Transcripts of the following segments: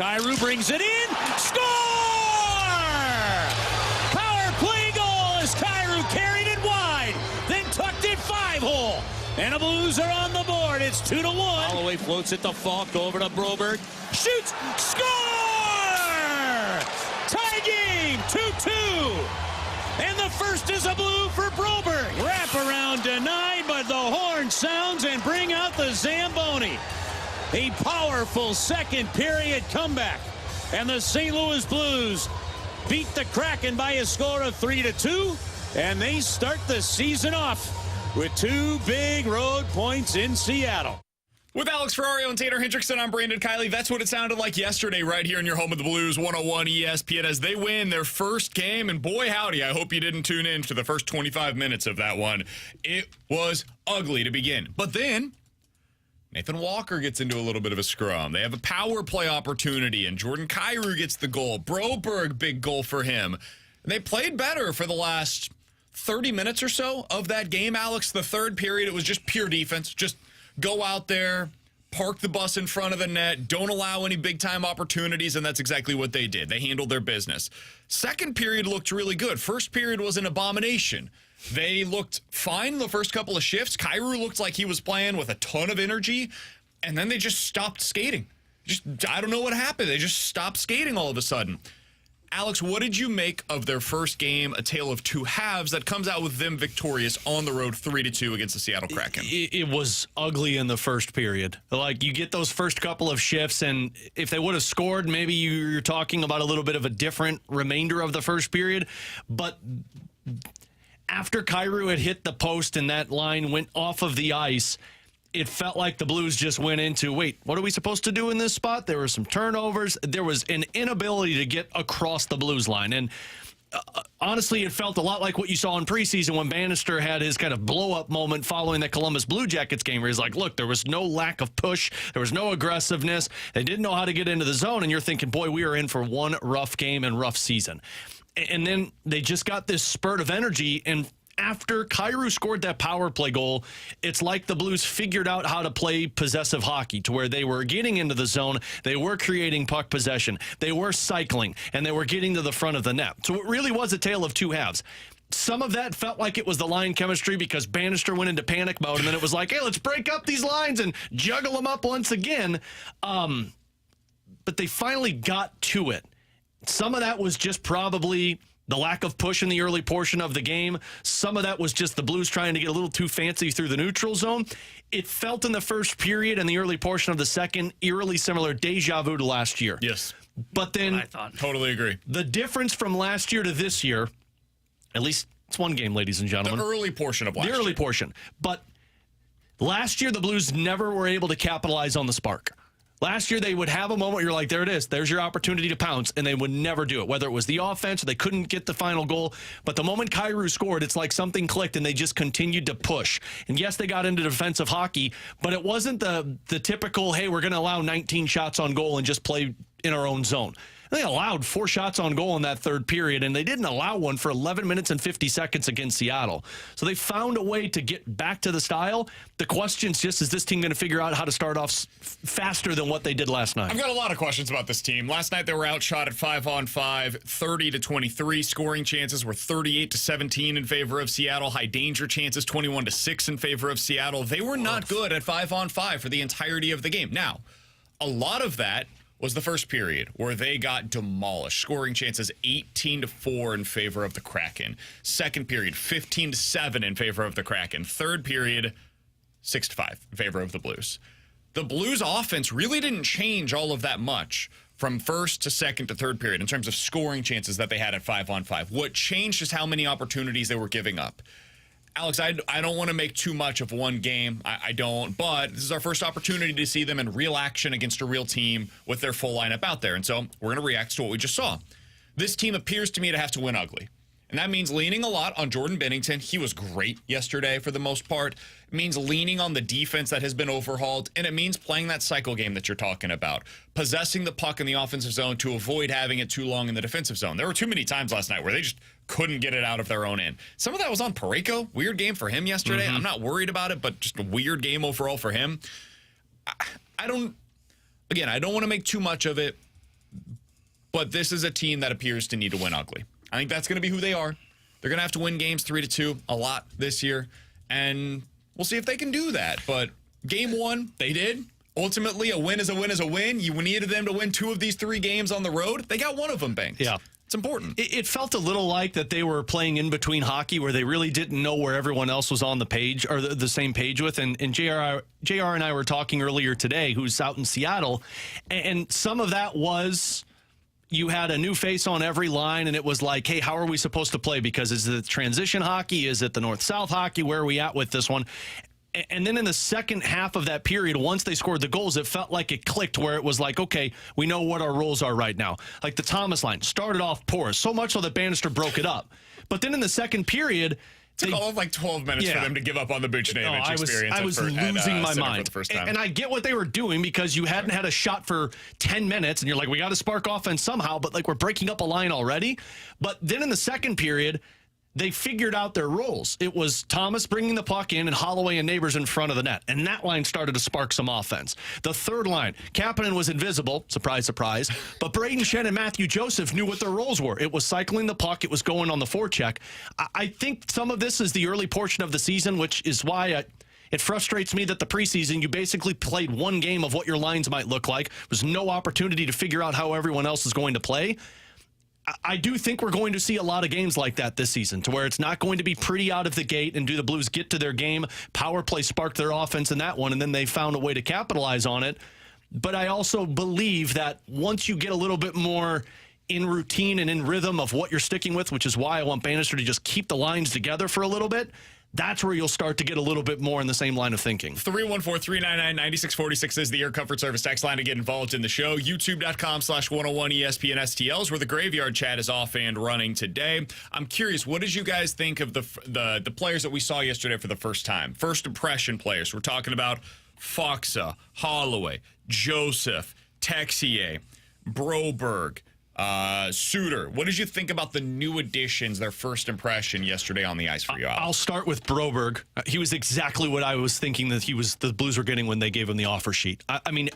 Kyrou brings it in. Score! Power play goal as Kyrou carried it wide, then tucked it 5-hole. And the Blues are on the board. It's 2-1. Holloway floats it to Falk, over to Broberg. Shoots! Score! Tie game, 2-2. And the first is a blue for Broberg. Wrap around denied, but the horn sounds and bring out the Zamboni. A powerful second period comeback. And the St. Louis Blues beat the Kraken by a score of 3-2. And they start the season off with 2 big road points in Seattle. With Alex Ferrario and Tater Hendrickson, I'm Brandon Kiley. That's what it sounded like yesterday right here in your home of the Blues, 101 ESPN, as they win their first game. And boy, howdy, I hope you didn't tune in to the first 25 minutes of that one. It was ugly to begin. But then Nathan Walker gets into a little bit of a scrum. They have a power play opportunity, and Jordan Kyrou gets the goal. Broberg, big goal for him. And they played better for the last 30 minutes or so of that game, Alex. The third period, it was just pure defense. Just go out there, park the bus in front of the net, don't allow any big-time opportunities, and that's exactly what they did. They handled their business. Second period looked really good. First period was an abomination. They looked fine the first couple of shifts. Kyrou looked like he was playing with a ton of energy, and then they just stopped skating. I don't know what happened. They just stopped skating all of a sudden. Alex, what did you make of their first game, a tale of two halves, that comes out with them victorious on the road 3-2 against the Seattle Kraken? It was ugly in the first period. Like, you get those first couple of shifts, and if they would have scored, maybe you're talking about a little bit of a different remainder of the first period. But after Kyrou had hit the post and that line went off of the ice, it felt like the Blues just went into, wait, what are we supposed to do in this spot? There were some turnovers. There was an inability to get across the Blues line. And honestly, it felt a lot like what you saw in preseason when Bannister had his kind of blow-up moment following the Columbus Blue Jackets game, where he's like, look, there was no lack of push. There was no aggressiveness. They didn't know how to get into the zone. And you're thinking, boy, we are in for one rough game and rough season. And then they just got this spurt of energy, and after Kyrou scored that power play goal, it's like the Blues figured out how to play possessive hockey, to where they were getting into the zone, they were creating puck possession, they were cycling, and they were getting to the front of the net. So it really was a tale of two halves. Some of that felt like it was the line chemistry because Bannister went into panic mode, and then it was like, hey, let's break up these lines and juggle them up once again. But they finally got to it. Some of that was just probably the lack of push in the early portion of the game. Some of that was just the Blues trying to get a little too fancy through the neutral zone. It felt in the first period and the early portion of the second eerily similar, deja vu to last year. Yes. But then I thought. Totally agree. The difference from last year to this year, at least it's one game, ladies and gentlemen. The early portion of last year. The early portion. But last year, the Blues never were able to capitalize on the spark. Last year, they would have a moment, you're like, there it is. There's your opportunity to pounce, and they would never do it, whether it was the offense or they couldn't get the final goal. But the moment Kyrou scored, it's like something clicked, and they just continued to push. And yes, they got into defensive hockey, but it wasn't the typical, hey, we're going to allow 19 shots on goal and just play in our own zone. They allowed 4 shots on goal in that third period, and they didn't allow one for 11 minutes and 50 seconds against Seattle. So they found a way to get back to the style. The question's just, is this team going to figure out how to start off faster than what they did last night? I've got a lot of questions about this team. Last night they were outshot at 5-on-5, 30-23. Scoring chances were 38-17 in favor of Seattle. High danger chances, 21-6 in favor of Seattle. They were not good at 5-on-5 for the entirety of the game. Now, a lot of that was the first period, where they got demolished. Scoring chances 18-4 in favor of the Kraken. Second period, 15-7 in favor of the Kraken. Third period, 6-5 in favor of the Blues. The Blues offense really didn't change all of that much from first to second to third period in terms of scoring chances that they had at 5-on-5. What changed is how many opportunities they were giving up. Alex, I don't want to make too much of one game. I don't. But this is our first opportunity to see them in real action against a real team with their full lineup out there. And so we're going to react to what we just saw. This team appears to me to have to win ugly. And that means leaning a lot on Jordan Binnington. He was great yesterday for the most part. It means leaning on the defense that has been overhauled. And it means playing that cycle game that you're talking about. Possessing the puck in the offensive zone to avoid having it too long in the defensive zone. There were too many times last night where they just couldn't get it out of their own end. Some of that was on Parayko. Weird game for him yesterday. I'm not worried about it, but just a weird game overall for him. I don't want to make too much of it. but this is a team that appears to need to win ugly. I think that's going to be who they are. They're going to have to win games 3-2 a lot this year, and we'll see if they can do that. But game one, they did. Ultimately, a win is a win is a win. You needed them to win 2 of these 3 games on the road. They got one of them banked. Yeah. It's important. It felt a little like that they were playing in between hockey where they really didn't know where everyone else was on the page or the same page with. And JR and I were talking earlier today, who's out in Seattle, and some of that was you had a new face on every line, and it was like, hey, how are we supposed to play? Because is it transition hockey? Is it the north-south hockey? Where are we at with this one? And then in the second half of that period, once they scored the goals, it felt like it clicked where it was like, okay, we know what our roles are right now. Like the Thomas line started off porous, so much so that Bannister broke it up. But then in the second period, took all of like 12 minutes for them to give up on the Buchnevich experience. I was losing my mind. For the first time. And I get what they were doing because you hadn't had a shot for 10 minutes, and you're like, we got to spark offense somehow, but like we're breaking up a line already. But then in the second period, they figured out their roles. It was Thomas bringing the puck in and Holloway and Neighbors in front of the net. And that line started to spark some offense. The third line, Kapanen was invisible. Surprise, surprise. But Braden Shen and Matthew Joseph knew what their roles were. It was cycling the puck. It was going on the forecheck. I think some of this is the early portion of the season, which is why it frustrates me that the preseason, you basically played one game of what your lines might look like. There's no opportunity to figure out how everyone else is going to play. I do think we're going to see a lot of games like that this season, to where it's not going to be pretty out of the gate and do the Blues get to their game, power play spark their offense in that one, and then they found a way to capitalize on it. But I also believe that once you get a little bit more in routine and in rhythm of what you're sticking with, which is why I want Bannister to just keep the lines together for a little bit, that's where you'll start to get a little bit more in the same line of thinking. 314-399-9646 is the Air Comfort Service text line to get involved in the show. YouTube.com/101 ESPN STLs, where the graveyard chat is off and running today. I'm curious, what did you guys think of the players that we saw yesterday for the first time? First impression players. We're talking about Faksa, Holloway, Joseph, Texier, Broberg, Suter. What did you think about the new additions, their first impression yesterday on the ice for you? I'll start with Broberg. He was exactly what I was thinking that the Blues were getting when they gave him the offer sheet. I mean,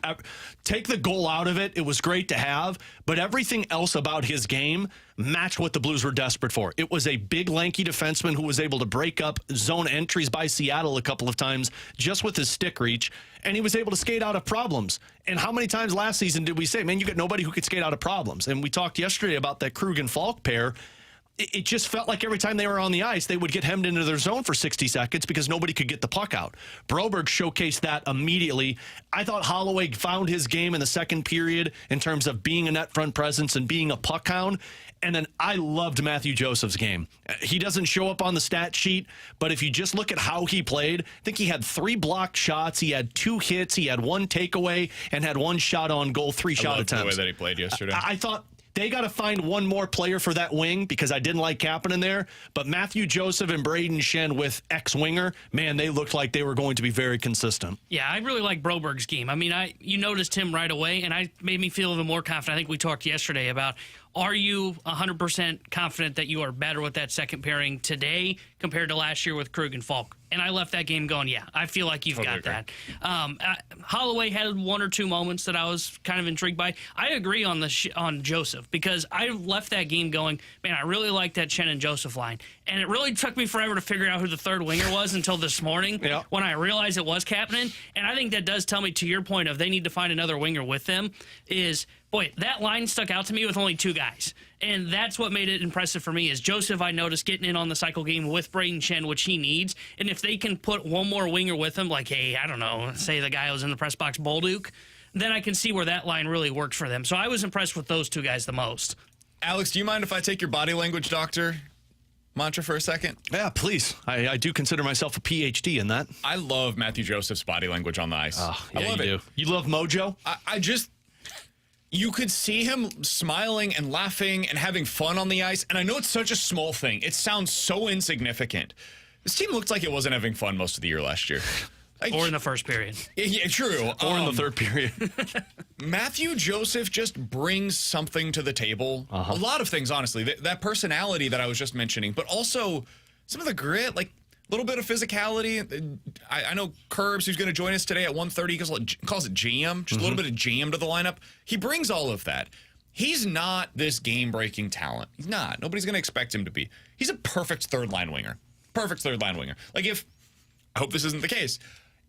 take the goal out of it. It was great to have, but everything else about his game matched what the Blues were desperate for. It was a big, lanky defenseman who was able to break up zone entries by Seattle a couple of times just with his stick reach, and he was able to skate out of problems. And how many times last season did we say, man, you got nobody who could skate out of problems? And we talked yesterday about that Krug and Falk pair. It just felt like every time they were on the ice, they would get hemmed into their zone for 60 seconds because nobody could get the puck out. Broberg showcased that immediately. I thought Holloway found his game in the second period in terms of being a net front presence and being a puck hound. And then I loved Matthew Joseph's game. He doesn't show up on the stat sheet, but if you just look at how he played, I think he had 3 blocked shots, he had 2 hits, he had 1 takeaway, and had 1 shot on goal, 3 shot attempts. The way that he played yesterday. I thought they got to find one more player for that wing because I didn't like Kapanen there. But Matthew Joseph and Braden Shen with ex-winger, man, they looked like they were going to be very consistent. Yeah, I really like Broberg's game. I mean, you noticed him right away, and I made me feel even more confident. I think we talked yesterday about, are you 100% confident that you are better with that second pairing today compared to last year with Krug and Falk? And I left that game going, yeah, I feel like you've got that. Holloway had 1 or 2 moments that I was kind of intrigued by. I agree on on Joseph because I left that game going, man, I really like that Chen and Joseph line. And it really took me forever to figure out who the third winger was until this morning when I realized it was Kapanen. And I think that does tell me, to your point of they need to find another winger with them, is, boy, that line stuck out to me with only 2 guys. And that's what made it impressive for me is Joseph, I noticed, getting in on the cycle game with Braden Shen, which he needs. And if they can put one more winger with him, like, hey, I don't know, say the guy who's in the press box, Bolduc, then I can see where that line really works for them. So I was impressed with those 2 guys the most. Alex, do you mind if I take your body language doctor mantra for a second? Yeah, please. I do consider myself a PhD in that. I love Matthew Joseph's body language on the ice. Oh, yeah, I love you it. do. You love mojo? You could see him smiling and laughing and having fun on the ice. And I know it's such a small thing. It sounds so insignificant. This team looked like it wasn't having fun most of the year last year. Or in the first period. Yeah, true. Or in the third period. Matthew Joseph just brings something to the table. A lot of things, honestly. That personality that I was just mentioning, but also some of the grit, like a little bit of physicality. I know Kerbs, who's going to join us today at 1:30, calls it jam, just a little bit of jam to the lineup. He brings all of that. He's not this game-breaking talent. He's not. Nobody's going to expect him to be. He's a perfect third-line winger. Perfect third-line winger. Like I hope this isn't the case.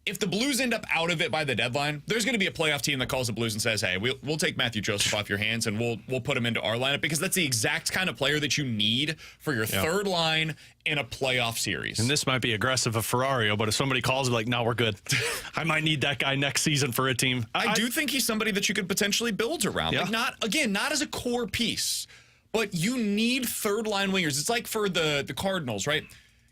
If the Blues end up out of it by the deadline, there's going to be a playoff team that calls the Blues and says, hey, we'll take Matthew Joseph off your hands and we'll put him into our lineup, because that's the exact kind of player that you need for your third line in a playoff series. And this might be aggressive of Ferrario, but if somebody calls, like, no, we're good. I might need that guy next season for a team. I do think he's somebody that you could potentially build around. Yeah. Like not as a core piece, but you need third line wingers. It's like for the Cardinals, right?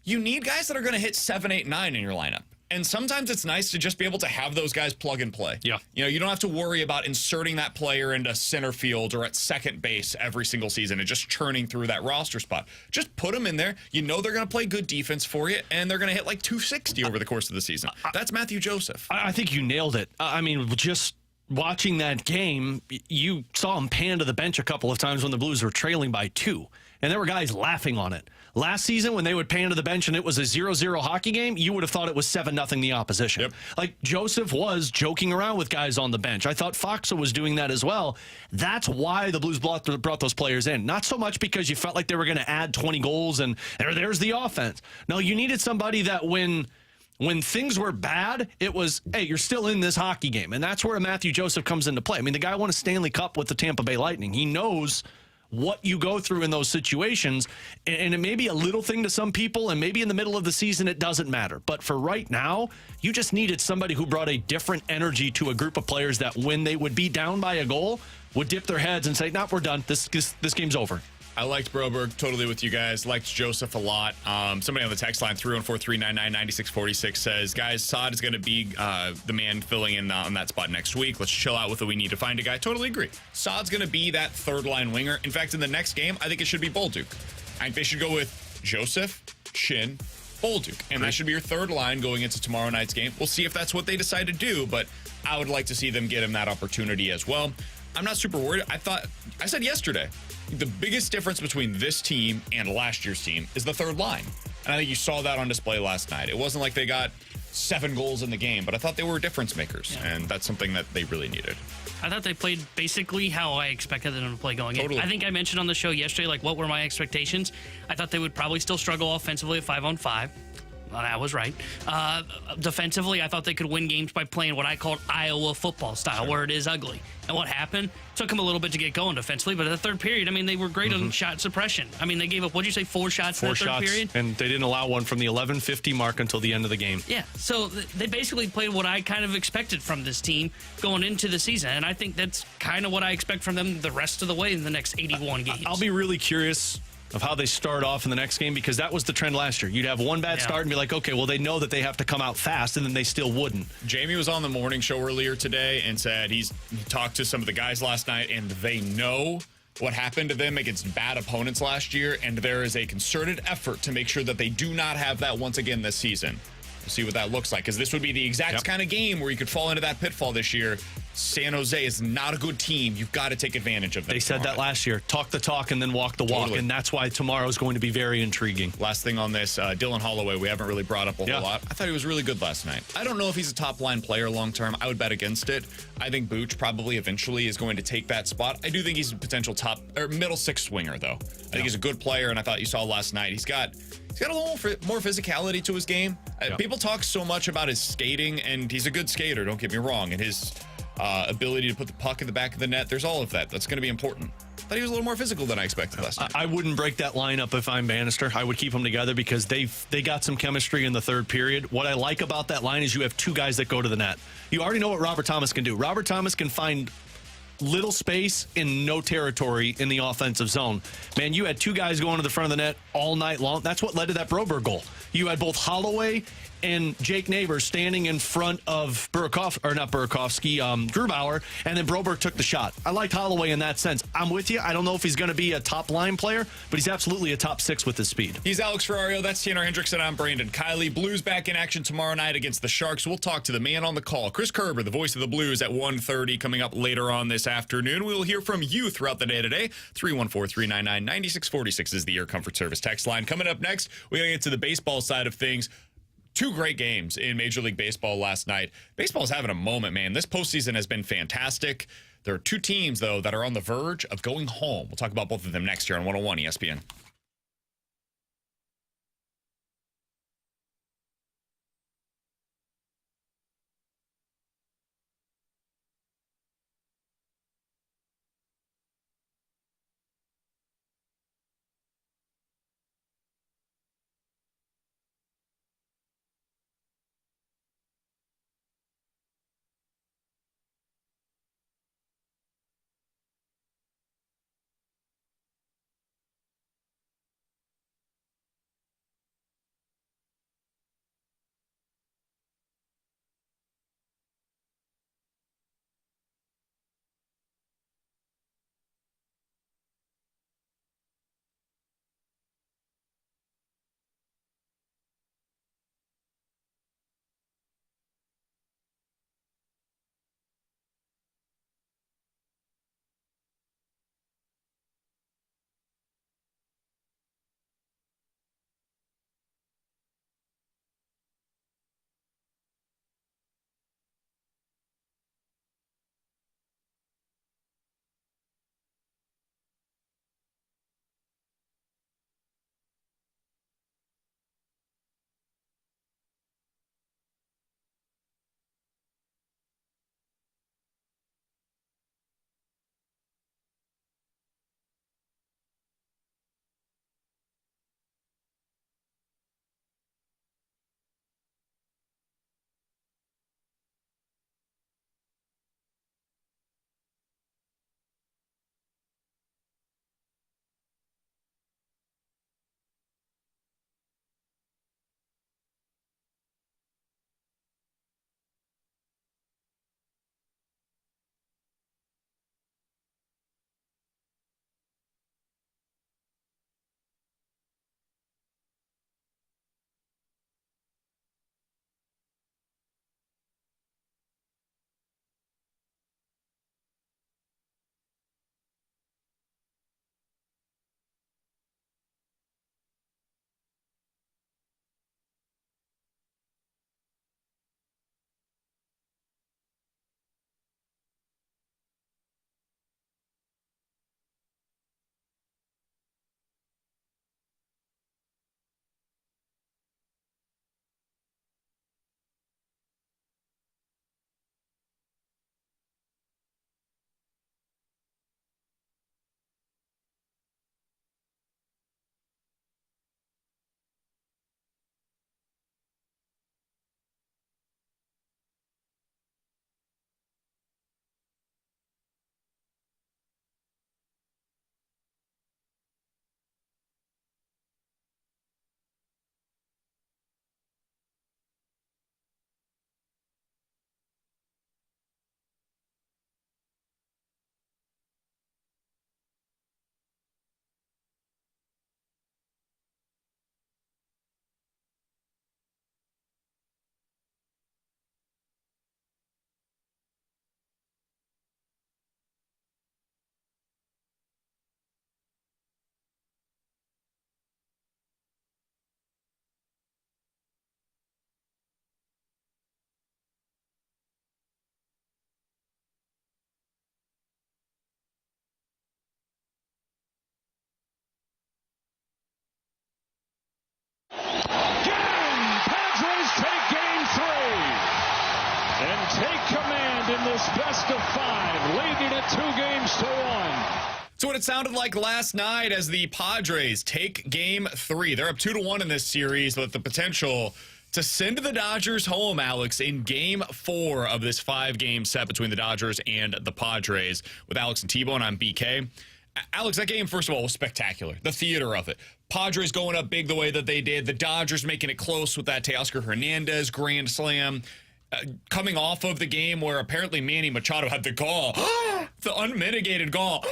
You need guys that are going to hit 7, 8, 9 in your lineup. And sometimes it's nice to just be able to have those guys plug and play. Yeah. You don't have to worry about inserting that player into center field or at second base every single season and just churning through that roster spot. Just put them in there. You know they're going to play good defense for you, and they're going to hit like 260 over the course of the season. That's Matthew Joseph. I think you nailed it. I mean, just watching that game, you saw him pan to the bench a couple of times when the Blues were trailing by 2. And there were guys laughing on it. Last season, when they would pan to the bench and it was a 0-0 hockey game, you would have thought it was 7-0 the opposition. Yep. Like, Joseph was joking around with guys on the bench. I thought Foxa was doing that as well. That's why the Blues brought those players in. Not so much because you felt like they were going to add 20 goals and there's the offense. No, you needed somebody that when things were bad, it was, hey, you're still in this hockey game. And that's where Matthew Joseph comes into play. I mean, the guy won a Stanley Cup with the Tampa Bay Lightning. He knows what you go through in those situations, and it may be a little thing to some people, and maybe in the middle of the season it doesn't matter. But for right now, you just needed somebody who brought a different energy to a group of players that when they would be down by a goal, would dip their heads and say, nah, we're done. This game's over. I liked Broberg, totally with you guys. Liked Joseph a lot. Somebody on the text line, 314-399-9646, says, guys, Saad is going to be the man filling in on that spot next week. Let's chill out with it. We need to find a guy. Totally agree. Saad's going to be that third-line winger. In fact, in the next game, I think it should be Bolduc. I think they should go with Joseph, Shin, Bolduc. And that should be your third line going into tomorrow night's game. We'll see if that's what they decide to do, but I would like to see them get him that opportunity as well. I'm not super worried. I said yesterday, the biggest difference between this team and last year's team is the third line. And I think you saw that on display last night. It wasn't like they got 7 goals in the game, but I thought they were difference makers. Yeah. And that's something that they really needed. I thought they played basically how I expected them to play going in. I think I mentioned on the show yesterday, like, what were my expectations? I thought they would probably still struggle offensively at 5-on-5. Well, I was right. Defensively, I thought they could win games by playing what I called Iowa football style, where it is ugly. And what happened? Took them a little bit to get going defensively, but in the third period, I mean, they were great on shot suppression. I mean, they gave up, what'd you say, 4 shots in the third period? And they didn't allow one from the 11:50 mark until the end of the game. Yeah, so they basically played what I kind of expected from this team going into the season, and I think that's kind of what I expect from them the rest of the way in the next 81 games. I'll be really curious of how they start off in the next game, because that was the trend last year. You'd have one bad start and be like, okay, well, they know that they have to come out fast, and then they still wouldn't. Jamie was on the morning show earlier today and said he talked to some of the guys last night, and they know what happened to them against bad opponents last year, and there is a concerted effort to make sure that they do not have that once again this season. We'll see what that looks like, because this would be the exact kind of game where you could fall into that pitfall this year. San Jose is not a good team. You've got to take advantage of them. They said that last year. Talk the talk and then walk the walk, and that's why tomorrow is going to be very intriguing. Last thing on this, Dylan Holloway, we haven't really brought up a whole lot. I thought he was really good last night. I don't know if he's a top-line player long-term. I would bet against it. I think Booch probably eventually is going to take that spot. I do think he's a potential top or middle 6 swinger, though. I think he's a good player, and I thought you saw last night. He's got a little more physicality to his game. People talk so much about his skating, and he's a good skater, don't get me wrong, and his ability to put the puck in the back of the net. There's all of that. That's going to be important. But he was a little more physical than I expected last night. I wouldn't break that lineup if I'm Bannister. I would keep them together because they got some chemistry in the third period. What I like about that line is you have 2 guys that go to the net. You already know what Robert Thomas can do. Robert Thomas can find little space in no territory in the offensive zone. Man, you had 2 guys going to the front of the net all night long. That's what led to that Broberg goal. You had both Holloway and Jake Neighbors standing in front of Grubauer, and then Broberg took the shot. I liked Holloway in that sense. I'm with you. I don't know if he's going to be a top-line player, but he's absolutely a top 6 with his speed. He's Alex Ferrario. That's Tanner Hendrickson. I'm Brandon Kiley. Blues back in action tomorrow night against the Sharks. We'll talk to the man on the call, Chris Kerber, the voice of the Blues, at 1:30 coming up later on this afternoon. We will hear from you throughout the day today. 314-399-9646 is the Air Comfort Service text line. Coming up next, we're going to get to the baseball side of things. 2 great games in Major League Baseball last night. Baseball's having a moment, man. This postseason has been fantastic. There are two teams, though, that are on the verge of going home. We'll talk about both of them next year on 101 ESPN. this best of five, leading it 2-1. So what it sounded like last night as the Padres take game 3. They're up 2-1 in this series with the potential to send the Dodgers home, Alex, in game 4 of this 5-game set between the Dodgers and the Padres. With Alex and T-Bone, I'm BK. Alex, that game, first of all, was spectacular. The theater of it. Padres going up big the way that they did. The Dodgers making it close with that Teoscar Hernandez grand slam. Coming off of the game where apparently Manny Machado had the gall. The unmitigated gall.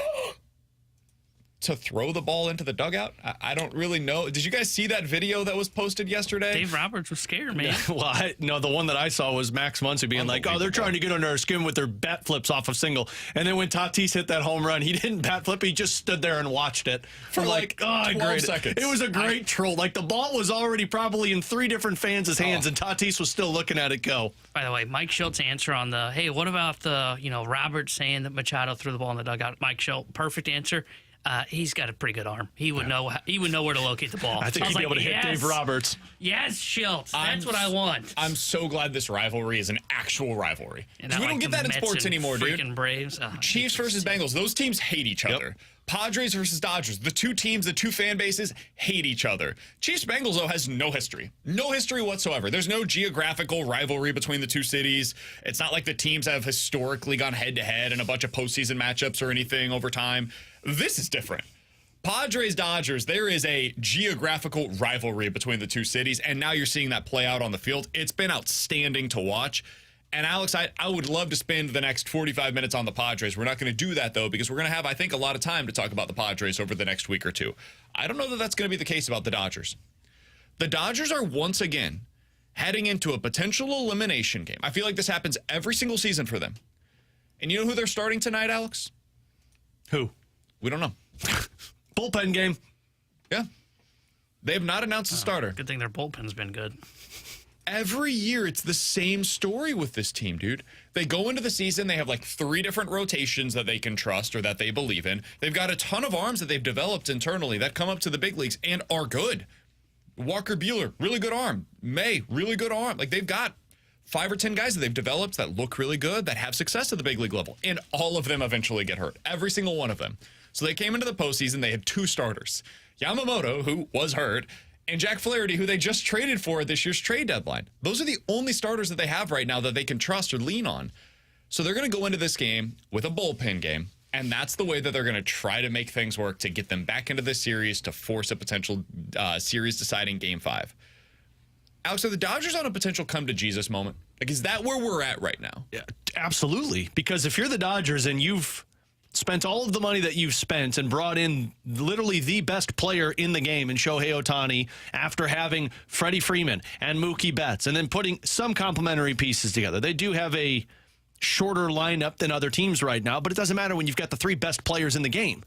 to throw the ball into the dugout? I don't really know. Did you guys see that video that was posted yesterday? Dave Roberts was scared, man. Well, no, the one that I saw was Max Muncy being like, oh, they're trying to get under our skin with their bat flips off of single. And then when Tatis hit that home run, he didn't bat flip. He just stood there and watched it. For like 12 seconds. It was a great troll. Like, the ball was already probably in 3 different fans' hands, and Tatis was still looking at it go. By the way, Mike Schultz's answer on the, hey, what about the, Roberts saying that Machado threw the ball in the dugout? Mike Schultz, perfect answer. He's got a pretty good arm. He would know. He would know where to locate the ball. I think he'd be able to hit Dave Roberts. Yes, Schultz. That's what I want. I'm so glad this rivalry is an actual rivalry. And We don't get that in sports anymore, dude. Freaking Braves. Chiefs versus Bengals. Those teams hate each other. Padres versus Dodgers. The two teams, the two fan bases hate each other. Chiefs-Bengals, though, has no history. No history whatsoever. There's no geographical rivalry between the two cities. It's not like the teams have historically gone head-to-head in a bunch of postseason matchups or anything over time. This is different. Padres-Dodgers, there is a geographical rivalry between the two cities, and now you're seeing that play out on the field. It's been outstanding to watch. And Alex, I would love to spend the next 45 minutes on the Padres. We're not going to do that, though, because we're going to have, I think, a lot of time to talk about the Padres over the next week or two. I don't know that that's going to be the case about the Dodgers. The Dodgers are once again heading into a potential elimination game. I feel like this happens every single season for them. And you know who they're starting tonight, Alex? Who? We don't know. Bullpen game. Yeah. They have not announced a starter. Good thing their bullpen's been good. Every year, it's the same story with this team, dude. They go into the season, they have like 3 different rotations that they can trust or that they believe in. They've got a ton of arms that they've developed internally that come up to the big leagues and are good. Walker Buehler, really good arm. May, really good arm. Like, they've got 5 or 10 guys that they've developed that look really good, that have success at the big league level. And all of them eventually get hurt. Every single one of them. So they came into the postseason, they had 2 starters. Yamamoto, who was hurt, and Jack Flaherty, who they just traded for at this year's trade deadline. Those are the only starters that they have right now that they can trust or lean on. So they're going to go into this game with a bullpen game, and that's the way that they're going to try to make things work to get them back into this series to force a potential series-deciding Game 5. Alex, are the Dodgers on a potential come-to-Jesus moment? Like, is that where we're at right now? Yeah, absolutely. Because if you're the Dodgers and you've spent all of the money that you've spent and brought in literally the best player in the game in Shohei Ohtani after having Freddie Freeman and Mookie Betts and then putting some complementary pieces together. They do have a shorter lineup than other teams right now, but it doesn't matter when you've got the 3 best players in the game.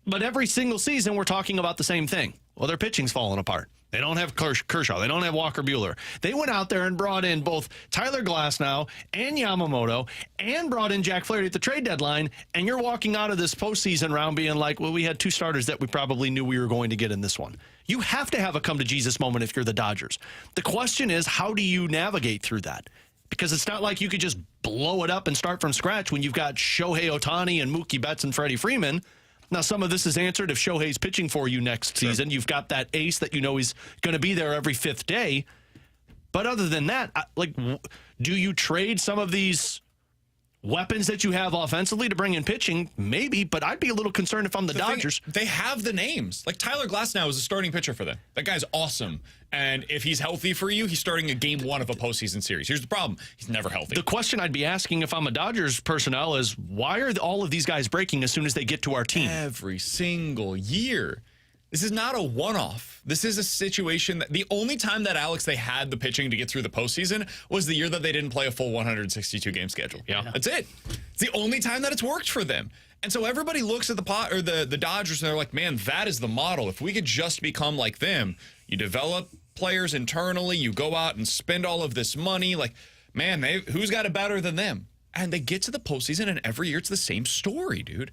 But every single season, we're talking about the same thing. Well, their pitching's falling apart. They don't have Kershaw. They don't have Walker Buehler. They went out there and brought in both Tyler Glasnow and Yamamoto and brought in Jack Flaherty at the trade deadline, and you're walking out of this postseason round being like, well, we had 2 starters that we probably knew we were going to get in this one. You have to have a come-to-Jesus moment if you're the Dodgers. The question is, how do you navigate through that? Because it's not like you could just blow it up and start from scratch when you've got Shohei Ohtani and Mookie Betts and Freddie Freeman. Now, some of this is answered if Shohei's pitching for you next season. You've got that ace that you know he's going to be there every 5th day. But other than that, do you trade some of these weapons that you have offensively to bring in pitching? Maybe, but I'd be a little concerned if I'm the Dodgers. They have the names. Like, Tyler Glasnow is a starting pitcher for them. That guy's awesome. And if he's healthy for you, he's starting a Game 1 of a postseason series. Here's the problem. He's never healthy. The question I'd be asking if I'm a Dodgers personnel is, why are all of these guys breaking as soon as they get to our team? Every single year. This is not a one-off. This is a situation that the only time that, Alex, they had the pitching to get through the postseason was the year that they didn't play a full 162-game schedule. Yeah. That's it. It's the only time that it's worked for them. And so everybody looks at the Dodgers and they're like, man, that is the model. If we could just become like them, you develop players internally, you go out and spend all of this money. Like, man, who's got it better than them? And they get to the postseason, and every year it's the same story, dude.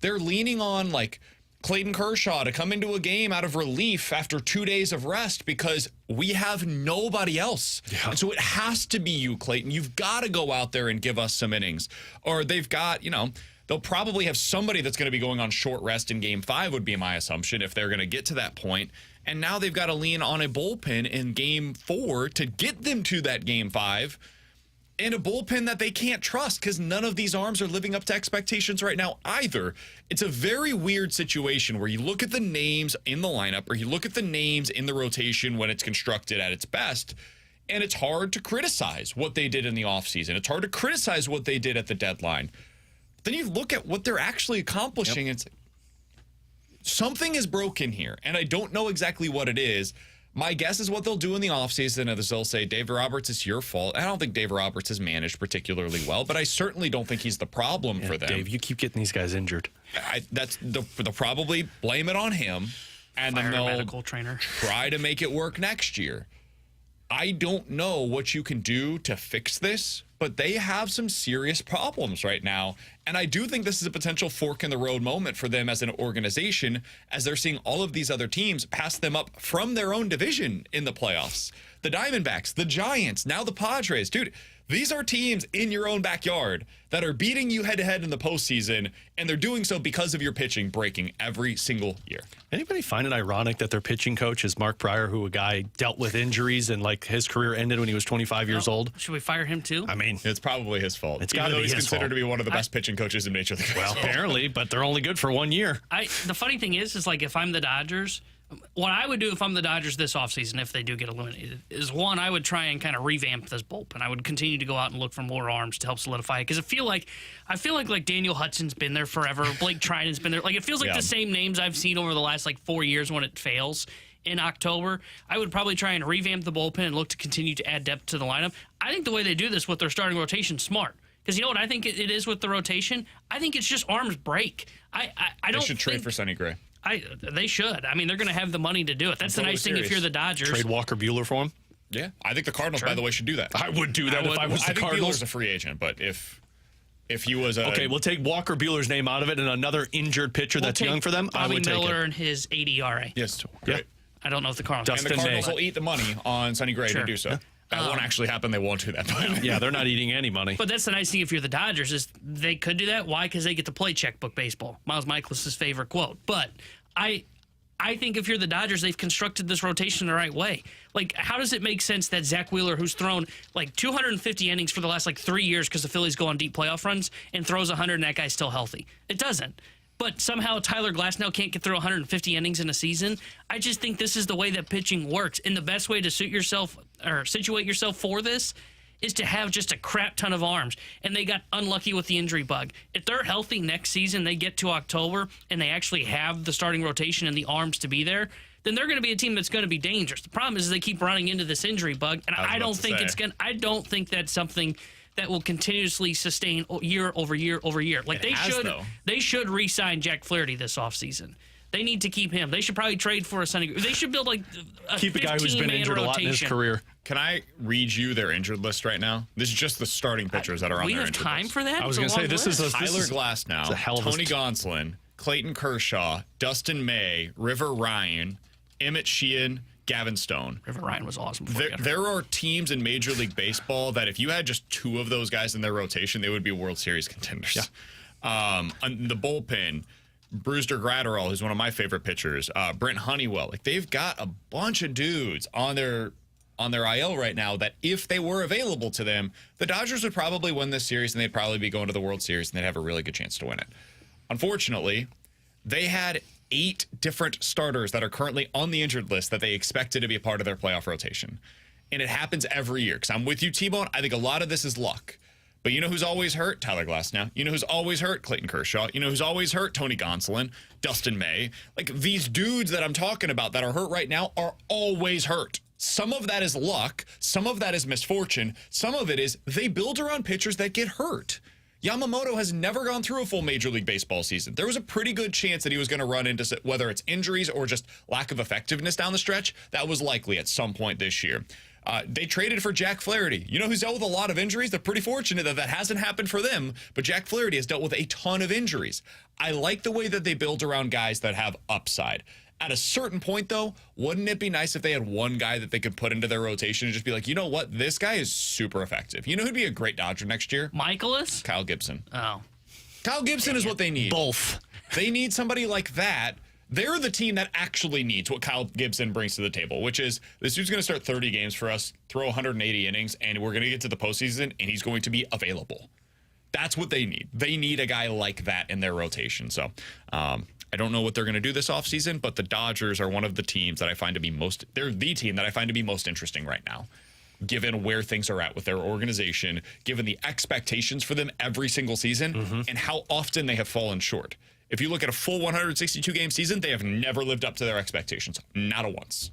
They're leaning on, like, Clayton Kershaw to come into a game out of relief after 2 days of rest because we have nobody else. Yeah. And so it has to be you, Clayton. You've got to go out there and give us some innings. Or they've got, they'll probably have somebody that's going to be going on short rest in Game 5 would be my assumption if they're going to get to that point. And now they've got to lean on a bullpen in Game 4 to get them to that Game 5. And a bullpen that they can't trust because none of these arms are living up to expectations right now either. It's a very weird situation where you look at the names in the lineup or you look at the names in the rotation when it's constructed at its best, and it's hard to criticize what they did in the offseason. It's hard to criticize what they did at the deadline. Then you look at what they're actually accomplishing, and it's like, something is broken here, and I don't know exactly what it is. My guess is what they'll do in the offseason is they'll say, Dave Roberts, it's your fault. I don't think Dave Roberts has managed particularly well, but I certainly don't think he's the problem for them. Dave, you keep getting these guys injured. They'll probably blame it on him, and then they'll medical trainer. try to make it work next year. I don't know what you can do to fix this, but they have some serious problems right now. And I do think this is a potential fork in the road moment for them as an organization, as they're seeing all of these other teams pass them up from their own division in the playoffs. The Diamondbacks, the Giants, now the Padres. Dude, these are teams in your own backyard that are beating you head-to-head in the postseason, and they're doing so because of your pitching breaking every single year. Anybody find it ironic that their pitching coach is Mark Pryor, who a guy dealt with injuries and like his career ended when he was 25 years old? Should we fire him too? I mean, It's probably his fault. It's Even gotta though be he's his considered fault. to be one of the best pitching coaches in Major League well, Baseball. apparently, but they're only good for 1 year. The funny thing is like if I'm the Dodgers, what I would do if I'm the Dodgers this offseason, if they do get eliminated, is one, I would try and kind of revamp this bullpen. I would continue to go out and look for more arms to help solidify it. Because I feel like Daniel Hudson's been there forever. Blake Triden's been there. Like it feels like the same names I've seen over the last 4 years when it fails in October. I would probably try and revamp the bullpen and look to continue to add depth to the lineup. I think the way they do this with their starting rotation is smart. Because you know what I think it is with the rotation? I think it's just arms break. I don't They should trade for Sonny Gray. They should. I mean, they're going to have the money to do it. That's the nice thing if you're the Dodgers. Trade Walker Buehler for him? Yeah. I think the Cardinals, by the way, should do that. I would do that if I was the I think Cardinals. Buehler's a free agent, but if he was a... Okay, we'll take Walker Buehler's name out of it and another injured pitcher that's young for them. I would take Miller it. and his 80 ERA. Yes, great. I don't know if the Cardinals. And the Dustin Cardinals May. will eat the money on Sonny Gray Sure. to do so. That won't actually happen. They won't do that. But Yeah, they're not eating any money. But that's the nice thing if you're the Dodgers is they could do that. Why? Because they get to play checkbook baseball. Miles Michaelis' favorite quote. But I think if you're the Dodgers, they've constructed this rotation the right way. Like, how does it make sense that Zach Wheeler, who's thrown 250 innings for the last 3 years because the Phillies go on deep playoff runs, and throws 100 and that guy's still healthy? It doesn't. But somehow Tyler Glasnow can't get through 150 innings in a season. I just think this is the way that pitching works. And the best way to situate yourself for this is to have just a crap ton of arms. And they got unlucky with the injury bug. If they're healthy next season, they get to October, and they actually have the starting rotation and the arms to be there, then they're going to be a team that's going to be dangerous. The problem is they keep running into this injury bug, and I don't think that's something that will continuously sustain year over year over year. They should re-sign Jack Flaherty this offseason. They need to keep him. They should probably trade for a Sonny. They should build a Keep a guy who's been injured a lot in his career. can I read you their injured list right now? This is just the starting pitchers that are on We their have injured time list. for that? I was going to say, this is Tyler Glasnow, a hell of a Tony Gonsolin, Clayton Kershaw, Dustin May, River Ryan, Emmett Sheehan, Gavin Stone. River Ryan was awesome. Before There are teams in Major League Baseball that if you had just two of those guys in their rotation, they would be World Series contenders. Yeah. On the bullpen, Brewster Gratterall, who's one of my favorite pitchers, Brent Honeywell. They've got a bunch of dudes on their IL right now that if they were available to them, the Dodgers would probably win this series and they'd probably be going to the World Series and they'd have a really good chance to win it. Unfortunately, they had 8 different starters that are currently on the injured list that they expected to be a part of their playoff rotation. And it happens every year. Because I'm with you, T-Bone. I think a lot of this is luck. But you know who's always hurt? Tyler Glasnow. You know who's always hurt? Clayton Kershaw. You know who's always hurt? Tony Gonsolin, Dustin May. These dudes that I'm talking about that are hurt right now are always hurt. Some of that is luck. Some of that is misfortune. Some of it is they build around pitchers that get hurt. Yamamoto has never gone through a full Major League Baseball season. There was a pretty good chance that he was going to run into, whether it's injuries or just lack of effectiveness down the stretch, that was likely at some point this year. They traded for Jack Flaherty. You know who's dealt with a lot of injuries? They're pretty fortunate that hasn't happened for them, but Jack Flaherty has dealt with a ton of injuries. I like the way that they build around guys that have upside. At a certain point, though, wouldn't it be nice if they had one guy that they could put into their rotation and just be like, you know what? This guy is super effective. You know who'd be a great Dodger next year? Michaelis? Kyle Gibson. Oh. Kyle Gibson is what they need. Both. They need somebody like that. They're the team that actually needs what Kyle Gibson brings to the table, which is this dude's going to start 30 games for us, throw 180 innings, and we're going to get to the postseason, and he's going to be available. That's what they need. They need a guy like that in their rotation. So I don't know what they're going to do this offseason, but the Dodgers are one of the teams that I find to be they're the team that I find to be most interesting right now, given where things are at with their organization, given the expectations for them every single season, and how often they have fallen short. If you look at a full 162-game season, they have never lived up to their expectations. Not a once.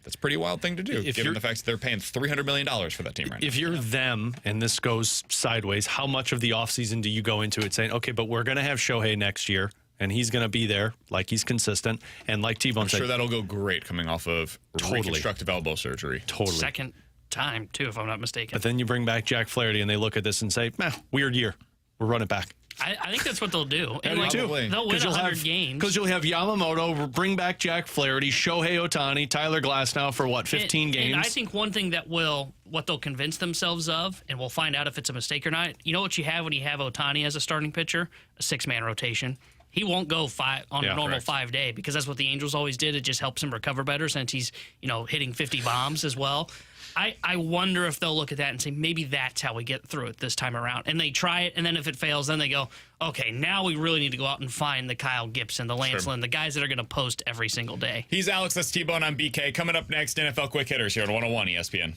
That's a pretty wild thing to do, given the fact that they're paying $300 million for that team right now. If you're them and this goes sideways, how much of the offseason do you go into it saying, okay, but we're going to have Shohei next year, and he's going to be there, like he's consistent, and like T-Bone said. I'm sure that'll go great coming off of reconstructive elbow surgery. Totally. Second time, too, if I'm not mistaken. But then you bring back Jack Flaherty, and they look at this and say, weird year. We'll run it back. I think that's what they'll do. And I do like, too. They'll win 100 games. Because you'll have Yamamoto, bring back Jack Flaherty, Shohei Ohtani, Tyler Glass now for 15 games? And I think one thing what they'll convince themselves of, and we'll find out if it's a mistake or not, you know what you have when you have Ohtani as a starting pitcher? A 6-man rotation. He won't go on a normal 5-day because that's what the Angels always did. It just helps him recover better since he's, hitting 50 bombs as well. I wonder if they'll look at that and say, maybe that's how we get through it this time around. And they try it, and then if it fails, then they go, okay, now we really need to go out and find the Kyle Gibson, the Lance Lynn, the guys that are going to post every single day. He's Alex, that's T-Bone, I'm BK. Coming up next, NFL Quick Hitters here on 101 ESPN.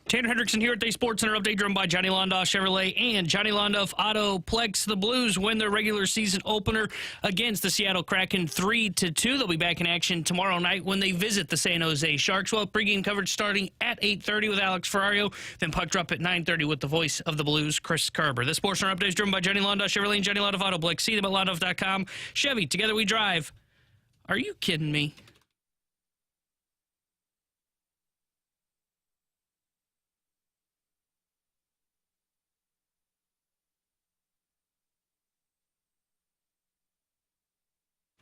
Tanner Hendrickson here at the Sports Center update, driven by Johnny Londoff Chevrolet and Johnny Londoff Autoplex. The Blues win their regular season opener against the Seattle Kraken 3-2. They'll be back in action tomorrow night when they visit the San Jose Sharks. Well, pregame coverage starting at 8:30 with Alex Ferrario, then puck drop at 9:30 with the voice of the Blues, Chris Kerber. The Sports Center update is driven by Johnny Londoff Chevrolet and Johnny Londoff Autoplex. See them at londoff.com. Chevy, together we drive. Are you kidding me?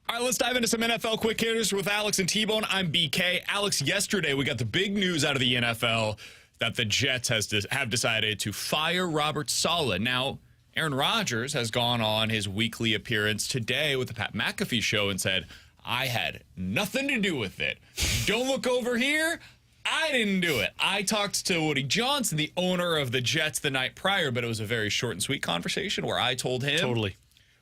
All right, let's dive into some NFL quick hitters with Alex and T-Bone. I'm BK. Alex, yesterday we got the big news out of the NFL that the Jets have decided to fire Robert Saleh. Now, Aaron Rodgers has gone on his weekly appearance today with the Pat McAfee show and said, I had nothing to do with it. Don't look over here. I didn't do it. I talked to Woody Johnson, the owner of the Jets, the night prior, but it was a very short and sweet conversation where I told him, Totally.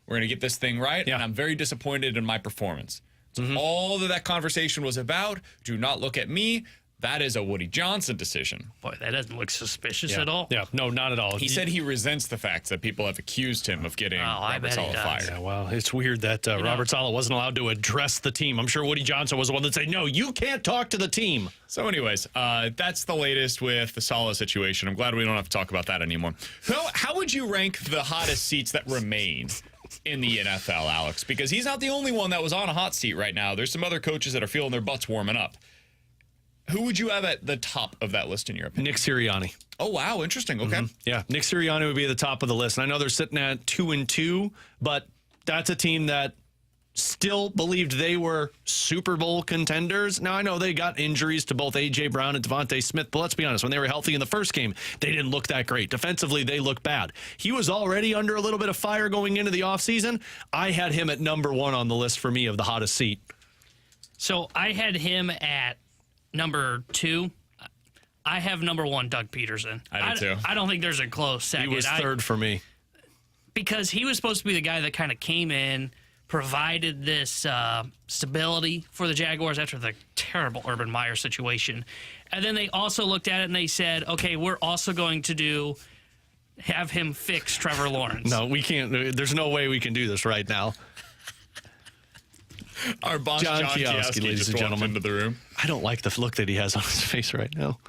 we're going to get this thing right, and I'm very disappointed in my performance. So all that conversation was about, do not look at me. That is a Woody Johnson decision. Boy, that doesn't look suspicious at all. Yeah, no, not at all. He said he resents the fact that people have accused him of getting Robert Saleh fired. Yeah, well, it's weird that Robert Saleh wasn't allowed to address the team. I'm sure Woody Johnson was the one that said, no, you can't talk to the team. So anyways, that's the latest with the Saleh situation. I'm glad we don't have to talk about that anymore. How would you rank the hottest seats that remain in the NFL, Alex? Because he's not the only one that was on a hot seat right now. There's some other coaches that are feeling their butts warming up. Who would you have at the top of that list in your opinion? Nick Sirianni. Oh, wow. Interesting. Okay. Yeah, Nick Sirianni would be at the top of the list. And I know they're sitting at 2-2, but that's a team that still believed they were Super Bowl contenders. Now, I know they got injuries to both A.J. Brown and Devontae Smith, but let's be honest, when they were healthy in the first game, they didn't look that great. Defensively, they looked bad. He was already under a little bit of fire going into the offseason. I had him at number 1 on the list for me of the hottest seat. So I had him at number 2. I have number 1, Doug Peterson. I did too. I don't think there's a close second. He was third for me. Because he was supposed to be the guy that kind of came in, provided this stability for the Jaguars after the terrible Urban Meyer situation. And then they also looked at it and they said, okay, we're also going to have him fix Trevor Lawrence. No, we can't. There's no way we can do this right now. Our boss, John Kioski, ladies and gentlemen, into the room. I don't like the look that he has on his face right now.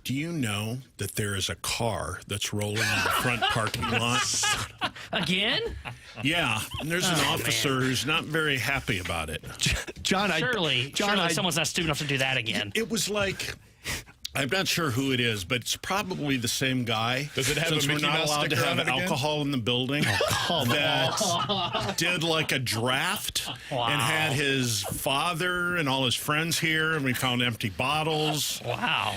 Do you know that there is a car that's rolling in the front parking lot? Again? Yeah, and there's an officer who's not very happy about it. John, Surely someone's not stupid enough to do that again. It was like, I'm not sure who it is, but it's probably the same guy. Does it have Since a we're Mickey not Mouse allowed to sticker have on it again? alcohol in the building, that did like a draft and had his father and all his friends here, and we found empty bottles. Wow.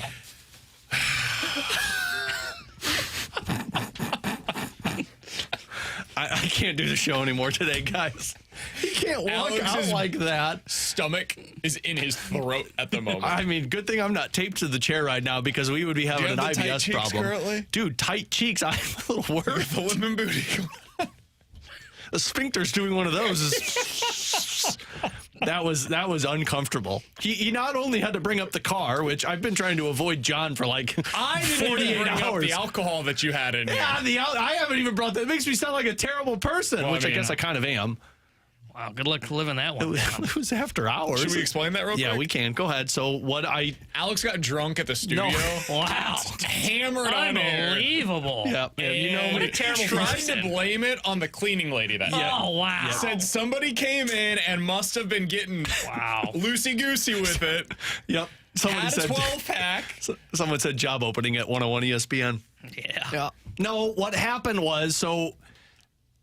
I can't do the show anymore today, guys. He can't walk out Alex's like that. Stomach is in his throat at the moment. I mean, good thing I'm not taped to the chair right now because we would be having an have the tight IBS cheeks problem. currently? Dude, tight cheeks. I'm a little worried. The women booty. The sphincter's doing one of those. That was uncomfortable. He not only had to bring up the car, which I've been trying to avoid John for like I didn't 48 even bring up hours. the alcohol that you had in here. Yeah, I haven't even brought that. It makes me sound like a terrible person, Well, which I I mean, guess I kind of am. Wow, good luck living that one down. It was after hours. Should we explain that real quick? Yeah, we can. Go ahead. So Alex got drunk at the studio. Wow. Hammered on air. Unbelievable. Yeah, you know what a terrible tried person. to blame it on the cleaning lady that night. Oh, wow. Said somebody came in and must have been getting loosey-goosey with it. Yep. Someone Had a said 12-pack. Someone said job opening at 101 ESPN. Yeah. No, what happened was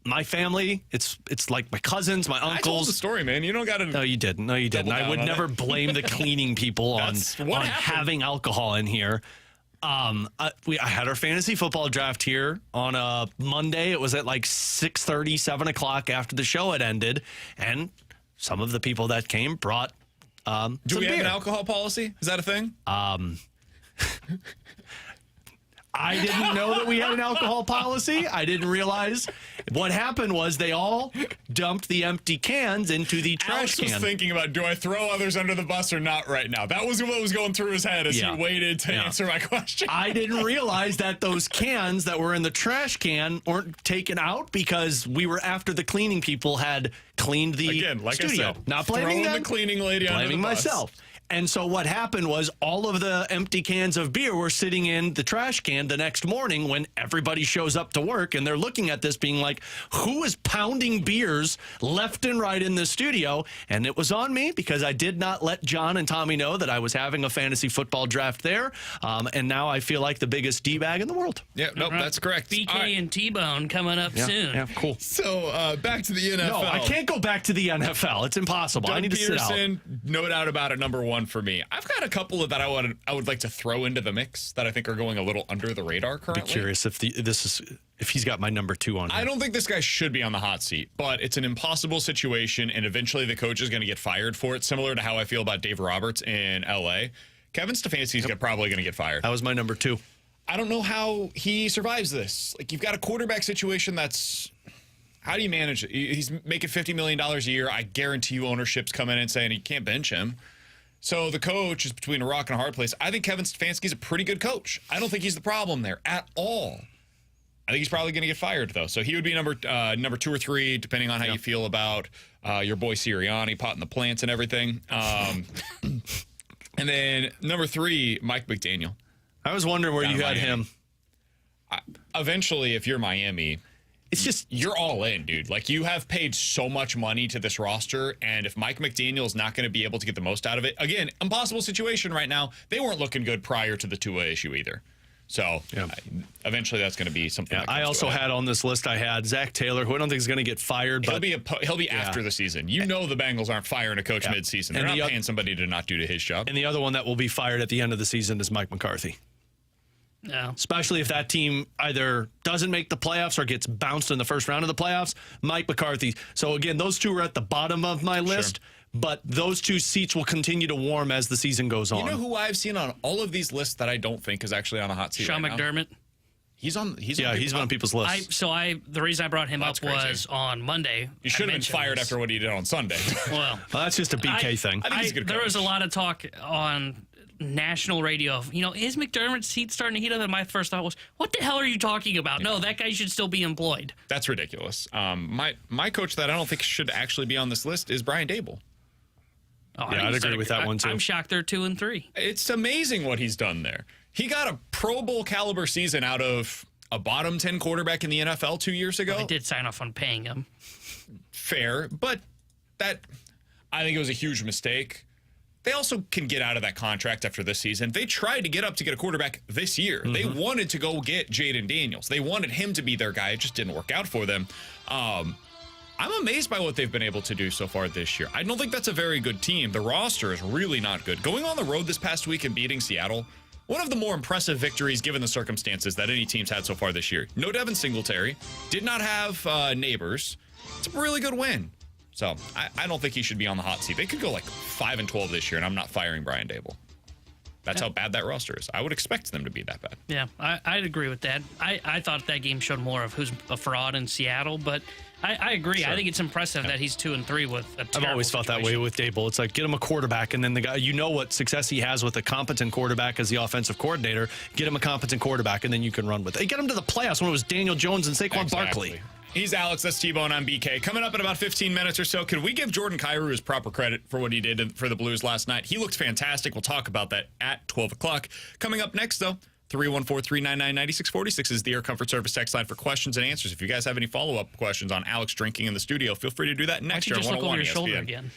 my family, it's like my cousins, my I told the uncles. story, man. You don't got to. No, you didn't. No, you didn't. Double I down would on never it. blame the cleaning people on happened. having alcohol in here. I had our fantasy football draft here on a Monday. It was at like 6:30, 7 o'clock after the show had ended, and some of the people that came brought Do some we have beer. an alcohol policy? Is that a thing? I didn't know that we had an alcohol policy. I didn't realize what happened was they all dumped the empty cans into the trash Alex was can. thinking about, do I throw others under the bus or not right now? That was what was going through his head as he waited to answer my question. I didn't realize that those cans that were in the trash can weren't taken out because we were after the cleaning people had cleaned the studio. I said, not blaming them, the cleaning lady under blaming the bus. myself. And so what happened was all of the empty cans of beer were sitting in the trash can the next morning when everybody shows up to work, and they're looking at this being like, who is pounding beers left and right in the studio? And it was on me because I did not let John and Tommy know that I was having a fantasy football draft there. And now I feel like the biggest D-bag in the world. Yeah, nope, that's correct. BK and T-Bone coming up soon. Yeah, cool. So back to the NFL. No, I can't go back to the NFL. It's impossible. I need to sit out. No doubt about it, number one for me. I've got a couple of that I would like to throw into the mix that I think are going a little under the radar currently. Be curious if if he's got my number 2 on him. I don't think this guy should be on the hot seat, but it's an impossible situation, and eventually the coach is going to get fired for it, similar to how I feel about Dave Roberts in L.A. Kevin Stefanski's probably going to get fired. That was my number 2. I don't know how he survives this. Like, you've got a quarterback situation that's... How do you manage it? He's making $50 million a year. I guarantee you ownership's coming in and saying you can't bench him. So the coach is between a rock and a hard place. I think Kevin Stefanski's a pretty good coach. I don't think he's the problem there at all. I think he's probably going to get fired, though. So he would be number 2 or 3, depending on how you feel about your boy Sirianni, potting the plants and everything. And then number 3, Mike McDaniel. I was wondering where you had him. Eventually, if you're Miami... It's just you're all in, dude. Like, you have paid so much money to this roster, and if Mike McDaniel is not going to be able to get the most out of it, again, impossible situation right now. They weren't looking good prior to the Tua issue either. So eventually that's going to be something. I also had on this list, I had Zach Taylor, who I don't think is going to get fired. But he'll be after the season. You know the Bengals aren't firing a coach midseason. They're not paying somebody to not do his job. And the other one that will be fired at the end of the season is Mike McCarthy. No. Especially if that team either doesn't make the playoffs or gets bounced in the first round of the playoffs. Mike McCarthy. So, again, those two are at the bottom of my list, but those 2 seats will continue to warm as the season goes on. You know who I've seen on all of these lists that I don't think is actually on a hot seat Sean right McDermott. Now? He's on people's lists. The reason I brought him up was on Monday. You should have been fired after what he did on Sunday. Well, that's just a BK thing. I think he's a good coach. There was a lot of talk on national radio of, is McDermott's seat starting to heat up? And my first thought was, what the hell are you talking about? No, that guy should still be employed. That's ridiculous. My coach that I don't think should actually be on this list is Brian Dable. Oh, yeah, I'd agree with that one too. I'm shocked they're 2 and 3. It's amazing what he's done there. He got a Pro Bowl caliber season out of a bottom 10 quarterback in the NFL 2 years ago. I did sign off on paying him. Fair, but I think it was a huge mistake. They also can get out of that contract after this season. They tried to get up to get a quarterback this year. Mm-hmm. They wanted to go get Jaden Daniels. They wanted him to be their guy. It just didn't work out for them. I'm amazed by what they've been able to do so far this year. I don't think that's a very good team. The roster is really not good. Going on the road this past week and beating Seattle, one of the more impressive victories given the circumstances that any team's had so far this year. No Devin Singletary. Did not have Neighbors. It's a really good win. So I don't think he should be on the hot seat. They could go like 5-12 this year, and I'm not firing Brian Dable. That's how bad that roster is. I would expect them to be that bad. Yeah, I'd agree with that. I thought that game showed more of who's a fraud in Seattle, but I agree. Sure. I think it's impressive that he's 2 and 3 with a terrible I've always felt that way with Dable. It's like, get him a quarterback, and then the guy, what success he has with a competent quarterback as the offensive coordinator. Get him a competent quarterback, and then you can run with it. Get him to the playoffs when it was Daniel Jones and Saquon Barkley. He's Alex, that's T-Bone, I'm BK. Coming up in about 15 minutes or so, could we give Jordan Kyrou his proper credit for what he did for the Blues last night? He looked fantastic. We'll talk about that at 12 o'clock. Coming up next, though, 314-399-9646 is the Air Comfort Service text line for questions and answers. If you guys have any follow-up questions on Alex drinking in the studio, feel free to do that next year on 101 Why don't you just look over your ESPN. shoulder again?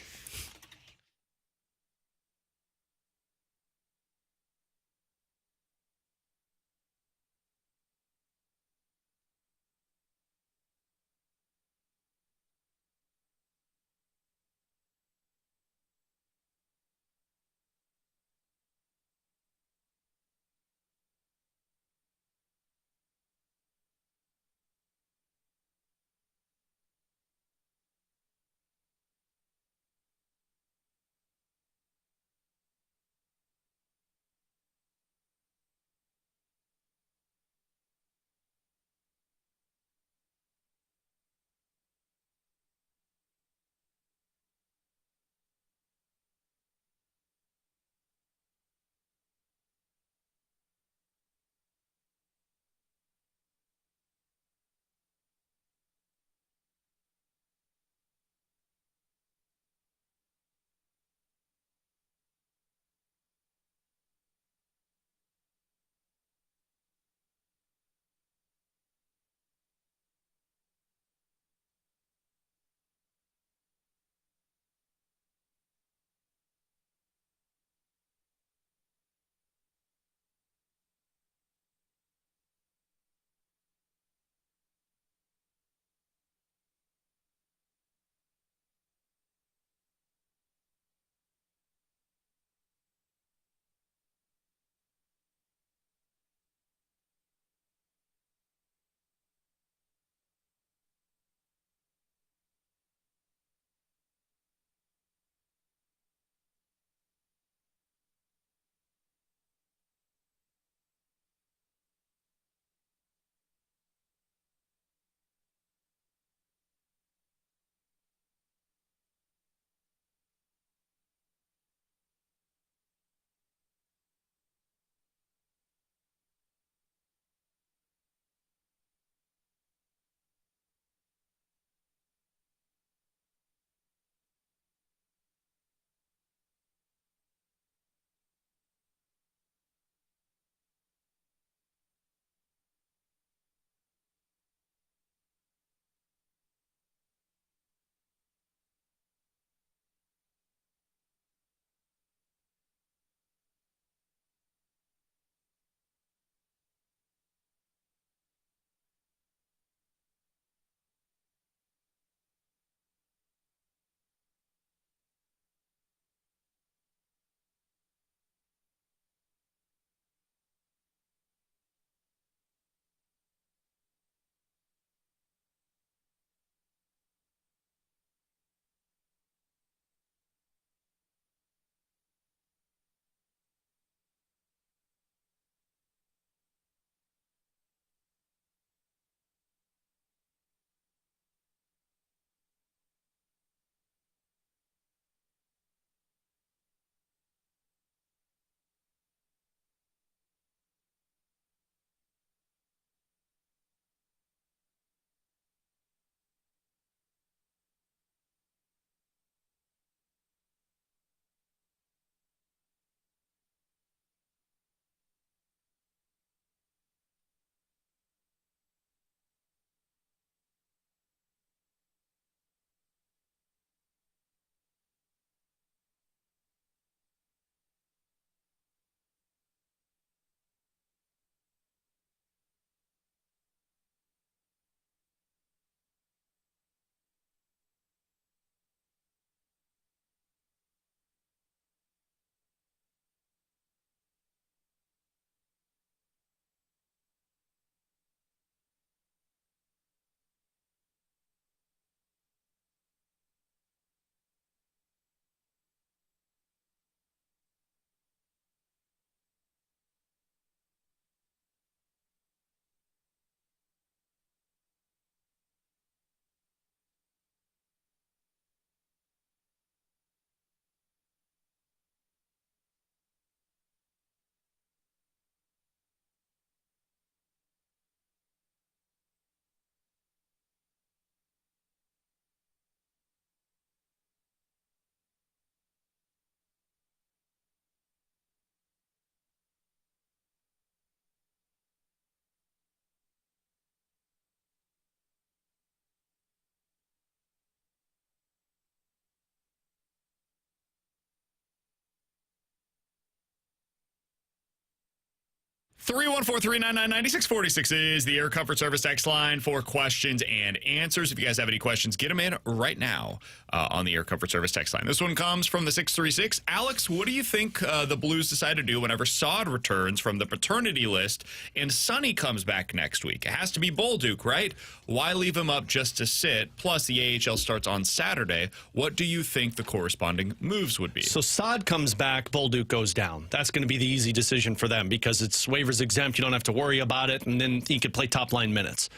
314-399-9646 is the Air Comfort Service text line for questions and answers. If you guys have any questions, get them in right now on the Air Comfort Service text line. This one comes from the 636. Alex, what do you think the Blues decide to do whenever Saad returns from the paternity list and Sonny comes back next week? It has to be Bolduc, right? Why leave him up just to sit? Plus, the AHL starts on Saturday. What do you think the corresponding moves would be? So Saad comes back, Bolduc goes down. That's going to be the easy decision for them because it's waivers exempt. You don't have to worry about it, and then he could play top line minutes.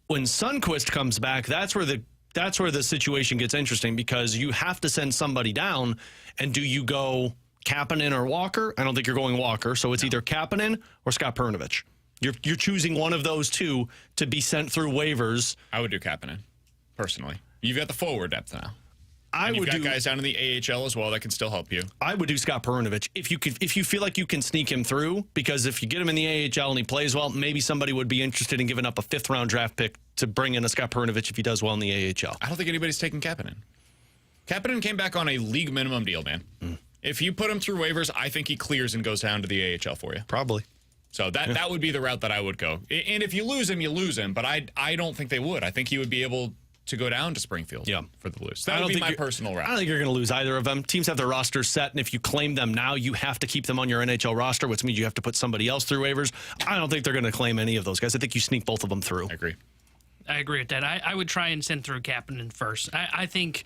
When Sundqvist comes back, that's where the situation gets interesting because you have to send somebody down. And do you go Kapanen or Walker? I don't think you're going Walker, so it's either Kapanen or Scott Perunovich. You're choosing one of those two to be sent through waivers. I would do Kapanen, personally. You've got the forward depth now. You've got guys down in the AHL as well that can still help you. I would do Scott Perunovich if you feel like you can sneak him through, because if you get him in the AHL and he plays well, maybe somebody would be interested in giving up a 5th round draft pick to bring in a Scott Perunovich if he does well in the AHL. I don't think anybody's taking Kapanen. Kapanen came back on a league minimum deal, man. If you put him through waivers, I think he clears and goes down to the AHL for you. Probably. So that would be the route that I would go. And if you lose him, you lose him. But I don't think they would. I think he would be able to go down to Springfield for the Blues. That would be my personal route. I don't think you're going to lose either of them. Teams have their rosters set, and if you claim them now, you have to keep them on your NHL roster, which means you have to put somebody else through waivers. I don't think they're going to claim any of those guys. I think you sneak both of them through. I agree with that. I would try and send through Kapanen first. I think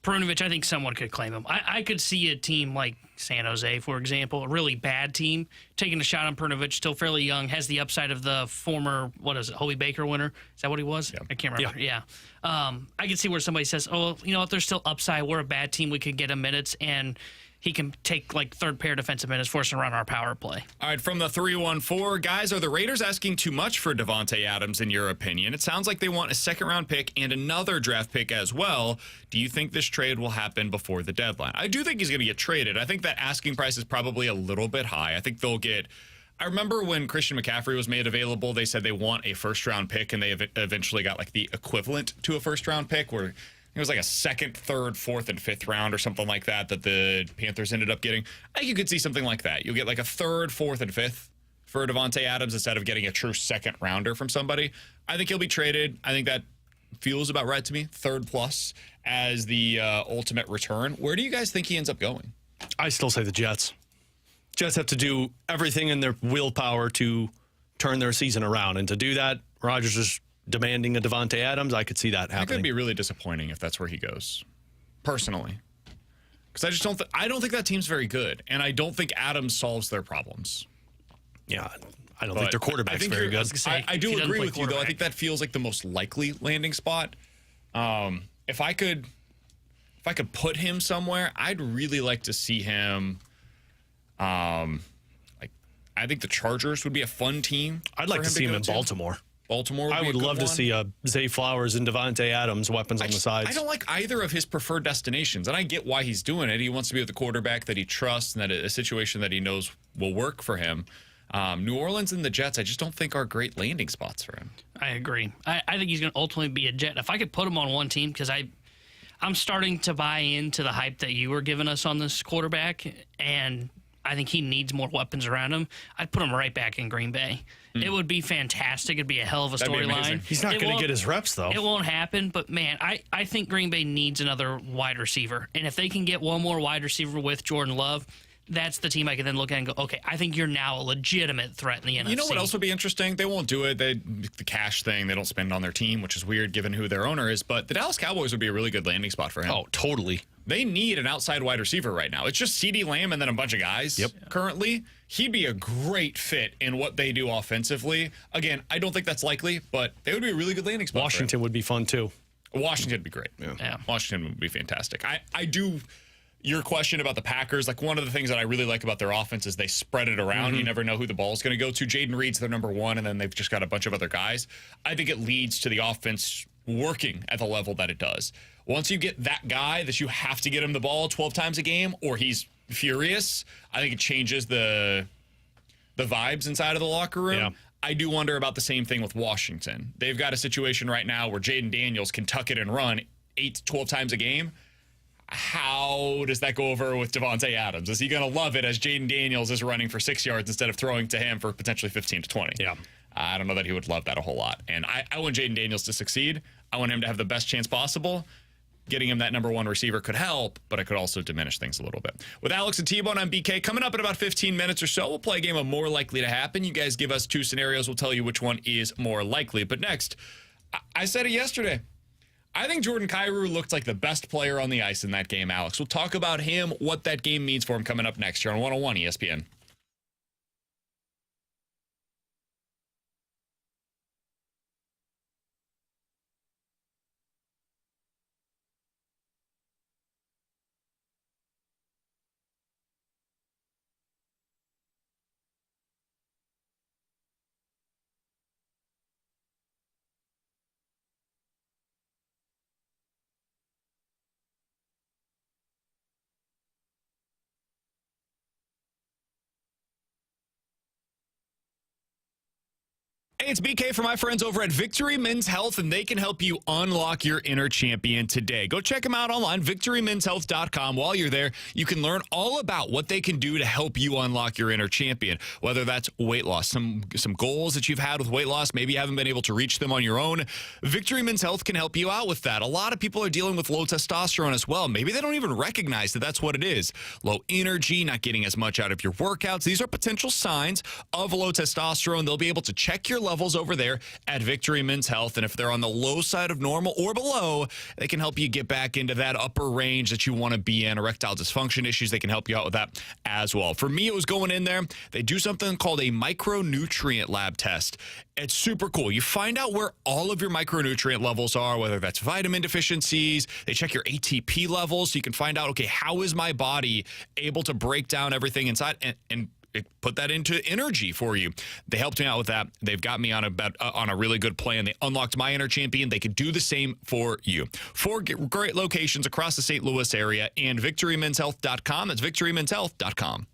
Perunovich, I think someone could claim him. I could see a team like San Jose, for example, a really bad team, taking a shot on Perunovich, still fairly young, has the upside of the former, Hobie Baker winner. Is that what he was? Yep. I can't remember. Yeah. I could see where somebody says, oh, you know what, there's still upside. We're a bad team. We could get him minutes, and he can take like third pair defensive minutes for us to run our power play. All right, from the 314, guys, are the Raiders asking too much for Davante Adams in your opinion? It sounds like they want a 2nd-round pick and another draft pick as well. Do you think this trade will happen before the deadline? I do think he's going to get traded. I think that asking price is probably a little bit high. I think they'll get... I remember when Christian McCaffrey was made available, they said they want a 1st-round pick, and they eventually got like the equivalent to a 1st-round pick where... It was like a 2nd, 3rd, 4th, and 5th round or something like that the Panthers ended up getting. I think you could see something like that. You'll get like a 3rd, 4th, and 5th for Davante Adams instead of getting a true 2nd rounder from somebody. I think he'll be traded. I think that feels about right to me. 3rd plus as the ultimate return. Where do you guys think he ends up going? I still say the Jets. Jets have to do everything in their willpower to turn their season around. And to do that, Rodgers is demanding a Davante Adams. I could see that happening. I think it'd be really disappointing if that's where he goes, personally, because I just don't. I don't think that team's very good, and I don't think Adams solves their problems. Yeah, I don't think their quarterback's very good. I do agree with you, though. I think that feels like the most likely landing spot. If I could put him somewhere, I'd really like to see him. I think the Chargers would be a fun team. I'd like to see him in Baltimore. Baltimore. I would love to see Zay Flowers and Davante Adams weapons on the sides. I don't like either of his preferred destinations, and I get why he's doing it. He wants to be with the quarterback that he trusts and that a situation that he knows will work for him. New Orleans and the Jets, I just don't think are great landing spots for him. I agree. I think he's going to ultimately be a Jet. If I could put him on one team, because I'm starting to buy into the hype that you were giving us on this quarterback, and I think he needs more weapons around him. I'd put him right back in Green Bay. It would be fantastic. It'd be a hell of a storyline. He's not going to get his reps, though. It won't happen, but, man, I think Green Bay needs another wide receiver. And if they can get one more wide receiver with Jordan Love, that's the team I can then look at and go, okay, I think you're now a legitimate threat in the NFC. You know what else would be interesting? They won't do it. The cash thing, they don't spend on their team, which is weird given who their owner is. But the Dallas Cowboys would be a really good landing spot for him. Oh, totally. They need an outside wide receiver right now. It's just CeeDee Lamb and then a bunch of guys currently. He'd be a great fit in what they do offensively. Again, I don't think that's likely, but they would be a really good landing spot. Washington would be fun, too. Washington would be great. Yeah. Washington would be fantastic. I do... Your question about the Packers, like one of the things that I really like about their offense is they spread it around. You never know who the ball is going to go to. Jaden Reed's their number one, and then they've just got a bunch of other guys. I think it leads to the offense working at the level that it does. Once you get that guy that you have to get him the ball 12 times a game or he's furious, I think it changes the vibes inside of the locker room. Yeah. I do wonder about the same thing with Washington. They've got a situation right now where Jaden Daniels can tuck it and run 8 to 12 times a game. How does that go over with Devontae Adams? Is he going to love it as Jaden Daniels is running for 6 yards instead of throwing to him for potentially 15 to 20? Yeah. I don't know that he would love that a whole lot. And I want Jaden Daniels to succeed. I want him to have the best chance possible. Getting him that number one receiver could help, but it could also diminish things a little bit. With Alex and T-Bone on BK, coming up in about 15 minutes or so, we'll play a game of more likely to happen. You guys give us 2 scenarios. We'll tell you which one is more likely. But next, I said it yesterday. I think Jordan Kyrou looked like the best player on the ice in that game, Alex. We'll talk about him, what that game means for him coming up next year on 101 ESPN. Hey, it's BK for my friends over at Victory Men's Health, and they can help you unlock your inner champion today. Go check them out online, victorymenshealth.com. While you're there, you can learn all about what they can do to help you unlock your inner champion, whether that's weight loss, some goals that you've had with weight loss, maybe you haven't been able to reach them on your own. Victory Men's Health can help you out with that. A lot of people are dealing with low testosterone as well. Maybe they don't even recognize that that's what it is. Low energy, not getting as much out of your workouts. These are potential signs of low testosterone. They'll be able to check your levels over there at Victory Men's Health, and if they're on the low side of normal or below, they can help you get back into that upper range that you want to be in. Erectile dysfunction issues, they can help you out with that as well. For me, it was going in there. They do something called a micronutrient lab test. It's super cool. You find out where all of your micronutrient levels are, whether that's vitamin deficiencies. They check your ATP levels so you can find out, okay, how is my body able to break down everything inside and put that into energy for you. They helped me out with that. They've got me on a really good plan. They unlocked my inner champion. They could do the same for you. 4 great locations across the St. Louis area and victorymenshealth.com. That's victorymenshealth.com.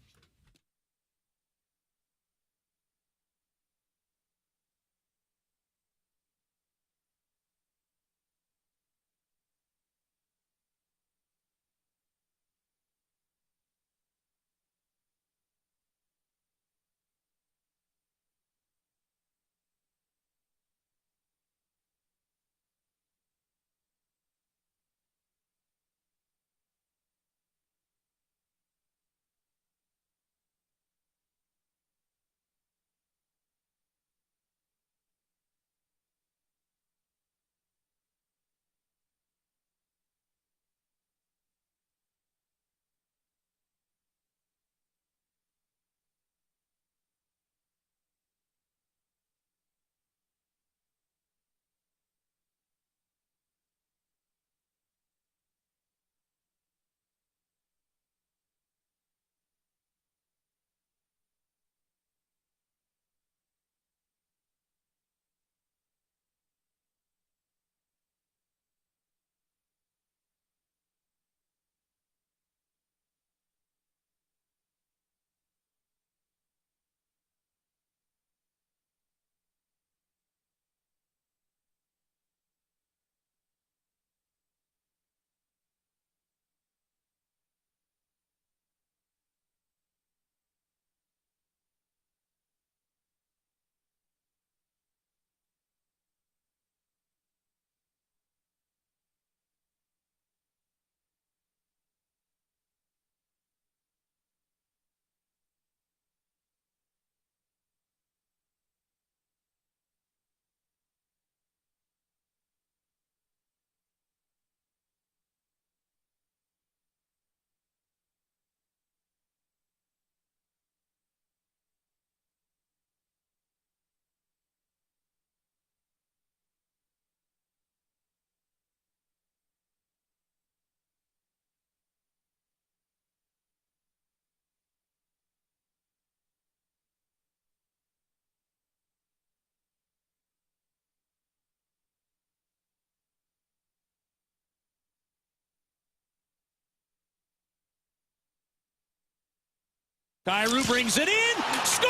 Kyrou brings it in. Score!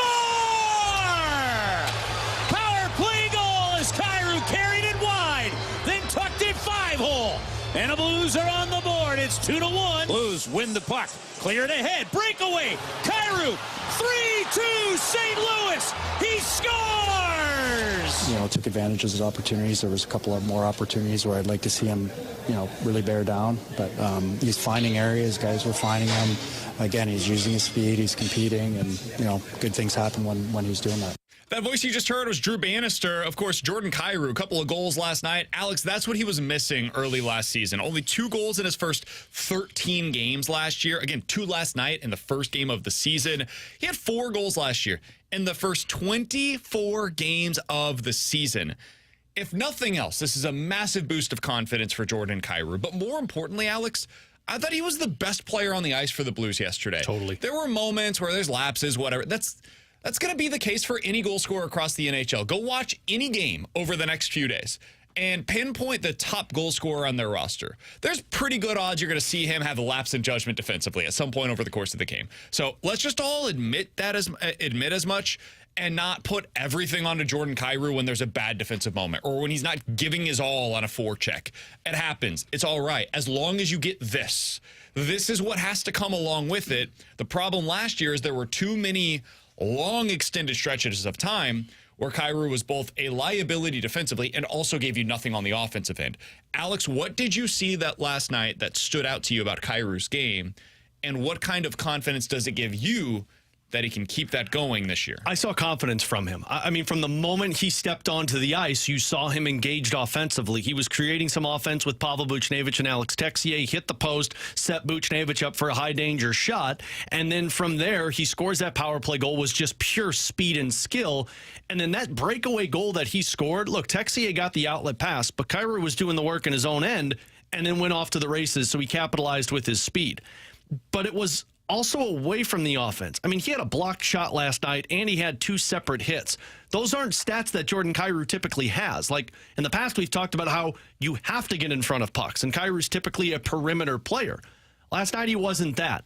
Power play goal as Kyrou carried it wide, then tucked it 5-hole. And the Blues are on the board. scored. It's 2-1. Blues win the puck. Cleared ahead. Breakaway. Kyrou. 3-2 St. Louis. He scores! You know, took advantage of his opportunities. There was a couple of more opportunities where I'd like to see him, you know, really bear down. But he's finding areas. Guys were finding him. Again, he's using his speed. He's competing. And, you know, good things happen when he's doing that. That voice you just heard was Drew Bannister. Of course, Jordan Kyrou, a couple of goals last night. Alex, that's what he was missing early last season. Only 2 goals in his first 13 games last year. Again, 2 last night in the first game of the season. He had 4 goals last year in the first 24 games of the season. If nothing else, this is a massive boost of confidence for Jordan Kyrou. But more importantly, Alex, I thought he was the best player on the ice for the Blues yesterday. Totally. There were moments where there's lapses, whatever. That's going to be the case for any goal scorer across the NHL. Go watch any game over the next few days and pinpoint the top goal scorer on their roster. There's pretty good odds you're going to see him have a lapse in judgment defensively at some point over the course of the game. So let's just all admit as much and not put everything onto Jordan Kyrou when there's a bad defensive moment or when he's not giving his all on a forecheck. It happens. It's all right. As long as you get this. This is what has to come along with it. The problem last year is there were too many long extended stretches of time where Kyrou was both a liability defensively and also gave you nothing on the offensive end. Alex, what did you see that last night that stood out to you about Kyrou's game, and what kind of confidence does it give you that he can keep that going this year? I saw confidence from him. I mean, from the moment he stepped onto the ice, you saw him engaged offensively. He was creating some offense with Pavel Buchnevich and Alex Texier. He hit the post, set Buchnevich up for a high-danger shot, and then from there, he scores that power play goal, was just pure speed and skill. And then that breakaway goal that he scored, look, Texier got the outlet pass, but Kyrou was doing the work in his own end and then went off to the races, so he capitalized with his speed. But it was also away from the offense. I mean, he had a blocked shot last night, and he had 2 separate hits. Those aren't stats that Jordan Kyrou typically has. Like, in the past, we've talked about how you have to get in front of pucks, and Kyrou's typically a perimeter player. Last night, he wasn't that.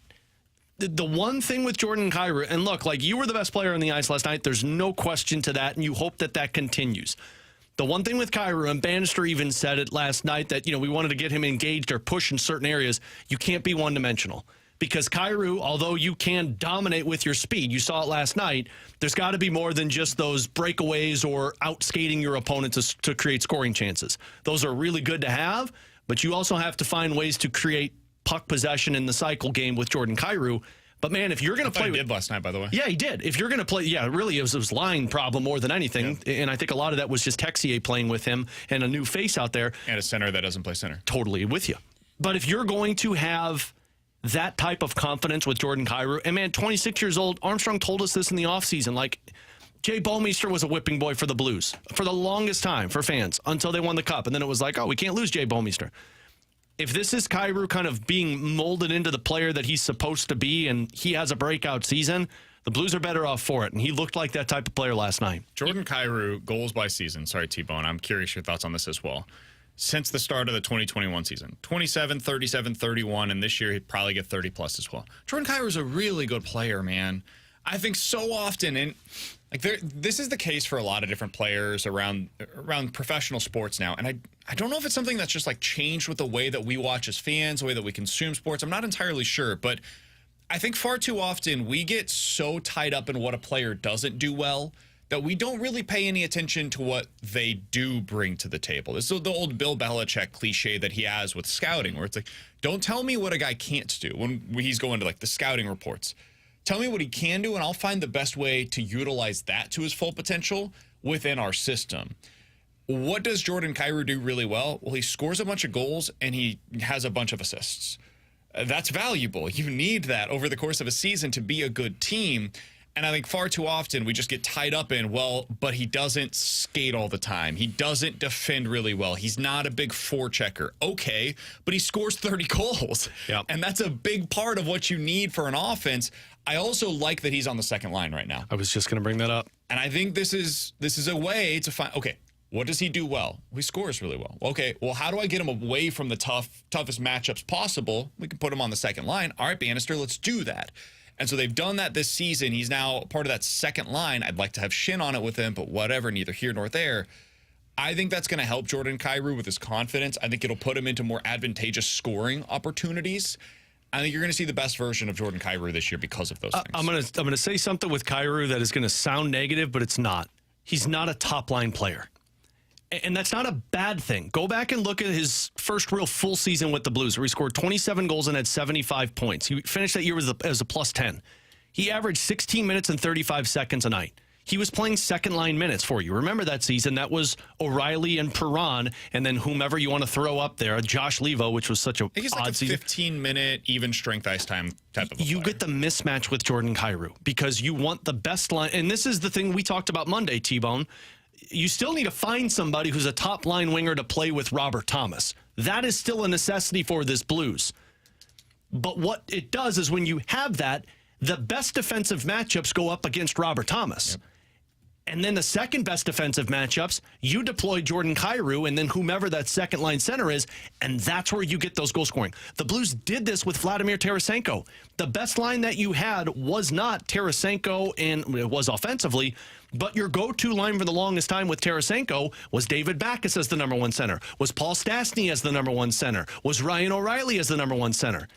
The one thing with Jordan Kyrou, and look, like, you were the best player on the ice last night. There's no question to that, and you hope that that continues. The one thing with Kyrou, and Bannister even said it last night, that, you know, we wanted to get him engaged or push in certain areas. You can't be one-dimensional. Because Kyrou, although you can dominate with your speed, you saw it last night, there's got to be more than just those breakaways or outskating your opponent to create scoring chances. Those are really good to have, but you also have to find ways to create puck possession in the cycle game with Jordan Kyrou. But, man, if you're going to play... He did last night, by the way. Yeah, he did. If you're going to play... Yeah, really, it was line problem more than anything. Yeah. And I think a lot of that was just Texier playing with him and a new face out there. And a center that doesn't play center. Totally with you. But if you're going to have that type of confidence with Jordan Kyrou, and, man, 26 years old, Armstrong told us this in the offseason, like, Jay Bouwmeester was a whipping boy for the Blues for the longest time for fans until they won the Cup. And then it was like, oh, we can't lose Jay Bouwmeester. If this is Kyrou kind of being molded into the player that he's supposed to be and he has a breakout season, the Blues are better off for it. And he looked like that type of player last night. Jordan Kyrou, goals by season. Sorry, T-Bone. I'm curious your thoughts on this as well. Since the start of the 2021 season, 27, 37, 31, and this year he'd probably get 30-plus as well. Jordan Kyrou is a really good player, man. I think so often, and like this is the case for a lot of different players around professional sports now, and I don't know if it's something that's just like changed with the way that we watch as fans, the way that we consume sports. I'm not entirely sure, but I think far too often we get so tied up in what a player doesn't do well that we don't really pay any attention to what they do bring to the table. This is the old Bill Belichick cliche that he has with scouting, where it's like, don't tell me what a guy can't do when he's going to like the scouting reports. Tell me what he can do, and I'll find the best way to utilize that to his full potential within our system. What does Jordan Kyrou do really well? Well, he scores a bunch of goals, and he has a bunch of assists. That's valuable. You need that over the course of a season to be a good team. And I think far too often we just get tied up in, well, but he doesn't skate all the time. He doesn't defend really well. He's not a big forechecker. Okay, but he scores 30 goals. Yep. And that's a big part of what you need for an offense. I also like that he's on the second line right now. I was just going to bring that up. And I think this is a way to find, okay, what does he do well? He scores really well. Okay, well, how do I get him away from the toughest matchups possible? We can put him on the second line. All right, Bannister, let's do that. And so they've done that this season. He's now part of that second line. I'd like to have Shin on it with him, but whatever, neither here nor there. I think that's going to help Jordan Kyrou with his confidence. I think it'll put him into more advantageous scoring opportunities. I think you're going to see the best version of Jordan Kyrou this year because of those things. I'm going to say something with Kyrou that is going to sound negative, but it's not. He's not a top-line player. And that's not a bad thing. Go back and look at his first real full season with the Blues, where he scored 27 goals and had 75 points. He finished that year as a plus 10. He averaged 16 minutes and 35 seconds a night. He was playing second-line minutes for you. Remember that season? That was O'Reilly and Perron, and then whomever you want to throw up there, Josh Levo, which was such a I think it's like a 15-minute even strength ice time type of a You player. get the mismatch with Jordan Kyrou because you want the best line. And this is the thing we talked about Monday, T-Bone. You still need to find somebody who's a top-line winger to play with Robert Thomas. That is still a necessity for this Blues. But what it does is when you have that, the best defensive matchups go up against Robert Thomas. Yep. And then the second best defensive matchups, you deploy Jordan Kyrou and then whomever that second line center is, and that's where you get those goal scoring. The Blues did this with Vladimir Tarasenko. The best line that you had was not Tarasenko, and it was offensively, but your go-to line for the longest time with Tarasenko was David Backes as the number one center, was Paul Stastny as the number one center, was Ryan O'Reilly as the number one center.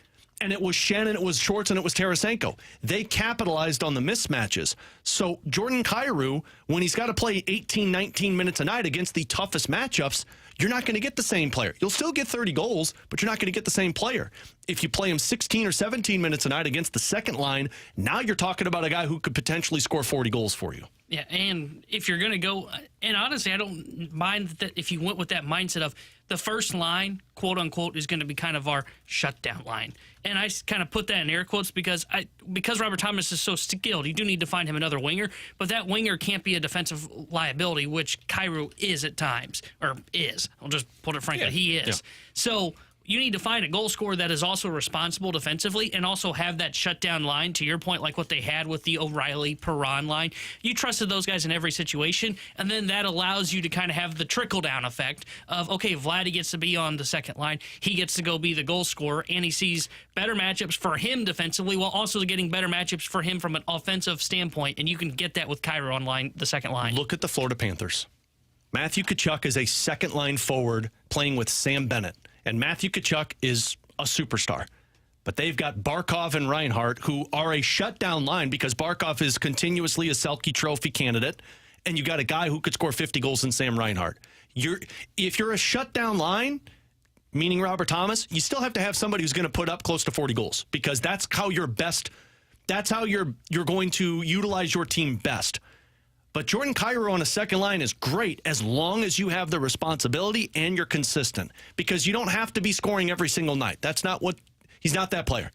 And it was Shannon, it was Schwartz, and it was Tarasenko. They capitalized on the mismatches. So Jordan Kyrou, when he's got to play 18, 19 minutes a night against the toughest matchups, you're not going to get the same player. You'll still get 30 goals, but you're not going to get the same player. If you play him 16 or 17 minutes a night against the second line, now you're talking about a guy who could potentially score 40 goals for you. Yeah, and if you're going to go, and honestly, I don't mind that if you went with that mindset of the first line, quote unquote, is going to be kind of our shutdown line. And I kind of put that in air quotes because Robert Thomas is so skilled, you do need to find him another winger, but that winger can't be a defensive liability, which Kyrou is at times, or is. I'll just put it frankly, he is. Yeah. So you need to find a goal scorer that is also responsible defensively and also have that shutdown line, to your point, like what they had with the O'Reilly-Perron line. You trusted those guys in every situation, and then that allows you to kind of have the trickle-down effect of, okay, Vladdy gets to be on the second line. He gets to go be the goal scorer, and he sees better matchups for him defensively while also getting better matchups for him from an offensive standpoint, and you can get that with Kyrou on the second line. Look at the Florida Panthers. Matthew Tkachuk is a second-line forward playing with Sam Bennett. And Matthew Tkachuk is a superstar. But they've got Barkov and Reinhart, who are a shutdown line because Barkov is continuously a Selke Trophy candidate. And you got a guy who could score 50 goals in Sam Reinhart. If you're a shutdown line, meaning Robert Thomas, you still have to have somebody who's going to put up close to 40 goals because that's how you're going to utilize your team best. But Jordan Kyrou on a second line is great as long as you have the responsibility and you're consistent because you don't have to be scoring every single night. He's not that player.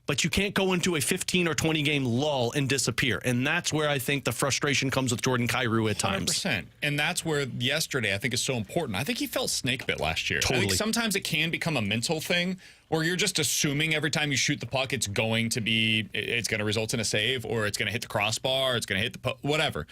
But you can't go into a 15 or 20 game lull and disappear. And that's where I think the frustration comes with Jordan Kyrou at times. 100%. And that's where yesterday I think is so important. I think he felt snake bit last year. Totally. I think sometimes it can become a mental thing where you're just assuming every time you shoot the puck it's going to result in a save or it's going to hit the crossbar, or it's going to hit the whatever.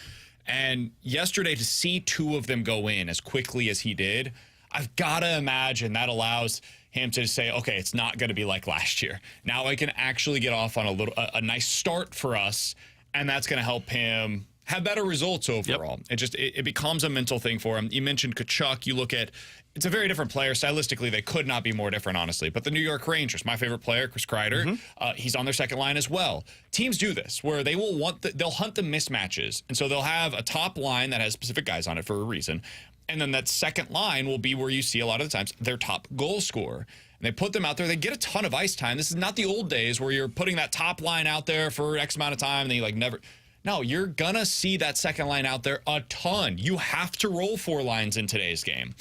And yesterday, to see two of them go in as quickly as he did, I've got to imagine that allows him to say, okay, it's not going to be like last year. Now I can actually get off on a nice start for us, and that's going to help him have better results overall. Yep. It becomes a mental thing for him. You mentioned Tkachuk. You look at, it's a very different player. Stylistically, they could not be more different, honestly. But the New York Rangers, my favorite player, Chris Kreider, he's on their second line as well. Teams do this, where they will they'll hunt the mismatches. And so they'll have a top line that has specific guys on it for a reason. And then that second line will be where you see a lot of the times their top goal scorer. And they put them out there. They get a ton of ice time. This is not the old days where you're putting that top line out there for X amount of time and then you never... No, you're going to see that second line out there a ton. You have to roll four lines in today's game.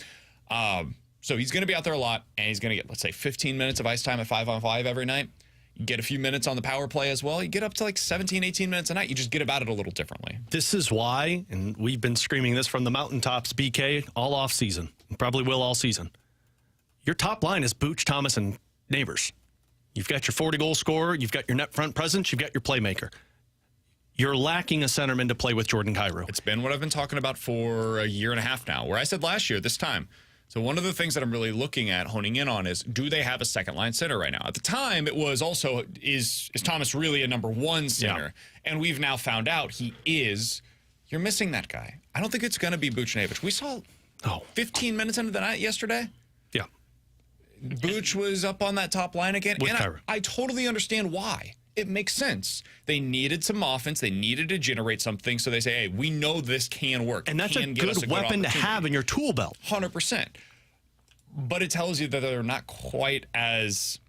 So he's going to be out there a lot, and he's going to get, let's say, 15 minutes of ice time at 5-on-5 every night. You get a few minutes on the power play as well. You get up to 17, 18 minutes a night. You just get about it a little differently. This is why, and we've been screaming this from the mountaintops, BK, all off season. Probably will all season. Your top line is Booch, Thomas, and Neighbors. You've got your 40-goal scorer. You've got your net front presence. You've got your playmaker. You're lacking a centerman to play with Jordan Kyrou. It's been what I've been talking about for a year and a half now, where I said last year, this time. So one of the things that I'm really looking at, honing in on, is do they have a second-line center right now? At the time, it was also, is Thomas really a number one center? Yeah. And we've now found out he is. You're missing that guy. I don't think it's going to be Buchnevich. We saw Oh, 15 minutes into the night yesterday, yeah. Booch was up on that top line again. With And Kyrou. I totally understand why. It makes sense. They needed some offense. They needed to generate something. So they say, hey, we know this can work. And that's a Can give us good weapon to have in your tool belt. 100%. But it tells you that they're not quite as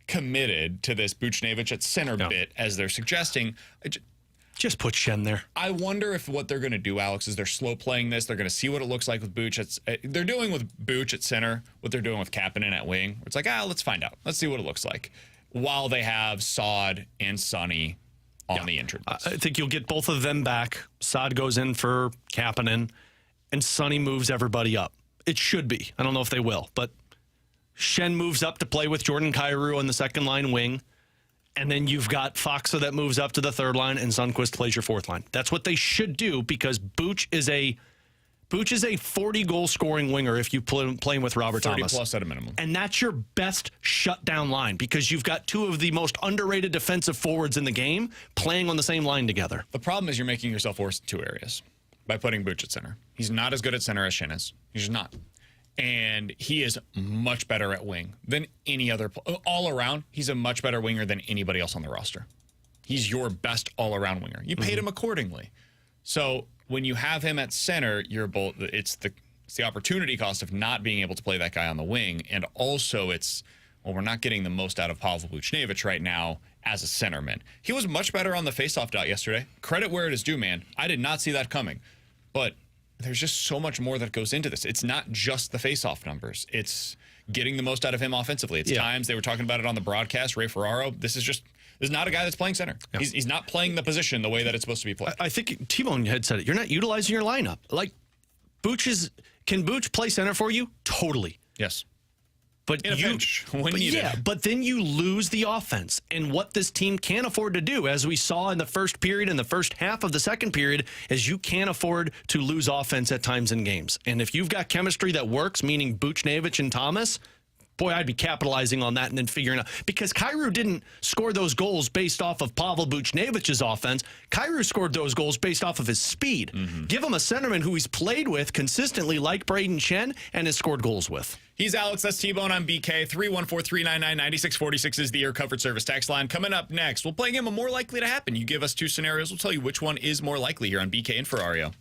committed to this Buchnevich at center bit as they're suggesting. Just put Shen there. I wonder if what they're going to do, Alex, is they're slow playing this. They're going to see what it looks like with Booch. They're doing with Booch at center what they're doing with Kapanen at wing. It's like, let's find out. Let's see what it looks like. While they have Saad and Sonny on the injured list. I think you'll get both of them back. Saad goes in for Kapanen, and Sonny moves everybody up. It should be. I don't know if they will, but Shen moves up to play with Jordan Kyrou on the second line wing. And then you've got Foxa that moves up to the third line, and Sundqvist plays your fourth line. That's what they should do, because Booch is a 40-goal scoring winger if you playing with Robert 30 Thomas. plus at a minimum. And that's your best shutdown line, because you've got two of the most underrated defensive forwards in the game playing on the same line together. The problem is you're making yourself worse in two areas by putting Booch at center. He's not as good at center as Shen is. He's just not. And he is much better at wing than any other. All around, he's a much better winger than anybody else on the roster. He's your best all-around winger. You paid him accordingly. So when you have him at center, you're both. It's the opportunity cost of not being able to play that guy on the wing, and also we're not getting the most out of Pavel Buchnevich right now as a centerman. He was much better on the faceoff dot yesterday. Credit where it is due, man. I did not see that coming, but there's just so much more that goes into this. It's not just the faceoff numbers. It's getting the most out of him offensively. It's times they were talking about it on the broadcast. Ray Ferrario. This is not a guy that's playing center. Yeah. He's not playing the position the way that it's supposed to be played. I think T-Bone had said it. You're not utilizing your lineup. Like, can Booch play center for you? Totally. Yes. But in a pinch, when needed. But then you lose the offense. And what this team can't afford to do, as we saw in the first period and the first half of the second period, is you can't afford to lose offense at times in games. And if you've got chemistry that works, meaning Buchnevich and Thomas, boy, I'd be capitalizing on that and then figuring out. Because Kyrou didn't score those goals based off of Pavel Buchnevich's offense. Kyrou scored those goals based off of his speed. Mm-hmm. Give him a centerman who he's played with consistently like Braden Shen and has scored goals with. He's Alex. That's T-Bone. I'm BK. 314-399-9646 is the Air Comfort Service text line. Coming up next, we'll play a game of More Likely to Happen. You give us two scenarios. We'll tell you which one is more likely here on BK and Ferrario.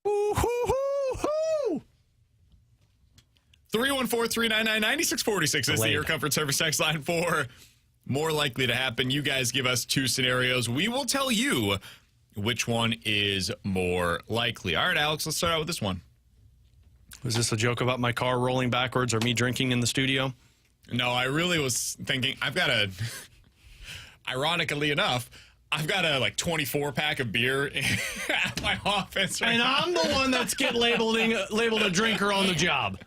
Ooh-hoo-hoo-hoo. 314-399-9646 is the Air Comfort Service text line for more likely to happen. You guys give us two scenarios. We will tell you which one is more likely. All right, Alex, let's start out with this one. Was this a joke about my car rolling backwards or me drinking in the studio? No, I really was thinking I've got a, ironically enough, I've got a 24-pack of beer at my office right And now. I'm the one that's labeled a drinker on the job.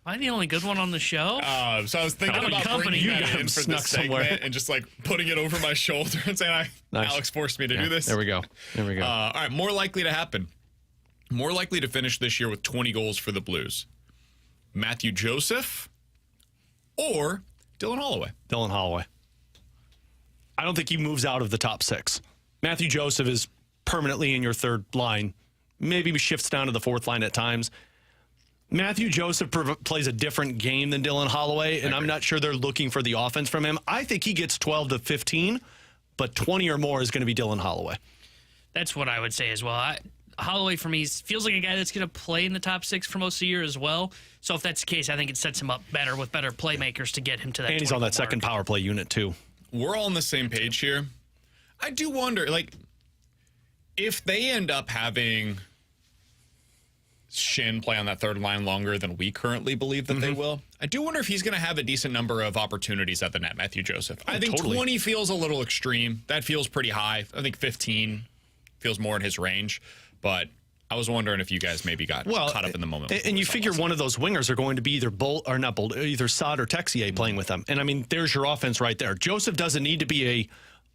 Am I the only good one on the show? So I was thinking Probably about company. bringing You that got in him for snuck this segment somewhere. and just putting it over my shoulder and saying, Nice. Alex forced me to do this. There we go. All right, more likely to happen. More likely to finish this year with 20 goals for the Blues. Matthew Joseph or Dylan Holloway? Dylan Holloway. I don't think he moves out of the top six. Matthew Joseph is permanently in your third line. Maybe he shifts down to the fourth line at times. Matthew Joseph plays a different game than Dylan Holloway, and I'm not sure they're looking for the offense from him. I think he gets 12 to 15, but 20 or more is going to be Dylan Holloway. That's what I would say as well. Holloway, for me, feels like a guy that's going to play in the top six for most of the year as well. So if that's the case, I think it sets him up better with better playmakers to get him to that. And he's on that second power play unit, too. We're all on the same page here. I do wonder, if they end up having Shin play on that third line longer than we currently believe that they will, I do wonder if he's going to have a decent number of opportunities at the net, Matthew Joseph. I think totally. 20 feels a little extreme. That feels pretty high. I think 15 feels more in his range. But I was wondering if you guys maybe got caught up in the moment. And you figure one of those wingers are going to be either either Saad or Texier playing with them. And I mean, there's your offense right there. Joseph doesn't need to be a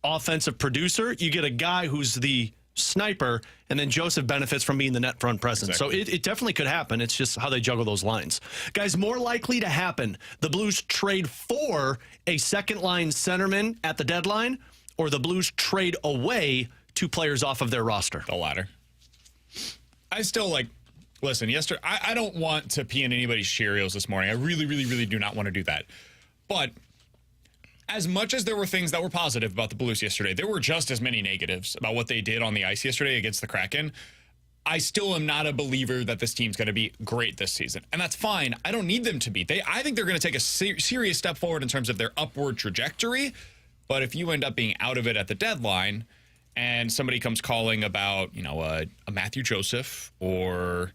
offensive producer. You get a guy who's the sniper, and then Joseph benefits from being the net front presence. Exactly. So it definitely could happen. It's just how they juggle those lines. Guys, more likely to happen. The Blues trade for a second line centerman at the deadline, or the Blues trade away two players off of their roster. The latter. I still listen, yesterday, I don't want to pee in anybody's Cheerios this morning. I really, really, really do not want to do that. But as much as there were things that were positive about the Blues yesterday, there were just as many negatives about what they did on the ice yesterday against the Kraken. I still am not a believer that this team's going to be great this season. And that's fine. I don't need them to be. I think they're going to take a serious step forward in terms of their upward trajectory. But if you end up being out of it at the deadline and somebody comes calling about, a Matthew Joseph or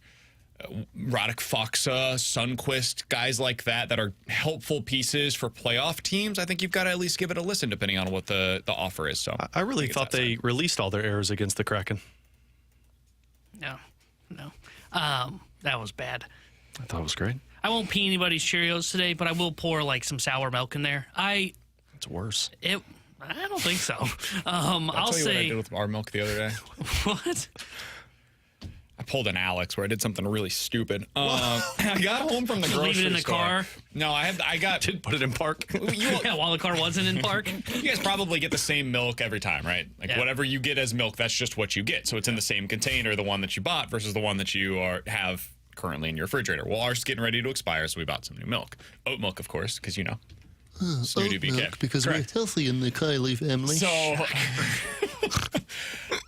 Radek Faksa, Sundqvist, guys like that are helpful pieces for playoff teams, I think you've got to at least give it a listen depending on what the offer is. So I really thought they released all their errors against the Kraken. No. That was bad. I thought it was great. I won't pee anybody's Cheerios today, but I will pour some sour milk in there. It's worse. I don't think so. I'll I'll tell you what I say did with our milk the other day. what? I pulled an Alex where I did something really stupid. I got home from the grocery Leave it in the store. car? No, I got Didn't put it in park. Yeah, while the car wasn't in park. You guys probably get the same milk every time, right? Yeah. Whatever you get as milk, that's just what you get. So it's in the same container, the one that you bought versus the one that you have currently in your refrigerator. Well, ours is getting ready to expire, so we bought some new milk. Oat milk, of course, because snooty BK. Because Correct. we're healthy in the Kylie family. So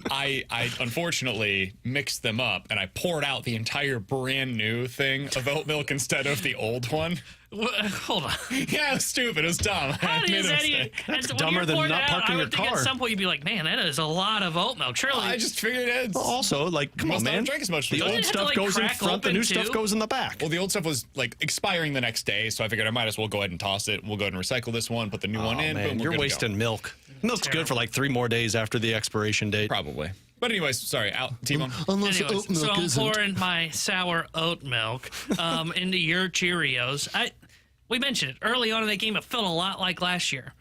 I unfortunately mixed them up and I poured out the entire brand new thing of oat milk instead of the old one. Hold on. Yeah, it was stupid. It was dumb. How I made is a that mistake. That's dumber than not parking I your would think car. at some point you'd be like, man, that is a lot of oat milk. Surely. I just figured it. Also, come on, Must not man. drink as much. The Doesn't old it have to, stuff goes in crack front, the open new stuff too? goes in the back. Well, the old stuff was expiring the next day, so I figured I might as well go ahead and toss it. We'll go ahead and recycle this one, put the new one in. Man, boom, we're you're good to go. wasting milk. Milk's good for 3 more days after the expiration date. Probably. But anyways, sorry, T-Bone. Unless Anyways, oat milk so I'm isn't. pouring my sour oat milk into your Cheerios. We mentioned it early on in the game. It felt a lot like last year,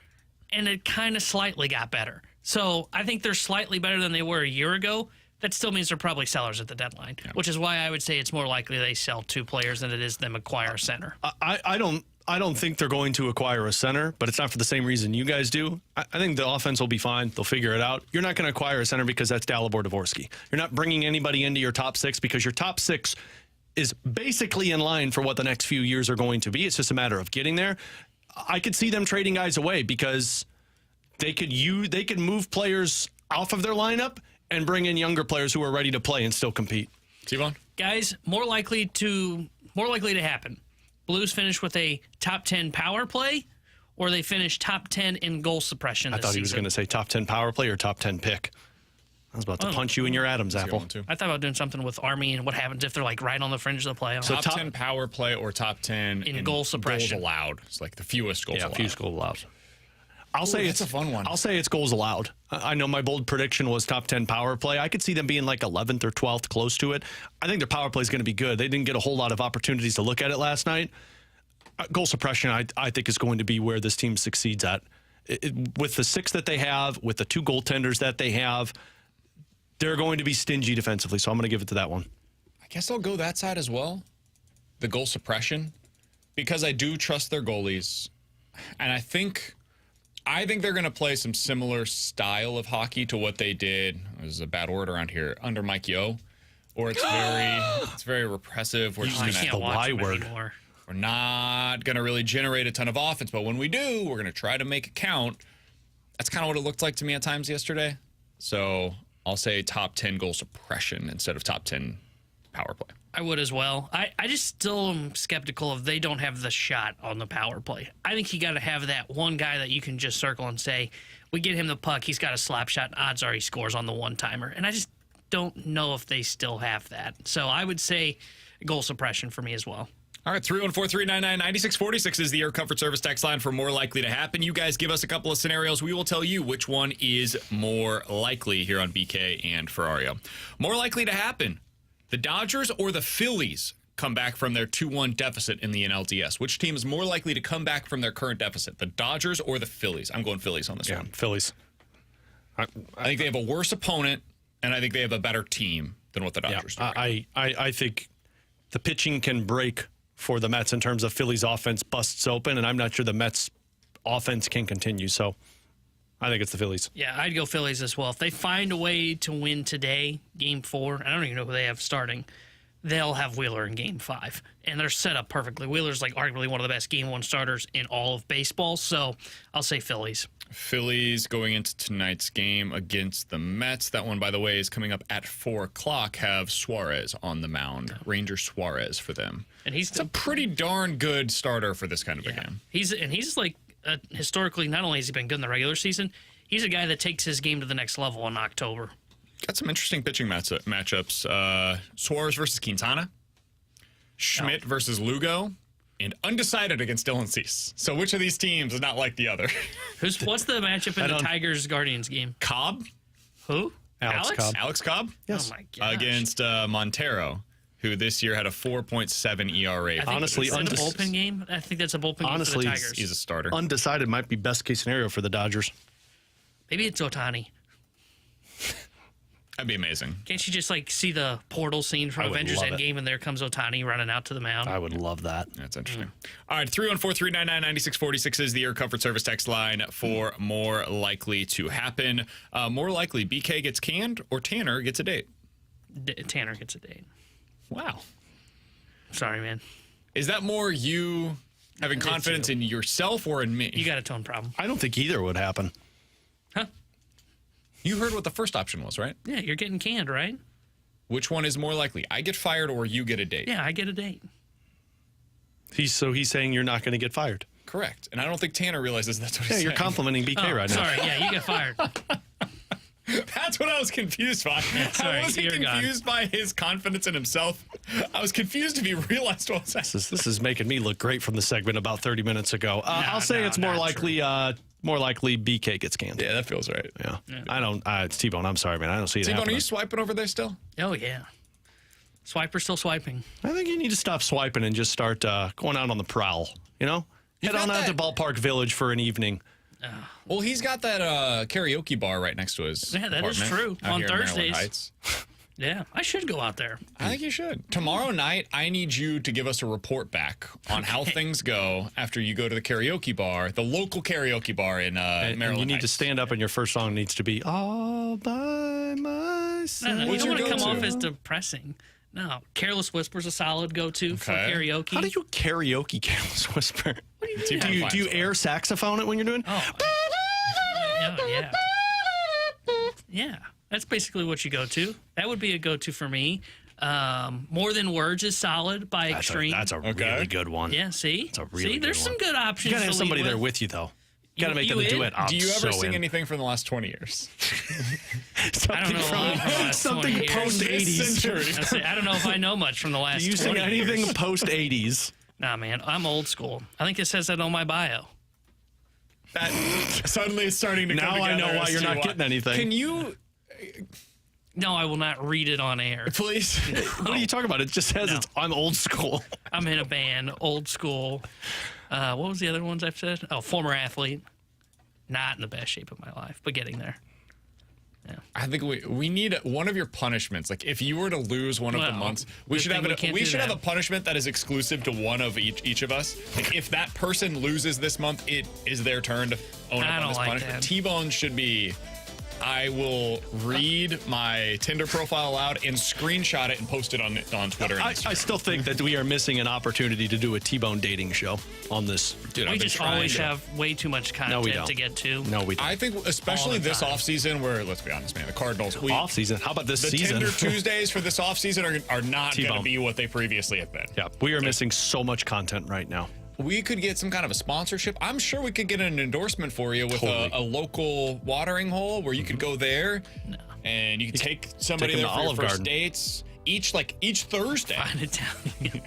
and it kind of slightly got better. So I think they're slightly better than they were a year ago. That still means they're probably sellers at the deadline, which is why I would say it's more likely they sell 2 players than it is them acquire a center. I don't think they're going to acquire a center, but it's not for the same reason you guys do. I think the offense will be fine. They'll figure it out. You're not going to acquire a center because that's Dalibor Dvorsky. You're not bringing anybody into your top 6 because your top 6 is basically in line for what the next few years are going to be. It's just a matter of getting there. I could see them trading guys away because they could move players off of their lineup and bring in younger players who are ready to play and still compete. T-Bone? Guys, more likely to happen. Blues finish with a top 10 power play, or they finish top 10 in goal suppression I this thought he was season. going to say top 10 power play or top 10 pick. I was about to punch you in your Adam's apple. I thought about doing something with Army and what happens if they're like right on the fringe of the playoffs. So top 10 power play or top 10 in goal suppression. Goals allowed. It's like the fewest goals allowed. Yeah, fewest goals allowed. I'll say that's it's a fun one. I'll say it's goals allowed. I know my bold prediction was top 10 power play. I could see them being like 11th or 12th, close to it. I think their power play is going to be good. They didn't get a whole lot of opportunities to look at it last night. Goal suppression, I think, is going to be where this team succeeds at. With the 6 that they have, with the 2 goaltenders that they have, they're going to be stingy defensively, so I'm going to give it to that one. I guess I'll go that side as well. The goal suppression, because I do trust their goalies, and I think they're going to play some similar style of hockey to what they did. There's a bad word around here under Mike Yeo, or it's very repressive. We're just I going can't to watch them anymore. we're not going to really generate a ton of offense, but when we do, we're going to try to make it count. That's kind of what it looked like to me at times yesterday. So I'll say top 10 goal suppression instead of top 10 power play. I would as well. I just still am skeptical if they don't have the shot on the power play. I think you got to have that one guy that you can just circle and say, we get him the puck, he's got a slap shot, odds are he scores on the one-timer. And I just don't know if they still have that. So I would say goal suppression for me as well. All right, 314-399-9646 is the Air Comfort Service text line for more likely to happen. You guys give us a couple of scenarios. We will tell you which one is more likely here on BK and Ferrario. More likely to happen, the Dodgers or the Phillies come back from their 2-1 deficit in the NLDS. Which team is more likely to come back from their current deficit, the Dodgers or the Phillies? I'm going Phillies on this one. Phillies. I think they have a worse opponent, and I think they have a better team than what the Dodgers do. I think the pitching can break for the Mets in terms of Phillies offense busts open, and I'm not sure the Mets offense can continue. So I think it's the Phillies. Yeah, I'd go Phillies as well. If they find a way to win today, Game 4, I don't even know who they have starting, they'll have Wheeler in Game 5. And they're set up perfectly. Wheeler's like arguably one of the best Game 1 starters in all of baseball, so I'll say Phillies. Phillies going into tonight's game against the Mets. That one, by the way, is coming up at 4 o'clock. Have Suarez on the mound. Ranger Suarez for them. And he's a pretty darn good starter for this kind of a game. He's like historically, not only has he been good in the regular season, he's a guy that takes his game to the next level in October. Got some interesting pitching matchups. Suarez versus Quintana. Schmidt versus Lugo. And undecided against Dylan Cease. So which of these teams is not like the other? What's the matchup in the Tigers-Guardians game? Cobb. Who? Alex Cobb? Yes. Oh, my gosh. Against Montero, who this year had a 4.7 ERA. Honestly, is that a bullpen game? I think that's a bullpen game for the Tigers. He's a starter. Undecided might be best case scenario for the Dodgers. Maybe it's Ohtani. That'd be amazing. Can't you just like see the portal scene from Avengers Endgame and there comes Ohtani running out to the mound? I would love that. That's interesting. All right, 314-399-9646 is the Air Comfort Service text line for more likely to happen. More likely, BK gets canned or Tanner gets a date? Tanner gets a date. Wow. Sorry, man. Is that more you having confidence in yourself or in me? You got a tone problem. I don't think either would happen. Huh? You heard what the first option was, right? Yeah, you're getting canned, right? Which one is more likely? I get fired or you get a date? Yeah, I get a date. He's saying you're not going to get fired. Correct. And I don't think Tanner realizes that's what he's saying. You're complimenting BK right now. Sorry, yeah, you get fired. That's what I was confused by. Yeah, sorry, I wasn't confused by his confidence in himself. I was confused if he realized what was happening. This is making me look great from the segment about 30 minutes ago. I'll say it's more likely BK gets canned. Yeah, that feels right. Yeah. I don't. It's T-Bone. I'm sorry, man. I don't see it T-Bone, happening. are you swiping over there still? Oh, yeah. Swiper's still swiping. I think you need to stop swiping and just start going out on the prowl. You know? Head on out to Ballpark Village for an evening. Well, he's got that karaoke bar right next to his Yeah, that is apartment true. out On here in Maryland Thursdays. Heights. Yeah, I should go out there. I think you should. Tomorrow night, I need you to give us a report back on how things go after you go to the karaoke bar, the local karaoke bar in Maryland And you need to Heights. stand up and your first song needs to be All by Myself. No, you What's don't your want to come go-to? off as depressing. No, Careless Whisper's a solid go-to for Okay. karaoke. How do you karaoke Careless Whisper? What do you mean? Do you air saxophone it when you're doing? Oh, yeah. Yeah, that's basically what you go to. That would be a go-to for me. More Than Words is solid by Extreme. That's a really good one. Yeah, see? It's a really good there's one. some good options. You got to have to somebody lead there with you, though. You got to make them in? do it. Do you ever sing anything from the last 20 years? I don't know. Something post 80s. I don't know if I know much from the last. Do you sing 20 anything years. post 80s? Nah, man, I'm old school. I think it says that on my bio. That suddenly it's starting to come Now I together know why as you're to not getting anything. Can you No, I will not read it on air. please? What are you talking about? It just says I'm old school. I'm in a band, old school. What was the other ones I've said? Oh, former athlete. Not in the best shape of my life, but getting there. I think we need one of your punishments. Like if you were to lose one of the months, we should have have a punishment that is exclusive to one of each of us. Like if that person loses this month, it is their turn to own up on this punishment. T-Bone should be. I will read my Tinder profile aloud and screenshot it and post it on Twitter. I still think that we are missing an opportunity to do a T-Bone dating show on this. Dude, we just always have way too much content to get to. No, we don't. I think especially this offseason where, let's be honest, man, the Cardinals. Off-season? How about this season? The Tinder Tuesdays for this offseason are not going to be what they previously have been. Yeah, we are missing so much content right now. We could get some kind of a sponsorship. I'm sure we could get an endorsement for you with a local watering hole where you could go there and you could take somebody there for your first dates each Thursday. Find Italian.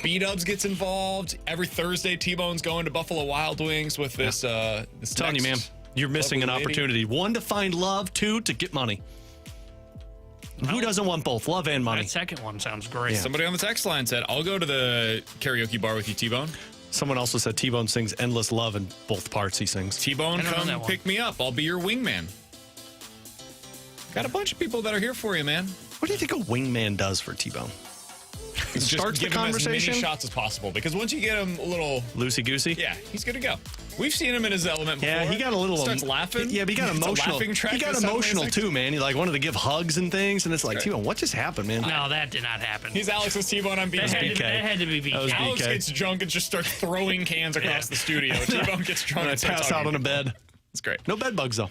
B-Dubs gets involved. Every Thursday, T-Bone's going to Buffalo Wild Wings with this. I'm telling you, man, you're missing an opportunity. 1, to find love. 2, to get money. Who doesn't want both? Love and money. That second one sounds great. Yeah. Somebody on the text line said, I'll go to the karaoke bar with you, T-Bone. Someone also said T-Bone sings Endless Love in both parts he sings. T-Bone, come pick me up. I'll be your wingman. Got a bunch of people that are here for you, man. What do you think a wingman does for T-Bone? Just starts give the him conversation? as many shots as possible, because once you get him a little loosey-goosey, yeah, he's good to go. We've seen him in his element before. Yeah, he got a little starts laughing. Yeah, but he got emotional. He got emotional too, man. He wanted to give hugs and things, and it's like, T-Bone, what just happened, man? No, that did not happen. He's Alex's T-Bone. I'm BK. That had to be BK. Alex gets drunk and just starts throwing cans across the studio. T-Bone gets drunk and pass out on a bed. It's great. No bed bugs though.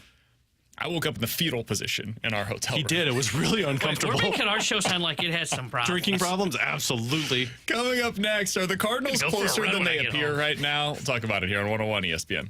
I woke up in the fetal position in our hotel room. He did. It was really uncomfortable. We're making our show sound like it has some problems. Drinking problems? Absolutely. Coming up next, are the Cardinals closer than they appear right now? We'll talk about it here on 101 ESPN.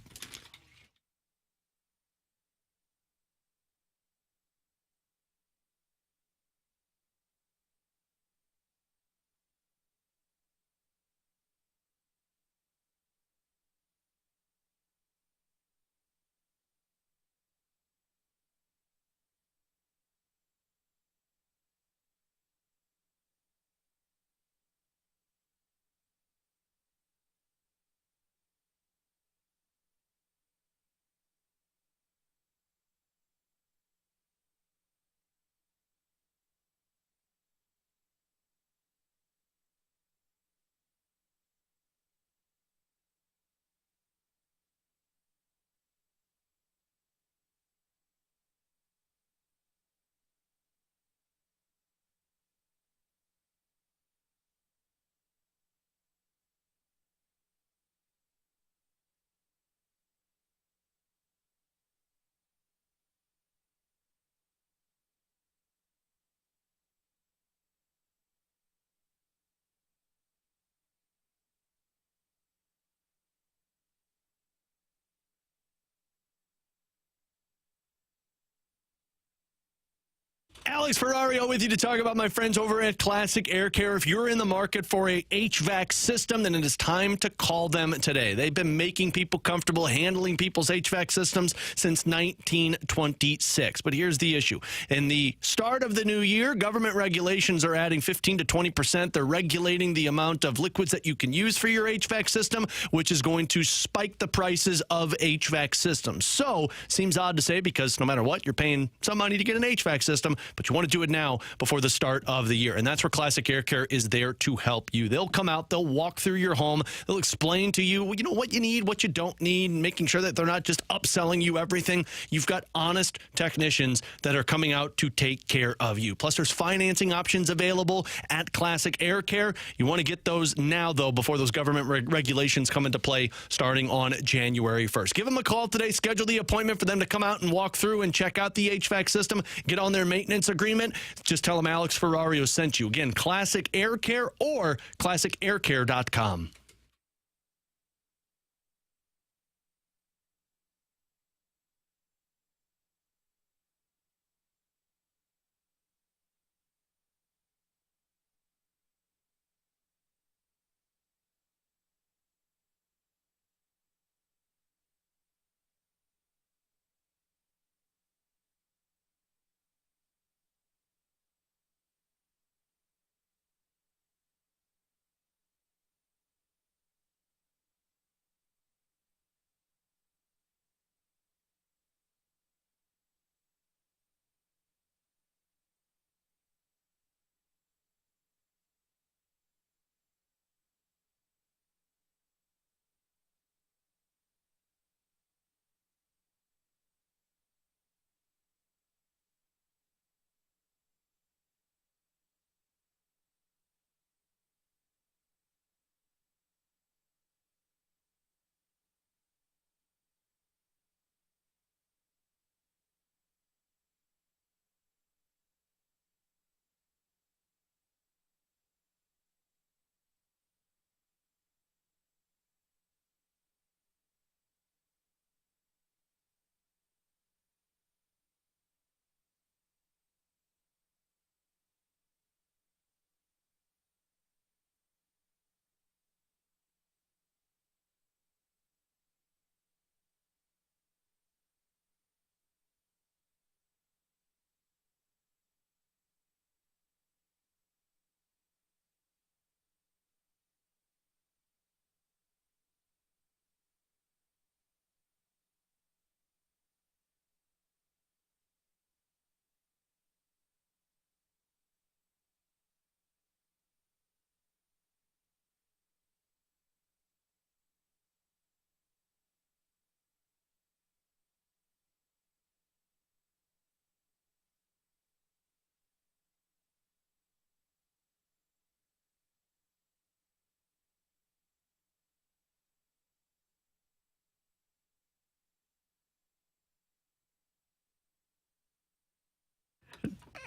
Alex Ferrario with you to talk about my friends over at Classic Air Care. If you're in the market for a HVAC system, then it is time to call them today. They've been making people comfortable handling people's HVAC systems since 1926. But here's the issue. In the start of the new year, government regulations are adding 15 to 20%. They're regulating the amount of liquids that you can use for your HVAC system, which is going to spike the prices of HVAC systems. So, seems odd to say because no matter what, you're paying some money to get an HVAC system, but you want to do it now before the start of the year. And that's where Classic Air Care is there to help you. They'll come out, they'll walk through your home, they'll explain to you, what you need, what you don't need, making sure that they're not just upselling you everything. You've got honest technicians that are coming out to take care of you. Plus, there's financing options available at Classic Air Care. You want to get those now, though, before those government regulations come into play starting on January 1st. Give them a call today. Schedule the appointment for them to come out and walk through and check out the HVAC system, get on their maintenance maintenance agreement, just tell them Alex Ferrario sent you. Again, Classic Air Care or classicaircare.com.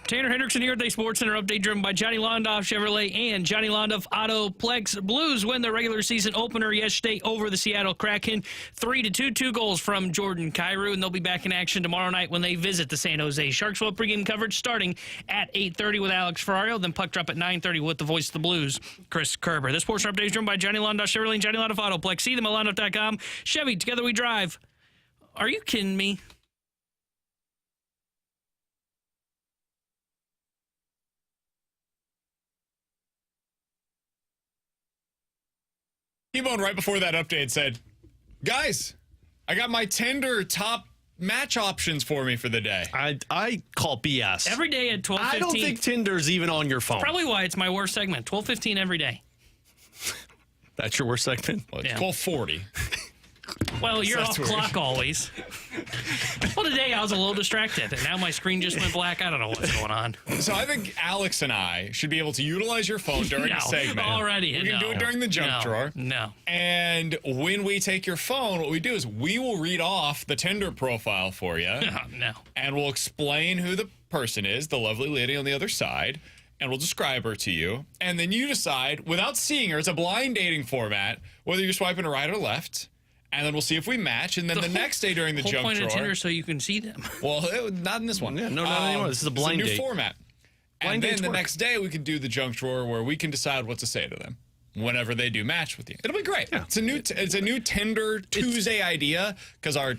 Tanner Hendrickson here at the Sports Center update driven by Johnny Londoff Chevrolet and Johnny Londoff Autoplex. Blues win their regular season opener yesterday over the Seattle Kraken. 3-2, 2 goals from Jordan Kyrou, and they'll be back in action tomorrow night when they visit the San Jose Sharks. Well, pregame coverage starting at 8:30 with Alex Ferrario, then puck drop at 9:30 with the voice of the Blues, Chris Kerber. This Sports Center update is driven by Johnny Londoff Chevrolet and Johnny Londoff Autoplex. See them at londoff.com. Chevy, together we drive. Are you kidding me? T-Bone, right before that update, said, guys, I got my Tinder top match options for me for the day. I call BS. Every day at 12:15. I don't think Tinder's even on your phone. Probably why it's my worst segment. 12:15 every day. That's your worst segment? Well, it's Yeah. 12:40. Well, you're That's off weird. clock always. Well, today I was a little distracted, and now my screen just went black. I don't know what's going on. So I think Alex and I should be able to utilize your phone during No, the segment. already. We can do it during the junk drawer. No. And when we take your phone, what we do is we will read off the Tinder profile for you. No. And we'll explain who the person is, the lovely lady on the other side, and we'll describe her to you. And then you decide, without seeing her, it's a blind dating format, whether you're swiping to right or left. And then we'll see if we match. And then the next day during the whole junk point drawer. of Tinder so you can see them. Well, not in this one. Yeah, no, not anymore. This is a blind it's a new date. format. Blind And then dates the work. next day we can do the junk drawer where we can decide what to say to them whenever they do match with you. It'll be great. Yeah. It's a new Tinder Tuesday idea because our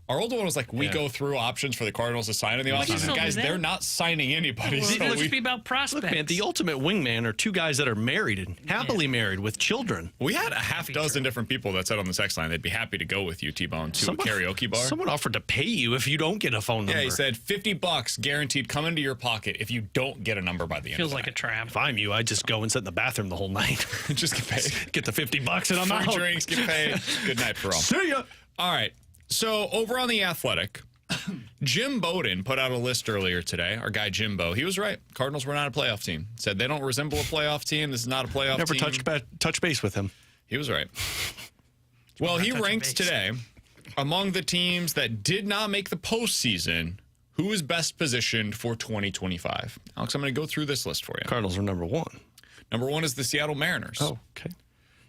older one was like, we go through options for the Cardinals to sign in the offseason. still Guys, do that? they're not signing anybody. Well, so let's we, be about prospects. Look, man, the ultimate wingman are two guys that are married and happily married with children. we had a half dozen different people that said on the sex line they'd be happy to go with you, T-Bone, to a karaoke bar. Someone offered to pay you if you don't get a phone number. Yeah, he said $50 guaranteed come into your pocket if you don't get a number by the end Feels of like the a trap. If I'm you, I just go and sit in the bathroom the whole night. night. Just get paid. Get the $50 and I'm Free out. drinks, get paid. Good night for all. See ya. All right. So over on The Athletic, Jim Bowden put out a list earlier today. Our guy Jimbo, he was right. Cardinals were not a playoff team. Said they don't resemble a playoff team. This is not a playoff Never team. touch base with him. He was right. Well, he touching ranked base. today among the teams that did not make the postseason Who is best positioned for 2025? Alex, I'm going to go through this list for you. Cardinals are number 1. Number 1 is the Seattle Mariners. Oh, okay.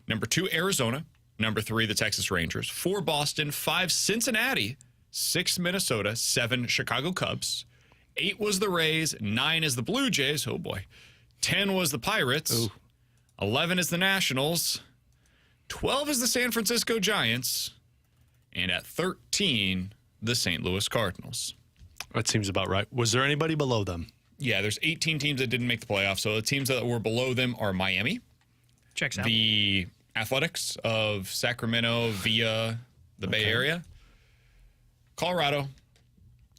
Number 2, Arizona. Number 3, the Texas Rangers. 4, Boston. 5, Cincinnati. 6, Minnesota. 7, Chicago Cubs. 8 was the Rays. 9 is the Blue Jays. Oh, boy. 10 was the Pirates. Ooh. 11 is the Nationals. 12 is the San Francisco Giants. And at 13, the St. Louis Cardinals. That seems about right. Was there anybody below them? Yeah, there's 18 teams that didn't make the playoffs. So the teams that were below them are Miami. Checks out. The Athletics of Sacramento via the Bay Area. Colorado,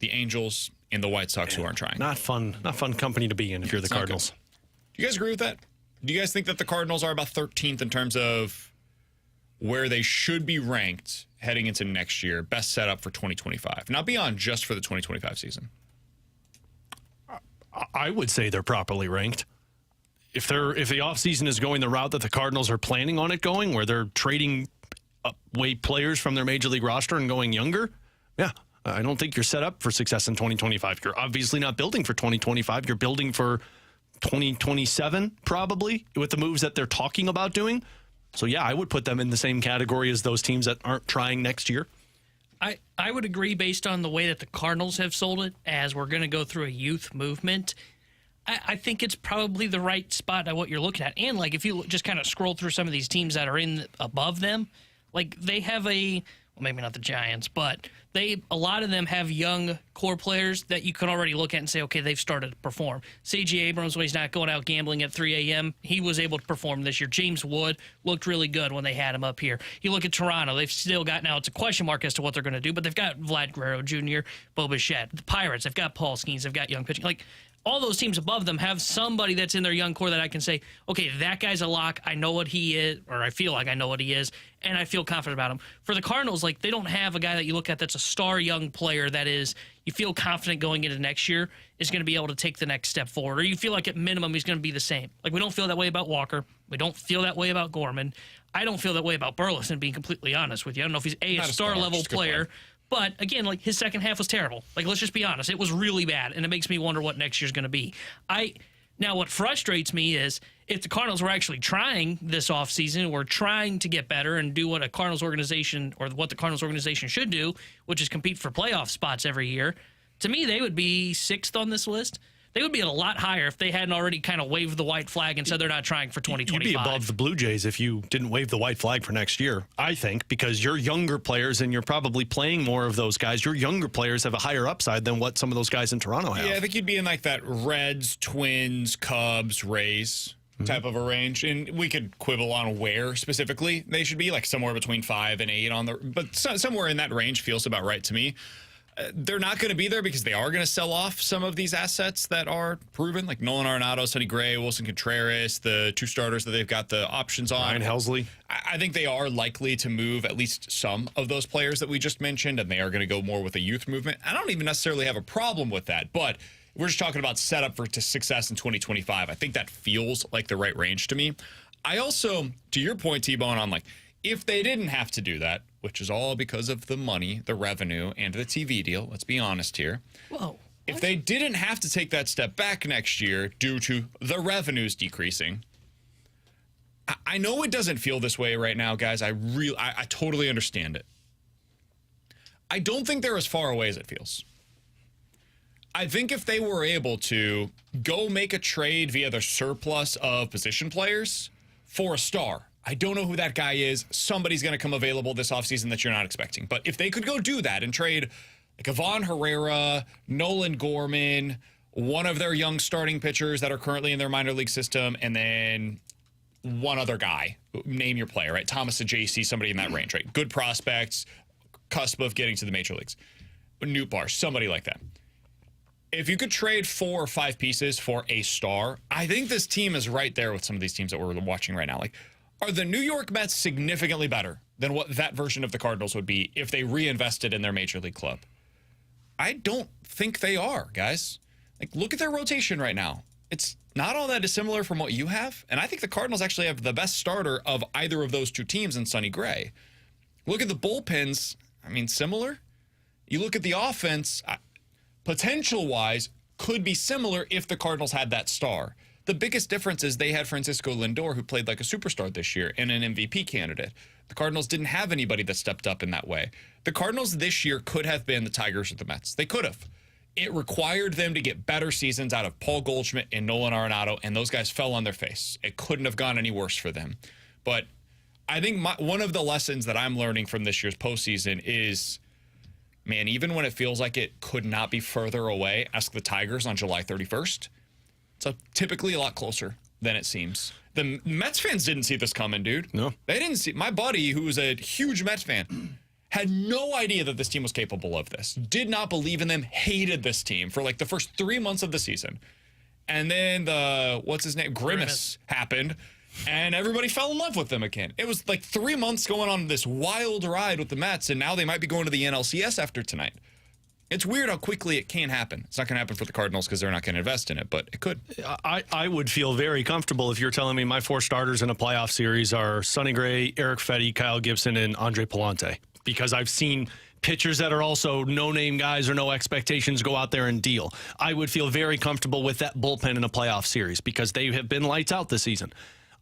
the Angels, and the White Sox who aren't trying. Not fun company to be in if you're the Cardinals. Do you guys agree with that? Do you guys think that the Cardinals are about 13th in terms of where they should be ranked heading into next year, best setup for 2025? Not beyond just for the 2025 season. I would say they're properly ranked. If the offseason is going the route that the Cardinals are planning on it going, where they're trading away players from their major league roster and going younger, yeah, I don't think you're set up for success in 2025. You're obviously not building for 2025. You're building for 2027, probably, with the moves that they're talking about doing. So, yeah, I would put them in the same category as those teams that aren't trying next year. I would agree based on the way that the Cardinals have sold it, as we're going to go through a youth movement. I think it's probably the right spot at what you're looking at. And, like, if you just kind of scroll through some of these teams that are in above them, like, they have well, maybe not the Giants, but a lot of them have young core players that you can already look at and say, okay, they've started to perform. C.J. Abrams, when he's not going out gambling at 3 a.m., he was able to perform this year. James Wood looked really good when they had him up here. You look at Toronto, they've still got, now it's a question mark as to what they're going to do, but they've got Vlad Guerrero Jr., Bo Bichette. The Pirates, they've got Paul Skeens, they've got young pitching. Like, all those teams above them have somebody that's in their young core that I can say, okay, that guy's a lock. I know what he is, or I feel like I know what he is, and I feel confident about him. For the Cardinals, like, they don't have a guy that you look at that's a star young player that is, you feel confident going into next year is going to be able to take the next step forward, or you feel like at minimum he's going to be the same. Like, we don't feel that way about Walker. We don't feel that way about Gorman. I don't feel that way about Burleson, being completely honest with you. I don't know if he's a star-level player. But, again, like, his second half was terrible. Like, let's just be honest. It was really bad, and it makes me wonder what next year's going to be. Now, what frustrates me is if the Cardinals were actually trying this offseason, were trying to get better and do what a Cardinals organization, or what the Cardinals organization should do, which is compete for playoff spots every year, to me, they would be 6th on this list. They would be a lot higher if they hadn't already kind of waved the white flag and said they're not trying for 2025. You'd be above the Blue Jays if you didn't wave the white flag for next year, I think, because you're younger players and you're probably playing more of those guys. Your younger players have a higher upside than what some of those guys in Toronto have. Yeah, I think you'd be in like that Reds, Twins, Cubs, Rays type of a range. And we could quibble on where specifically they should be, like somewhere between 5 and 8 but somewhere in that range feels about right to me. They're not going to be there because they are going to sell off some of these assets that are proven, like Nolan Arenado, Sonny Gray, Wilson Contreras, the 2 starters that they've got the options on. Ryan Helsley. I think they are likely to move at least some of those players that we just mentioned, and they are going to go more with a youth movement. I don't even necessarily have a problem with that, but we're just talking about setup to success in 2025. I think that feels like the right range to me. I also, to your point, T-Bone, on like, if they didn't have to do that, which is all because of the money, the revenue, and the TV deal, let's be honest here. Whoa. If they didn't have to take that step back next year due to the revenues decreasing, I know it doesn't feel this way right now, guys. I totally understand it. I don't think they're as far away as it feels. I think if they were able to go make a trade via their surplus of position players for a star, I don't know who that guy is. Somebody's going to come available this offseason that you're not expecting. But if they could go do that and trade like Ivan Herrera, Nolan Gorman, one of their young starting pitchers that are currently in their minor league system, and then one other guy, name your player, right? Thomas Ajayci, somebody in that range, right? Good prospects, cusp of getting to the major leagues. Newt Barsh, somebody like that. If you could trade 4 or 5 pieces for a star, I think this team is right there with some of these teams that we're watching right now. Like, are the New York Mets significantly better than what that version of the Cardinals would be if they reinvested in their major league club? I don't think they are, guys. Like, look at their rotation right now. It's not all that dissimilar from what you have, and I think the Cardinals actually have the best starter of either of those 2 teams in Sonny Gray. Look at the bullpens. I mean, similar. You look at the offense. potential-wise, could be similar if the Cardinals had that star. The biggest difference is they had Francisco Lindor, who played like a superstar this year and an MVP candidate. The Cardinals didn't have anybody that stepped up in that way. The Cardinals this year could have been the Tigers or the Mets. They could have. It required them to get better seasons out of Paul Goldschmidt and Nolan Arenado, and those guys fell on their face. It couldn't have gone any worse for them. But I think one of the lessons that I'm learning from this year's postseason is, man, even when it feels like it could not be further away, ask the Tigers on July 31st. It's typically a lot closer than it seems. The Mets fans didn't see this coming, dude. No. They didn't see. My buddy, who was a huge Mets fan, had no idea that this team was capable of this. Did not believe in them, hated this team for like the first 3 months of the season. And then Grimace happened, and everybody fell in love with them again. It was like 3 months going on this wild ride with the Mets, and now they might be going to the NLCS after tonight. It's weird how quickly it can happen. It's not going to happen for the Cardinals because they're not going to invest in it, but it could. I would feel very comfortable if you're telling me my 4 starters in a playoff series are Sonny Gray, Eric Fetty, Kyle Gibson, and Andre Palante, because I've seen pitchers that are also no-name guys or no expectations go out there and deal. I would feel very comfortable with that bullpen in a playoff series because they have been lights out this season.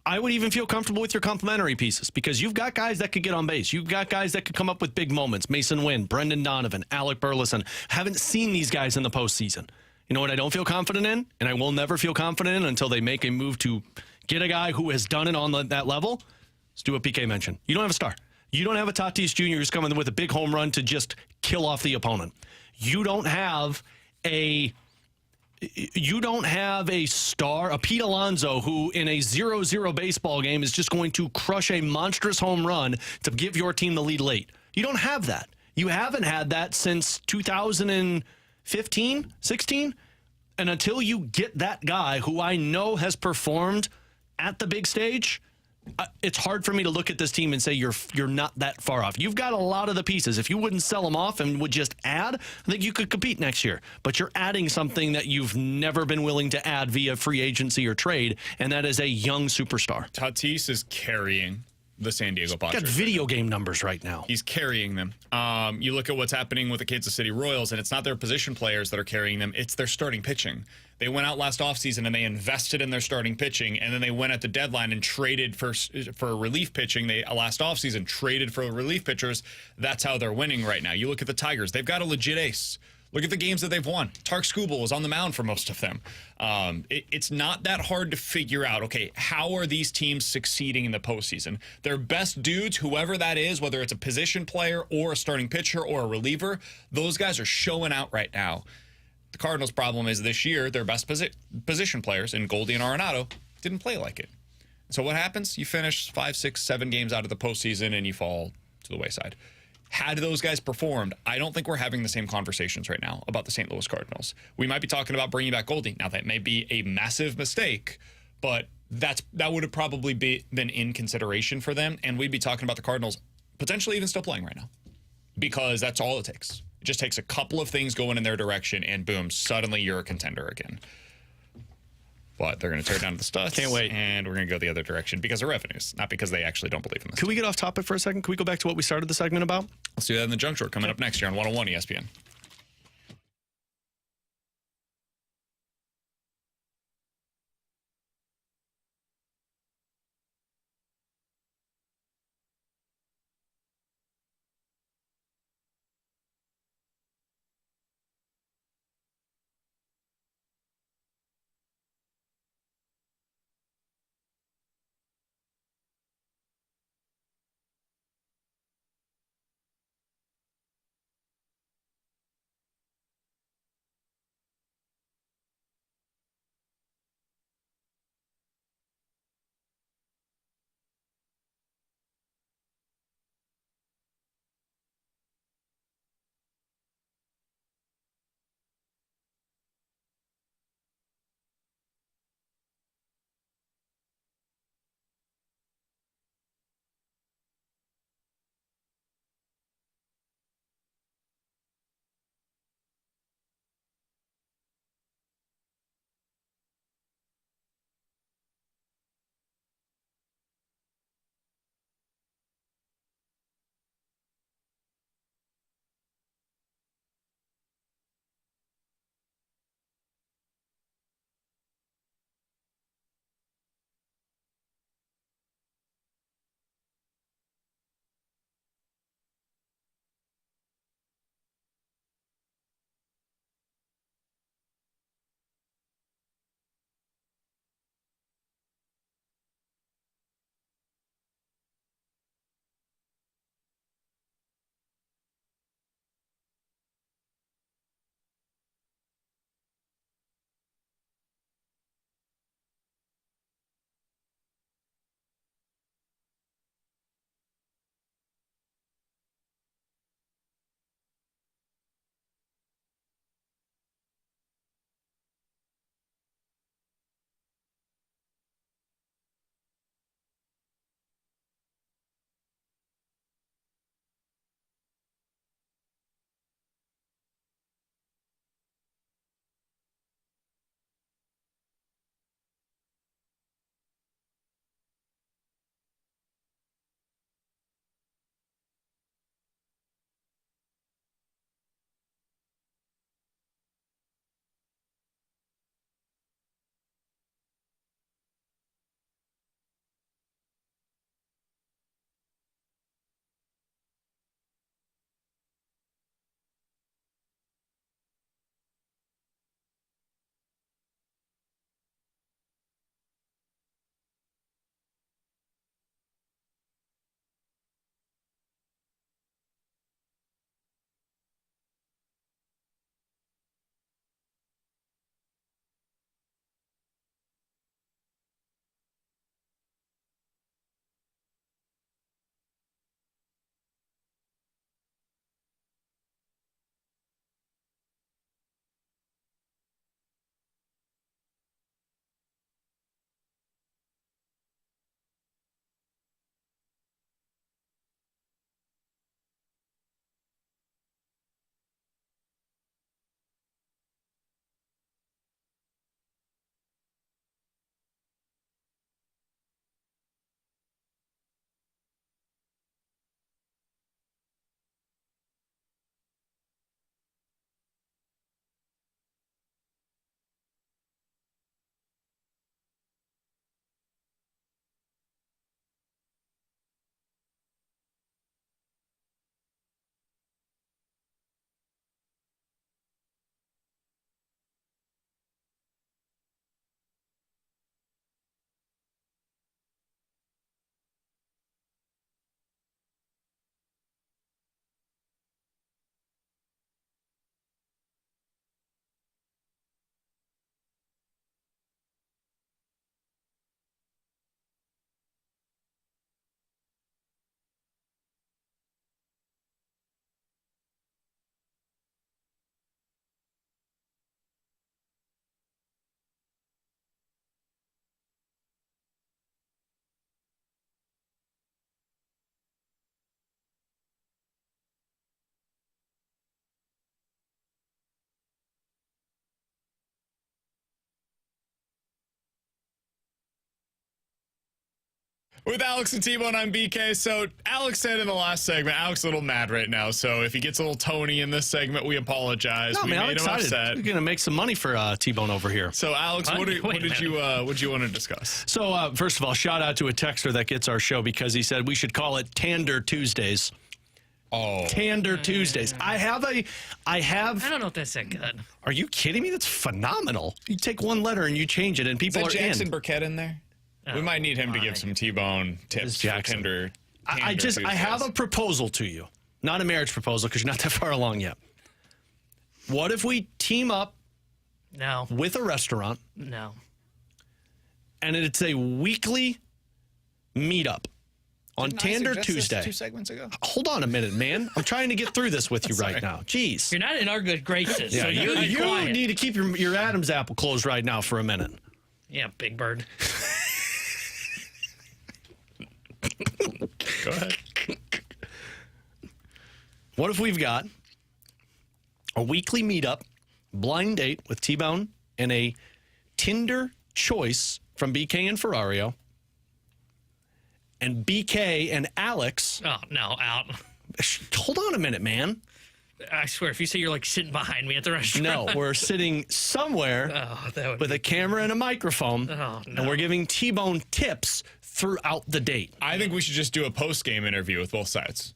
I would even feel comfortable with your complementary pieces because you've got guys that could get on base. You've got guys that could come up with big moments. Mason Wynn, Brendan Donovan, Alec Burleson. Haven't seen these guys in the postseason. You know what I don't feel confident in, and I will never feel confident in until they make a move to get a guy who has done it on that level? Let's do what PK mentioned. You don't have a star. You don't have a Tatis Jr. who's coming with a big home run to just kill off the opponent. You don't have a star, a Pete Alonso, who in a 0-0 baseball game is just going to crush a monstrous home run to give your team the lead late. You don't have that. You haven't had that since 2015, 16. And until you get that guy who I know has performed at the big stage, it's hard for me to look at this team and say you're not that far off. You've got a lot of the pieces. If you wouldn't sell them off and would just add, I think you could compete next year. But you're adding something that you've never been willing to add via free agency or trade, and that is a young superstar. Tatis is carrying the San Diego Padres. Got video game numbers right now. He's carrying them. You look at what's happening with the Kansas City Royals, and it's not their position players that are carrying them. It's their starting pitching. They went out last offseason and they invested in their starting pitching, and then they went at the deadline and traded for relief pitching. They last offseason traded for relief pitchers. That's how they're winning right now. You look at the Tigers. They've got a legit ace. Look at the games that they've won. Tark Skubal was on the mound for most of them. It's not that hard to figure out, okay, how are these teams succeeding in the postseason? Their best dudes, whoever that is, whether it's a position player or a starting pitcher or a reliever, those guys are showing out right now. The Cardinals' problem is this year, their best position players, in Goldie and Arenado, didn't play like it. So what happens? You finish 5, 6, 7 games out of the postseason and you fall to the wayside. Had those guys performed, I don't think we're having the same conversations right now about the St. Louis Cardinals. We might be talking about bringing back Goldie. Now, that may be a massive mistake, but that would have probably been in consideration for them, and we'd be talking about the Cardinals potentially even still playing right now because that's all it takes. It just takes a couple of things going in their direction, and boom, suddenly you're a contender again. But they're going to tear down the studs. Can't wait. And we're going to go the other direction because of revenues, not because they actually don't believe in this. Can we get off topic for a second? Can we go back to what we started the segment about? Let's do that in the junk drawer coming up next year on 101 ESPN. With Alex and T-Bone, I'm BK. So Alex said in the last segment, Alex is a little mad right now. So if he gets a little Tony in this segment, we apologize. No, we man, I'm made him excited. upset. We're going to make some money for T-Bone over here. So Alex, what did you want to discuss? So first of all, shout out to a texter that gets our show because he said we should call it Tander Tuesdays. Oh, Tander Tuesdays. I don't know if that's that good. Are you kidding me? That's phenomenal. You take one letter and you change it, and people is that are Jackson in. Burkett in there? We might need him to give some T-Bone tips for Tander I have a proposal to you. Not a marriage proposal because you're not that far along yet. What if we team up No. with a restaurant No. and it's a weekly meetup on Tander Tuesday? 2 segments ago. Hold on a minute, man. I'm trying to get through this with you right now. Jeez. You're not in our good graces. Yeah, so you be quiet. need to keep your Adam's apple closed right now for a minute. Yeah, Big Bird. Go ahead. What if we've got a weekly meetup, blind date with T-Bone, and a Tinder choice from BK and Ferrario, and BK and Alex... Oh, no, out. Hold on a minute, man. I swear, if you say you're like sitting behind me at the restaurant. No, we're sitting somewhere that would with a camera and a microphone, and we're giving T-Bone tips throughout the date. I think we should just do a post-game interview with both sides.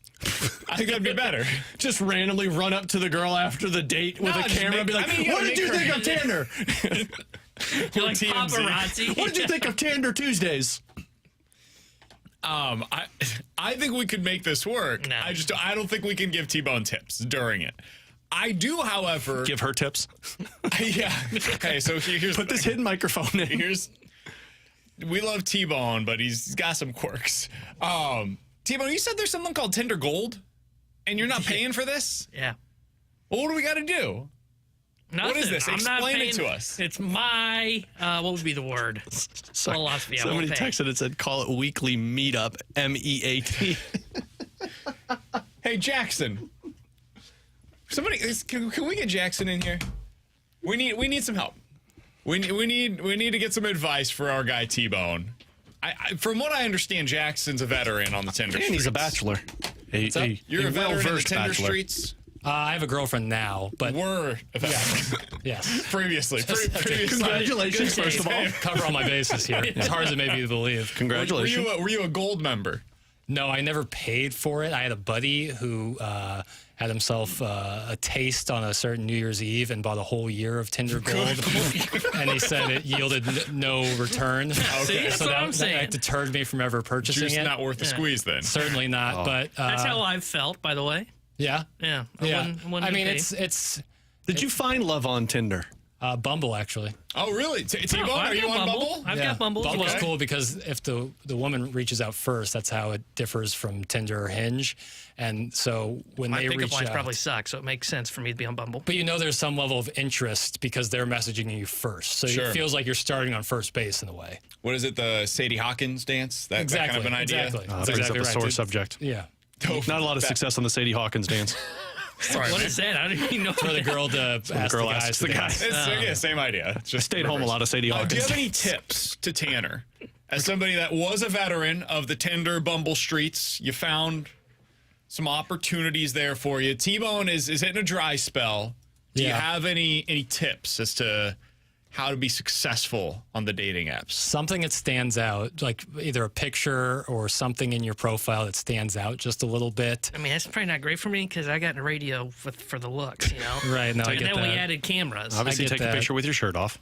I think that'd be better. Just randomly run up to the girl after the date with a camera and be like, what did you think of Tander? You're like paparazzi. What did you think of Tander Tuesdays? I think we could make this work. No. I don't think we can give T-Bone tips during it. I do, however, Give her tips. yeah. Okay, so here's Put this hidden microphone in. We love T-Bone, but he's got some quirks. T-Bone, you said there's something called Tinder Gold, and you're not paying for this? Yeah. Well, what do we got to do? Nothing. What is this? I'm not Explain it paying- to us. It's my, what would be the word? Philosophy. I Somebody won't pay. texted and said, call it weekly meetup, MEAT. Hey, Jackson. Can we get Jackson in here? We need some help. We need to get some advice for our guy T-Bone. From what I understand, Jackson's a veteran on the Tinder And streets. he's a bachelor. You're a veteran in the well-versed Tinder bachelor. streets. I have a girlfriend now, but Were a veteran. yes. Previously. Congratulations, first of all. Cover all my bases here, as hard as it may be to believe. Congratulations. Were you a gold member? No, I never paid for it. I had a buddy who had himself a taste on a certain New Year's Eve and bought a whole year of Tinder Gold, and he said it yielded no return. See, that's so what I'm saying. that deterred me from ever purchasing Juice it. not worth the squeeze then. Certainly not, but That's how I've felt, by the way. yeah, Yeah. yeah. I mean, it's. it's Did you find love on Tinder? Bumble actually. Oh, really? T-Bone, are you on Bumble? I've got Bumble. Bumble is Okay. cool because if the woman reaches out first, that's how it differs from Tinder or Hinge. And so when My they pickup reach lines out, probably suck, so it makes sense for me to be on Bumble. but you know there's some level of interest because they're messaging you first. So Sure. it feels like you're starting on first base in a way. What is it, the Sadie Hawkins dance? That kind of an idea? Exactly. That That's brings exactly up a right. sore It's- subject. Yeah. Not a lot of success on the Sadie Hawkins dance. Sorry, What is that? I don't even know. For the girl to ask girl the guys asks to the guy. dance. It's same idea. It's just Stayed home a reverse. lot of Sadie Do Hawkins. you have any tips to Tanner? As somebody that was a veteran of the Tinder Bumble streets, you found some opportunities there for you. T-Bone is hitting a dry spell. Do you Yeah. have any tips as to how to be successful on the dating apps? Something that stands out, like either a picture or something in your profile that stands out just a little bit. I mean, that's probably not great for me because I got in radio for the looks, you know? Right, no, I And get then we that. added cameras. Obviously, I get take a that. picture with your shirt off.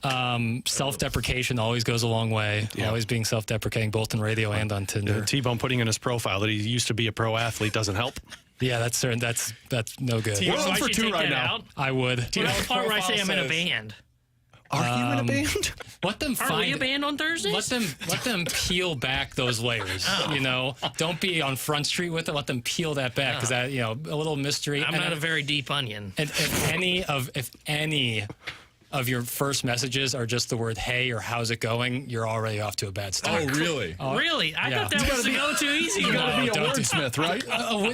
Self-deprecation always goes a long way. Yeah. Always being self-deprecating, both in radio and on Tinder. T-Bone putting in his profile that he used to be a pro athlete doesn't help. Yeah, that's certain. That's no good. T-Bone, We're So I on for should two take right that now. out? I would. What about the part where I say I'm in a says- band? Are you in a band? Let them Are we a band on Thursdays? Let them peel back those layers. You know, don't be on Front Street with it. Let them peel that back because that a little mystery. I'm And not a very deep onion. And if any of your first messages are just the word "Hey" or "How's it going," you're already off to a bad start. Oh, really? Really? I thought that was the go-to easy. You got to be a don't do- wordsmith, right?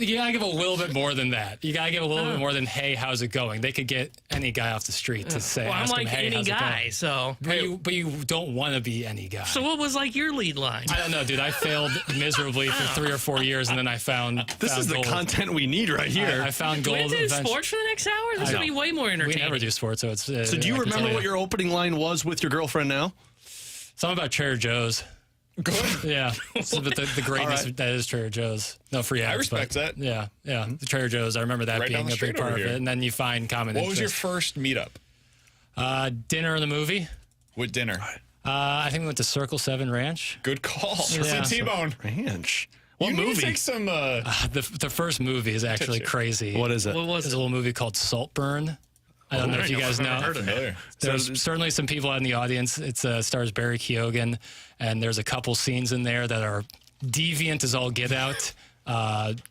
You gotta give a little bit more than that. You gotta give a little bit more than "Hey, how's it going?" They could get any guy off the street to say. Well, I'm ask him, like "Hey, any how's it guy, going?" so. But you don't want to be any guy. So what was like your lead line? I don't know, dude. I failed miserably for 3 or 4 years, and then I found This is the gold. content we need right here. I found Do we gold. have to do eventually. sports for the next hour? This I would be know. way more We entertaining. never do sports, so it's. So do you remember what your opening line was with your girlfriend now? Something about Trader Joe's. Good. Yeah, so, but the greatness right. that is Trader Joe's. No free ads. respect but that. Yeah, yeah. The Trader Joe's. I remember that Right down being the a street big part over of here. it. And then you find common What was your interest. first meetup? Dinner in the movie? With dinner. I think we went to Circle 7 Ranch. Good call. Yeah. See T-Bone. Ranch. What You need to movie? take some. The first movie is actually Tipsy. crazy. What is it? What was There's it? a little movie called Saltburn. I don't know if you guys know. Familiar. There's certainly some people in the audience. It stars Barry Keoghan, and there's a couple scenes in there that are deviant as all get out,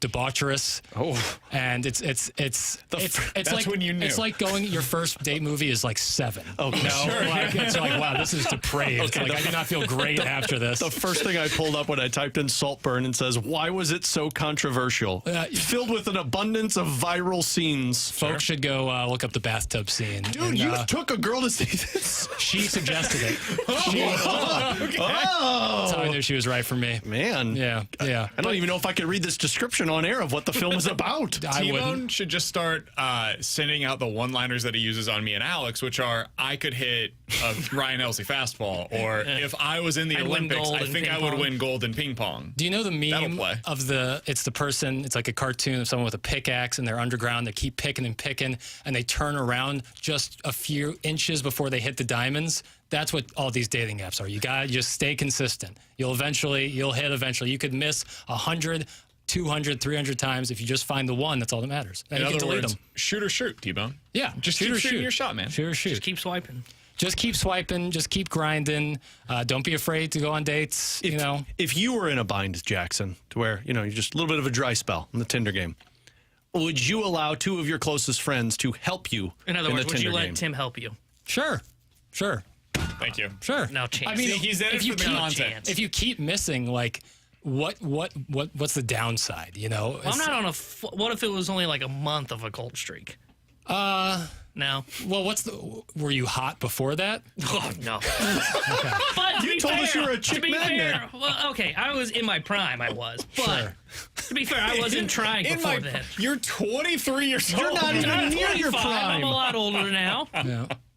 debaucherous. Oh. And it's That's like when you knew. It's like going. Your first date movie is like 7. Oh, You know? sure. Like, it's like, wow, this is depraved. It's like I do not feel great after this. The first thing I pulled up when I typed in Saltburn and says, "Why was it so controversial?" Filled with an abundance of viral scenes. Folks should go look up the bathtub scene. Dude, And, you took a girl to see this. she suggested it. Oh, That's how I knew she was right for me. man. Yeah, yeah. I don't even know if I could read this description on air of what the film is about. I T-Bone wouldn't. should just start sending out the one-liners that he uses on me and Alex, which are, I could hit a Ryan Elsey fastball, or if I was in the I'd win Olympics, gold I in think ping I would pong. win gold in ping pong. Do you know the That'll meme play. of it's the person, it's like a cartoon of someone with a pickaxe and they're underground, they keep picking and picking, and they turn around just a few inches before they hit the diamonds? That's what all these dating apps are. You gotta just stay consistent. You'll hit eventually. You could miss 100, 200, 300 times. If you just find the one, that's all that matters. And In you can other delete words, them. shoot or shoot, T-Bone. Yeah, Just shoot keep or shooting shoot. your shot, man. Shoot or shoot. Just keep swiping. Just keep swiping. Just keep grinding. Don't be afraid to go on dates. If you were in a bind, Jackson, to where, you're just a little bit of a dry spell in the Tinder game, would you allow 2 of your closest friends to help you In other the words, would you Tinder let game? Tim help you? Sure. Thank you. Sure. No chance. I mean, See, he's in it if you for the keep, content. if you keep missing, like, what's the downside? Well, I'm not on what if it was only like a month of a cold streak? No. Well, were you hot before that? Oh, no. But You told us you were a chick to be magnet. fair, well, okay, I was in my prime, I was. But to be fair, I wasn't trying before then. You're 23 years old. You're not even I'm near your 25. I'm prime. a lot older now.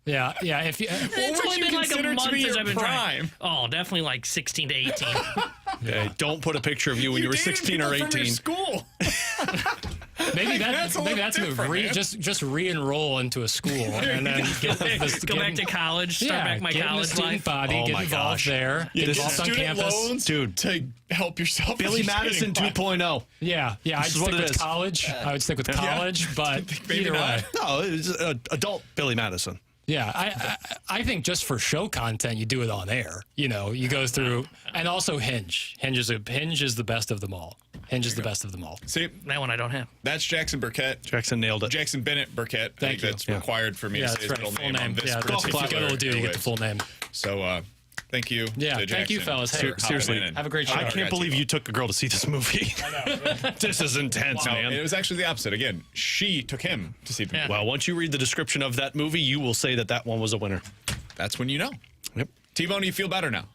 Yeah. If you, It's would only you been like a consider to month be since your I've been prime? trying. Oh, definitely like 16 to 18. Hey, don't put a picture of you when you were dated 16 or people from your 18. school. maybe That's a little that's a move. different, man. Just re-enroll into a school and then Go back to college, start back my get in the college student life. body, Oh get my involved gosh. there, You get get involved on student campus. loans, Dude. to help yourself. Billy Just Madison kidding. 2.0. Yeah. I'd is what stick it with is. college. I would stick with college, but Maybe either not. way. No, it's adult Billy Madison. Yeah, I think just for show content, you do it on air. You go through, and also Hinge. Hinge is the best of them all. Hinge is the best of them all. See, That one I don't have. that's Jackson Burkett. Jackson nailed it. Jackson Bennett Burkett. I think you. that's Yeah. required for me to say his that's middle Full name on this Yeah, if particular you go to do, you get the airwaves. full name. So, thank you. Yeah, to thank you, Jackson fellas. for Hey, hopping seriously, in and- have a great show. I can't believe you took a girl to see this movie. This is intense, No, man. it was actually the opposite. Again, she took him to see the movie. Well, once you read the description of that movie, you will say that one was a winner. That's when you know. Yep. T-Bone, do you feel better now?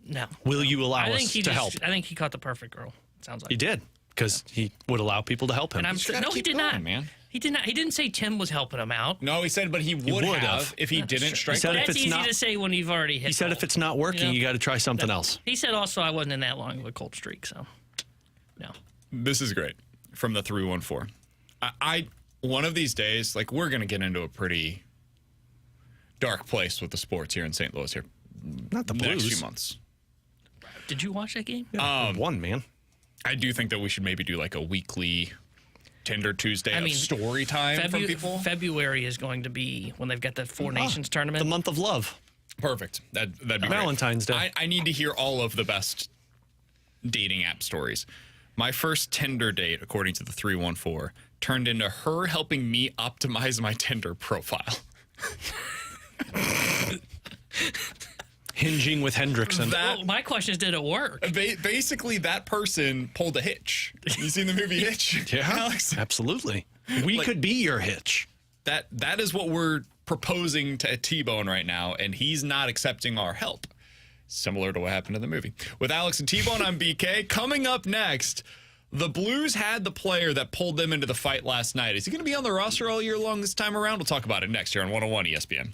No. Will you allow I think us he to help? I think he caught the perfect girl. It sounds like. He did, because he would allow people to help him. And I'm gotta no, he keep did going, not. man. He did not. He didn't say Tim was helping him out. No, he said, but he would would have have. if he didn't strike. He said gold. if That's it's easy not- to say when you've already hit. He said gold. if it's not working, Yeah. you got to try something else. He said also I wasn't in that long of a cold streak, so no. This is great from the 314. I one of these days, like, we're gonna get into a pretty dark place with the sports here in St. Louis here. Not the The next Blues. few months. Did you watch that game? One, man. I do think that we should maybe do like a weekly Tinder Tuesday of story time from people. February is going to be when they've got the Four Nations The tournament. month of love. Perfect. That'd be great. Valentine's Day. I need to hear all of the best dating app stories. My first Tinder date, according to the 314, turned into her helping me optimize my Tinder profile. Hinging with Hendrickson. Well, my question is, did it work? Basically, that person pulled a hitch. You seen the movie Hitch? Yeah, Alex? absolutely. We could be your hitch. That is what we're proposing to T-Bone right now, and he's not accepting our help. Similar to what happened in the movie. With Alex and T-Bone, I'm BK. Coming up next, the Blues had the player that pulled them into the fight last night. Is he going to be on the roster all year long this time around? We'll talk about it next year on 101 ESPN.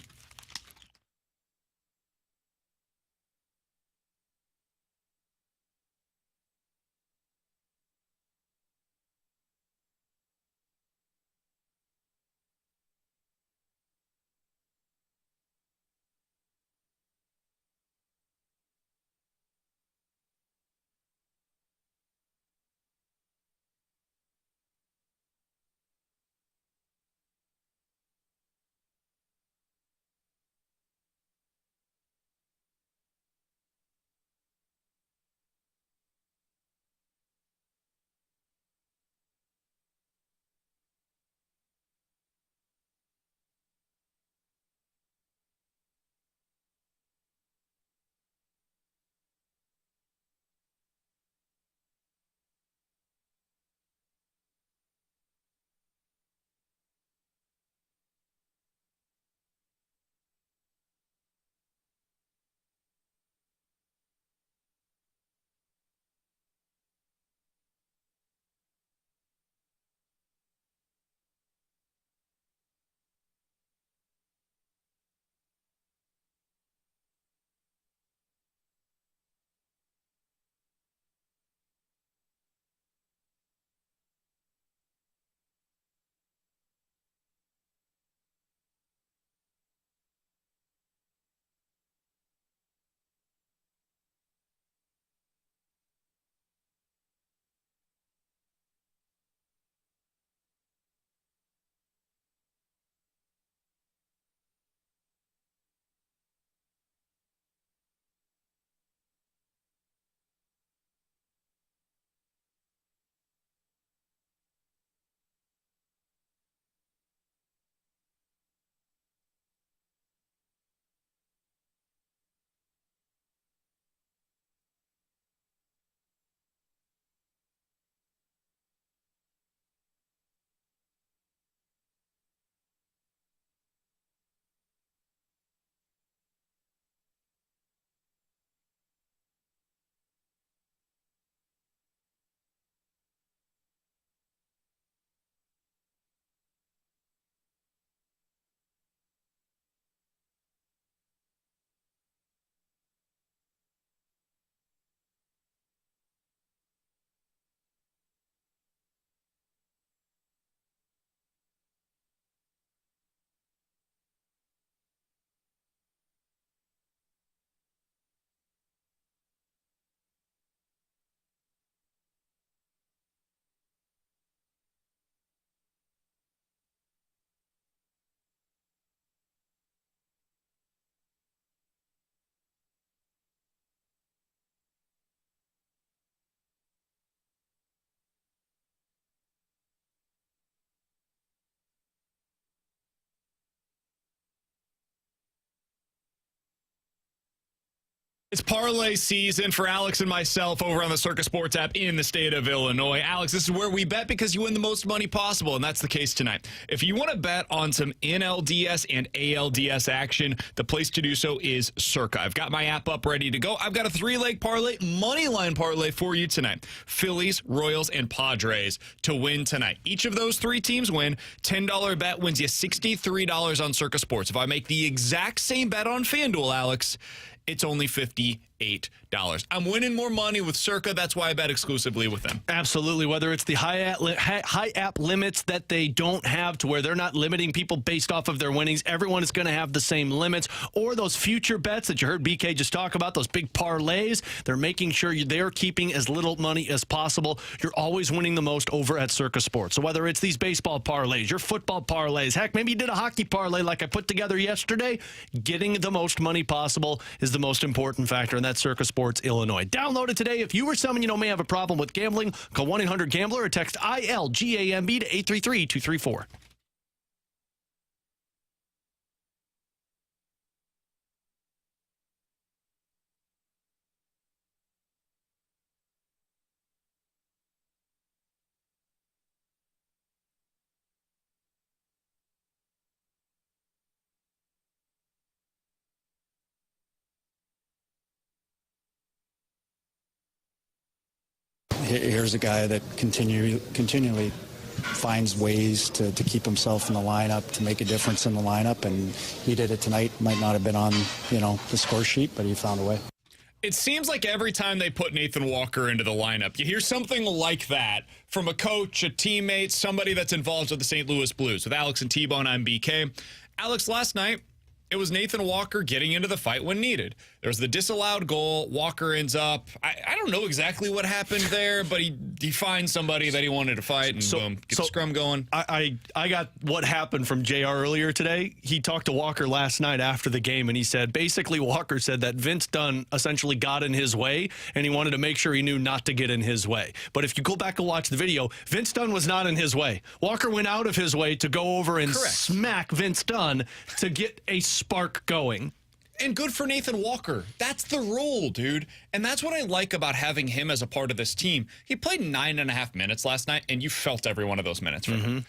It's parlay season for Alex and myself over on the Circus Sports app in the state of Illinois. Alex, this is where we bet because you win the most money possible, and that's the case tonight. If you want to bet on some NLDS and ALDS action, the place to do so is Circa. I've got my app up ready to go. I've got a three-leg parlay, money line parlay for you tonight. Phillies, Royals, and Padres to win tonight. Each of those three teams win. $10 bet wins you $63 on Circa Sports. If I make the exact same bet on FanDuel, Alex, it's only $58. I'm winning more money with Circa. That's why I bet exclusively with them. Absolutely. Whether it's the high app limits that they don't have to where they're not limiting people based off of their winnings. Everyone is going to have the same limits. Or those future bets that you heard BK just talk about, those big parlays. They're making sure they're keeping as little money as possible. You're always winning the most over at Circa Sports. So whether it's these baseball parlays, your football parlays, heck, maybe you did a hockey parlay like I put together yesterday, getting the most money possible is the most important factor, and that's Circa Sports Illinois. Download it today. If you or someone you know may have a problem with gambling, call 1-800-GAMBLER or text ILGAMB to 833-234. here's a guy that continually finds ways to keep himself in the lineup, to make a difference in the lineup, and he did it tonight. Might not have been on, the score sheet, but he found a way. It seems like every time they put Nathan Walker into the lineup, you hear something like that from a coach, a teammate, somebody that's involved with the St. Louis Blues. With Alex and T-Bone, I'm BK. Alex, last night, it was Nathan Walker getting into the fight when needed. There's the disallowed goal. Walker ends up, I don't know exactly what happened there, but he finds somebody that he wanted to fight, and boom, get the scrum going. I got what happened from JR earlier today. He talked to Walker last night after the game, and he said, basically Walker said that Vince Dunn essentially got in his way, and he wanted to make sure he knew not to get in his way. But if you go back and watch the video, Vince Dunn was not in his way. Walker went out of his way to go over and smack Vince Dunn to get a spark going. And good for Nathan Walker. That's the rule, dude. And that's what I like about having him as a part of this team. He played 9.5 minutes last night, and you felt every one of those minutes from him.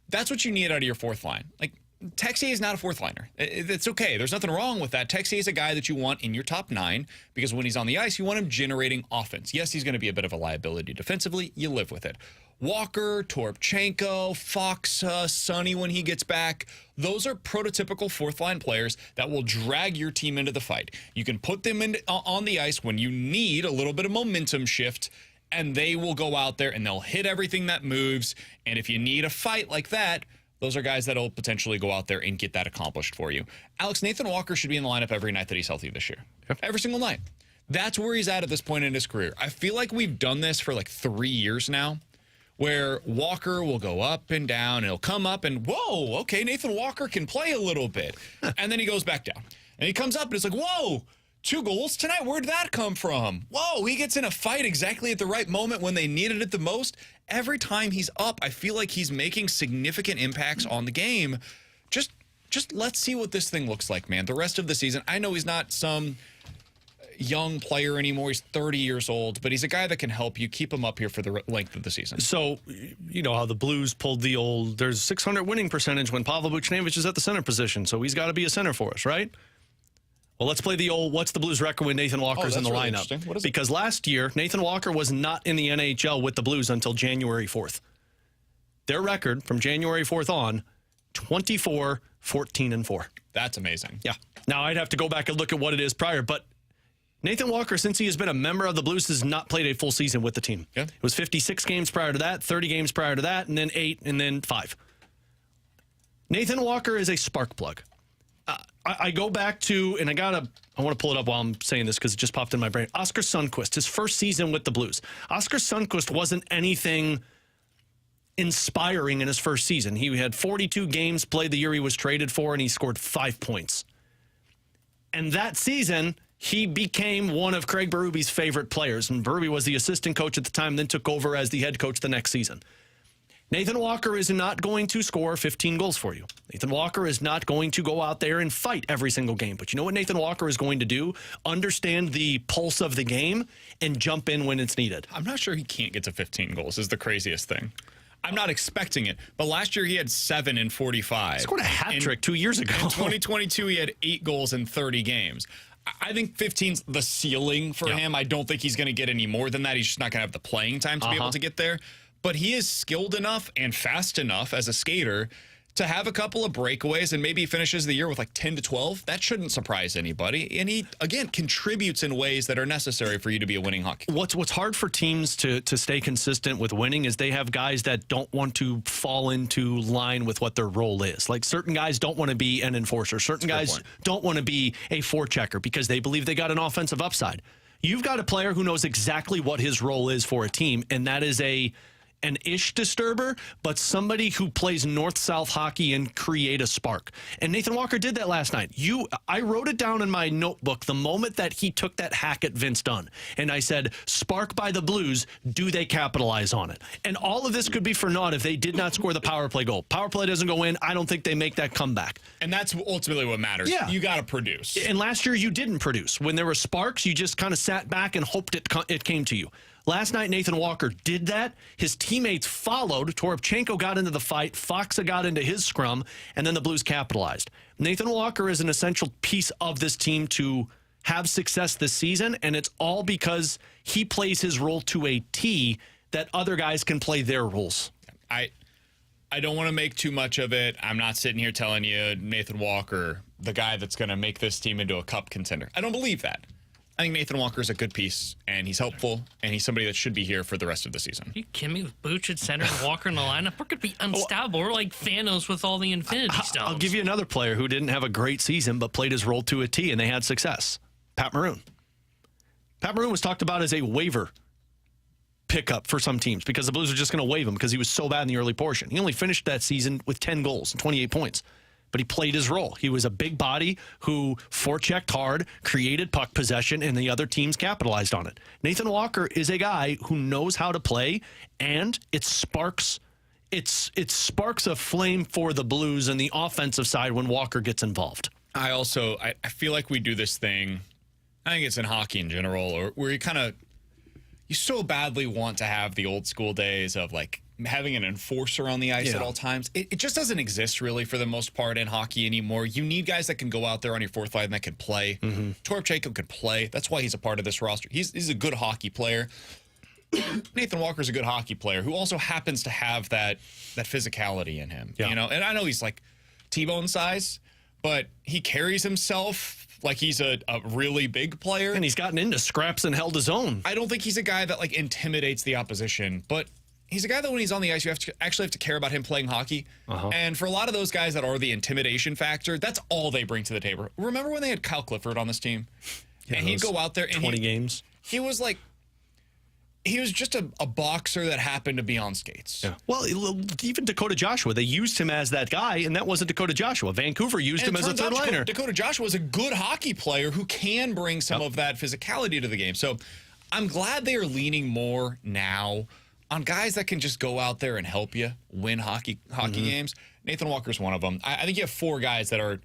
That's what you need out of your fourth line. Like, Texier is not a fourth liner. It's okay. There's nothing wrong with that. Texier is a guy that you want in your top 9 because when he's on the ice, you want him generating offense. Yes, he's going to be a bit of a liability defensively. You live with it. Walker, Toropchenko, Fox, Sonny when he gets back. Those are prototypical fourth-line players that will drag your team into the fight. You can put them on the ice when you need a little bit of momentum shift, and they will go out there and they'll hit everything that moves. And if you need a fight like that, those are guys that will potentially go out there and get that accomplished for you. Alex, Nathan Walker should be in the lineup every night that he's healthy this year. Every single night. That's where he's at this point in his career. I feel like we've done this for like 3 years now, where Walker will go up and down, and he'll come up and, whoa, okay, Nathan Walker can play a little bit. And then he goes back down. And he comes up, and it's like, whoa, 2 goals tonight? Where'd that come from? Whoa, he gets in a fight exactly at the right moment when they needed it the most. Every time he's up, I feel like he's making significant impacts on the game. Just let's see what this thing looks like, man. The rest of the season, I know he's not some young player anymore. He's 30 years old, but he's a guy that can help you keep him up here for the length of the season. So, you know how the Blues pulled the old, there's 600 winning percentage when Pavel Buchnevich is at the center position, so he's got to be a center for us, right? Well, let's play the old, what's the Blues record when Nathan Walker's in the really lineup? What is because last year, Nathan Walker was not in the NHL with the Blues until January 4th. Their record from January 4th on, 24, 14, and 4. That's amazing. Yeah. Now, I'd have to go back and look at what it is prior, but Nathan Walker, since he has been a member of the Blues, has not played a full season with the team. Yeah. It was 56 games prior to that, 30 games prior to that, and then 8, and then 5. Nathan Walker is a spark plug. I go back to, and I want to pull it up while I'm saying this because it just popped in my brain. Oskar Sundqvist, his first season with the Blues. Oskar Sundqvist wasn't anything inspiring in his first season. He had 42 games played the year he was traded for, and he scored 5 points. And that season, he became one of Craig Berube's favorite players. And Berube was the assistant coach at the time, then took over as the head coach the next season. Nathan Walker is not going to score 15 goals for you. Nathan Walker is not going to go out there and fight every single game. But you know what Nathan Walker is going to do? Understand the pulse of the game and jump in when it's needed. I'm not sure he can't get to 15 goals is the craziest thing. I'm not expecting it. But last year he had 7 in 45. He scored a hat trick 2 years ago. In 2022 he had 8 goals in 30 games. I think 15's the ceiling for him. I don't think he's going to get any more than that. He's just not going to have the playing time to be able to get there. But he is skilled enough and fast enough as a skater to have a couple of breakaways, and maybe he finishes the year with like 10 to 12. That shouldn't surprise anybody. And he, again, contributes in ways that are necessary for you to be a winning hockey. What's hard for teams to stay consistent with winning is they have guys that don't want to fall into line with what their role is. Like certain guys don't want to be an enforcer. Certain guys don't want to be a forechecker because they believe they got an offensive upside. You've got a player who knows exactly what his role is for a team, and that is an ish disturber, but somebody who plays north-south hockey and create a spark. And Nathan Walker did that last night. I wrote it down in my notebook the moment that he took that hack at Vince Dunn. And I said, spark by the Blues, do they capitalize on it? And all of this could be for naught if they did not score the power play goal. Power play doesn't go in. I don't think they make that comeback. And that's ultimately what matters. Yeah. You got to produce. And last year you didn't produce. When there were sparks, you just kind of sat back and hoped it came to you. Last night, Nathan Walker did that. His teammates followed. Toropchenko got into the fight. Foxa got into his scrum, and then the Blues capitalized. Nathan Walker is an essential piece of this team to have success this season, and it's all because he plays his role to a T that other guys can play their roles. I don't want to make too much of it. I'm not sitting here telling you Nathan Walker, the guy that's going to make this team into a cup contender. I don't believe that. I think Nathan Walker is a good piece, and he's helpful, and he's somebody that should be here for the rest of the season. Are you kidding me? With Booch at center and Walker in the lineup, we're going to be unstoppable. We're like Thanos with all the Infinity Stones. I'll give you another player who didn't have a great season but played his role to a T, and they had success. Pat Maroon. Pat Maroon was talked about as a waiver pickup for some teams because the Blues were just going to waive him because he was so bad in the early portion. He only finished that season with 10 goals and 28 points. But he played his role. He was a big body who forechecked hard, created puck possession, and the other teams capitalized on it. Nathan Walker is a guy who knows how to play, and it sparks a flame for the Blues in the offensive side when Walker gets involved. I feel like we do this thing, I think it's in hockey in general, or where you so badly want to have the old school days of like having an enforcer on the ice at all times. It just doesn't exist really for the most part in hockey anymore. You need guys that can go out there on your fourth line that can play. Toropchenko can play. That's why he's a part of this roster. He's a good hockey player. Nathan Walker's a good hockey player who also happens to have that physicality in him. You know, and I know he's like T-bone size, but he carries himself like he's a really big player. And he's gotten into scraps and held his own. I don't think he's a guy that like intimidates the opposition, but he's a guy that when he's on the ice, you actually have to care about him playing hockey. And for a lot of those guys that are the intimidation factor, that's all they bring to the table. Remember when they had Kyle Clifford on this team? And he'd go out there and 20 games. He was just a boxer that happened to be on skates. Yeah. Well, even Dakota Joshua, they used him as that guy, and that wasn't Dakota Joshua. Vancouver used him as a third liner. Dakota Joshua is a good hockey player who can bring some of that physicality to the game. So I'm glad they are leaning more now on guys that can just go out there and help you win hockey games. Nathan Walker's one of them. I think you have four guys that are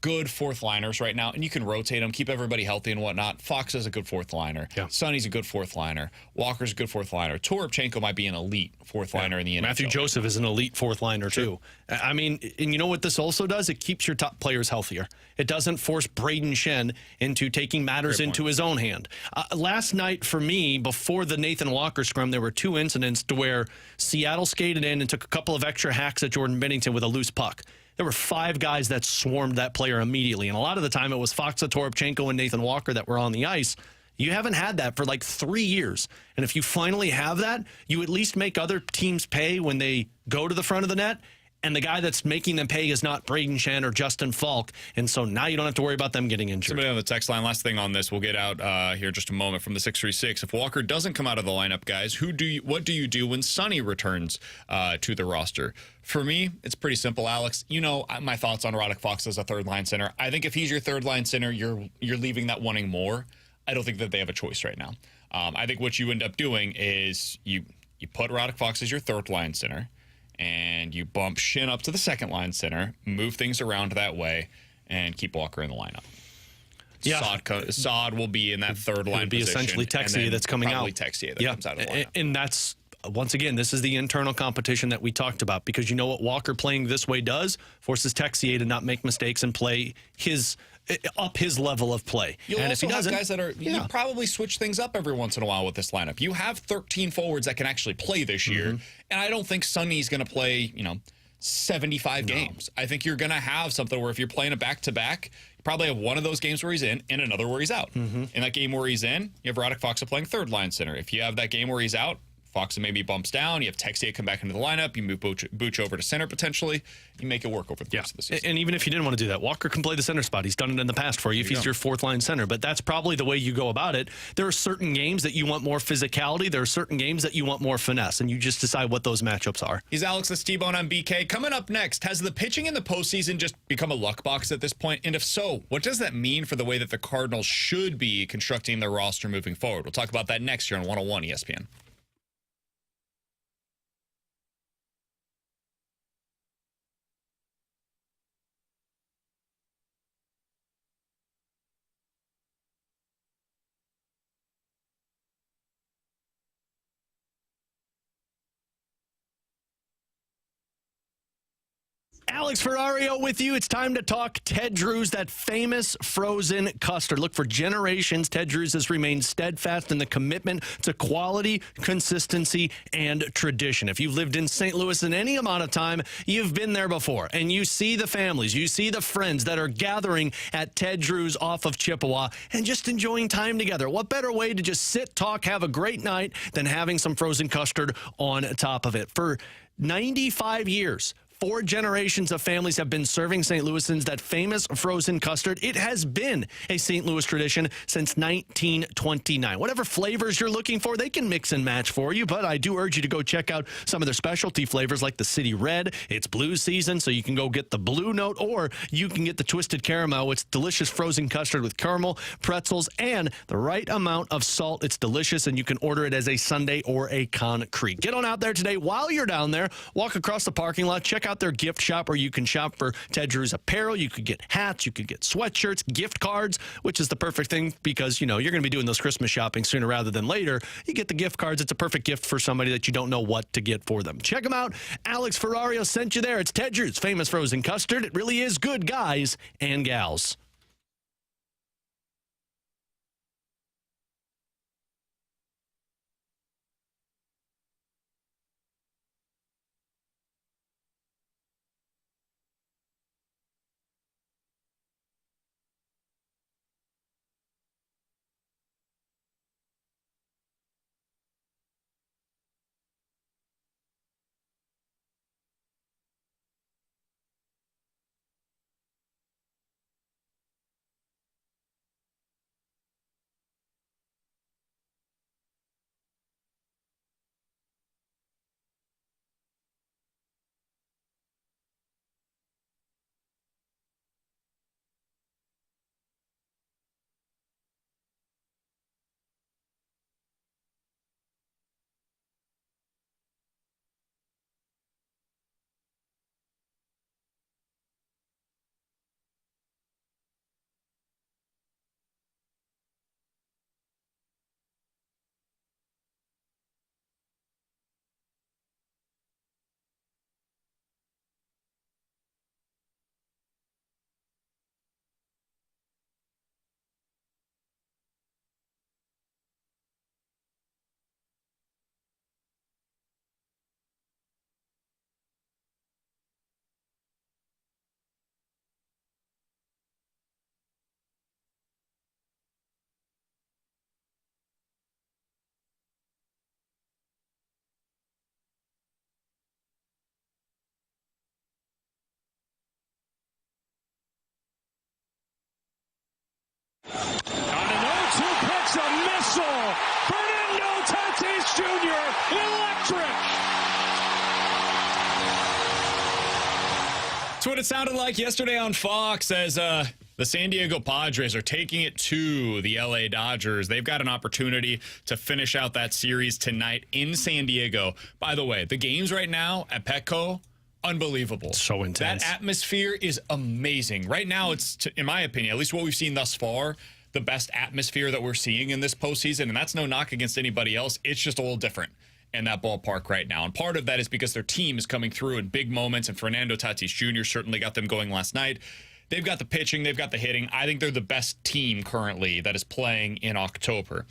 good fourth liners right now, and you can rotate them, keep everybody healthy and whatnot. Fox is a good fourth liner. Sonny's a good fourth liner. Walker's a good fourth liner. Toropchenko might be an elite fourth liner in the NHL. Matthew Joseph is an elite fourth liner too. I mean, and you know what this also does? It keeps your top players healthier. It doesn't force Braden Shen into taking matters into his own hand. Last night for me, before the Nathan Walker scrum, there were two incidents to where Seattle skated in and took a couple of extra hacks at Jordan Binnington with a loose puck. There were five guys that swarmed that player immediately. And a lot of the time it was Fox, Toropchenko, and Nathan Walker that were on the ice. You haven't had that for like 3 years. And if you finally have that, you at least make other teams pay when they go to the front of the net. And the guy that's making them pay is not Braden Shen or Justin Falk. And so now you don't have to worry about them getting injured. Somebody on the text line, last thing on this, we'll get out here in just a moment from the 636. If Walker doesn't come out of the lineup, guys, what do you do when Sonny returns to the roster? For me, it's pretty simple, Alex. You know my thoughts on Roddick Fox as a third-line center. I think if he's your third-line center, you're leaving that wanting more. I don't think that they have a choice right now. I think what you end up doing is you put Roddick Fox as your third-line center, and you bump Shin up to the second-line center, move things around that way, and keep Walker in the lineup. Yeah. Sod will be in that third-line position. Essentially Texier that's coming out. Probably Texier that comes out of the lineup. And that's, once again, this is the internal competition that we talked about, because you know what Walker playing this way does? Forces Texier to not make mistakes and play up his level of play. You'll and also if he have doesn't, guys that are you probably switch things up every once in a while with this lineup. You have 13 forwards that can actually play this year, and I don't think Sonny's going to play 75 games. I think you're going to have something where if you're playing a back-to-back, you probably have one of those games where he's in and another where he's out. In that game where he's in, you have Roddick Fox playing third-line center. If you have that game where he's out, Fox maybe bumps down. You have Texier come back into the lineup. You move Booch over to center potentially. You make it work over the course of the season. And even if you didn't want to do that, Walker can play the center spot. He's done it in the past for you if he's your fourth-line center. But that's probably the way you go about it. There are certain games that you want more physicality. There are certain games that you want more finesse, and you just decide what those matchups are. He's Alex the T-Bone on BK. Coming up next, has the pitching in the postseason just become a luck box at this point? And if so, what does that mean for the way that the Cardinals should be constructing their roster moving forward? We'll talk about that next year on 101 ESPN. Alex Ferrario with you. It's time to talk Ted Drewes, that famous frozen custard. Look, for generations, Ted Drewes has remained steadfast in the commitment to quality, consistency, and tradition. If you've lived in St. Louis in any amount of time, you've been there before. And you see the families, you see the friends that are gathering at Ted Drewes off of Chippewa and just enjoying time together. What better way to just sit, talk, have a great night than having some frozen custard on top of it? For 95 years, 4 generations of families have been serving St. Louisans that famous frozen custard. It has been a St. Louis tradition since 1929. Whatever flavors you're looking for, they can mix and match for you, but I do urge you to go check out some of their specialty flavors like the City Red. It's blue season, so you can go get the blue note, or you can get the Twisted Caramel. It's delicious frozen custard with caramel, pretzels, and the right amount of salt. It's delicious, and you can order it as a sundae or a concrete. Get on out there today. While you're down there, walk across the parking lot, check out their gift shop, or you can shop for Ted Drewes apparel. You could get hats, you could get sweatshirts, gift cards, which is the perfect thing because, you know, you're going to be doing those Christmas shopping sooner rather than later. You get the gift cards. It's a perfect gift for somebody that you don't know what to get for them. Check them out. Alex Ferrario sent you there. It's Ted Drewes, famous frozen custard. It really is good, guys and gals. On an 0-2 pitch, a missile. Fernando Tatis Jr. Electric. That's what it sounded like yesterday on Fox as the San Diego Padres are taking it to the LA Dodgers. They've got an opportunity to finish out that series tonight in San Diego. By the way, the games right now at Petco, unbelievable. So intense. That atmosphere is amazing. Right now, it's, in my opinion, at least what we've seen thus far, the best atmosphere that we're seeing in this postseason. And that's no knock against anybody else. It's just a little different in that ballpark right now. And part of that is because their team is coming through in big moments. And Fernando Tatis Jr. certainly got them going last night. They've got the pitching. They've got the hitting. I think they're the best team currently that is playing in October.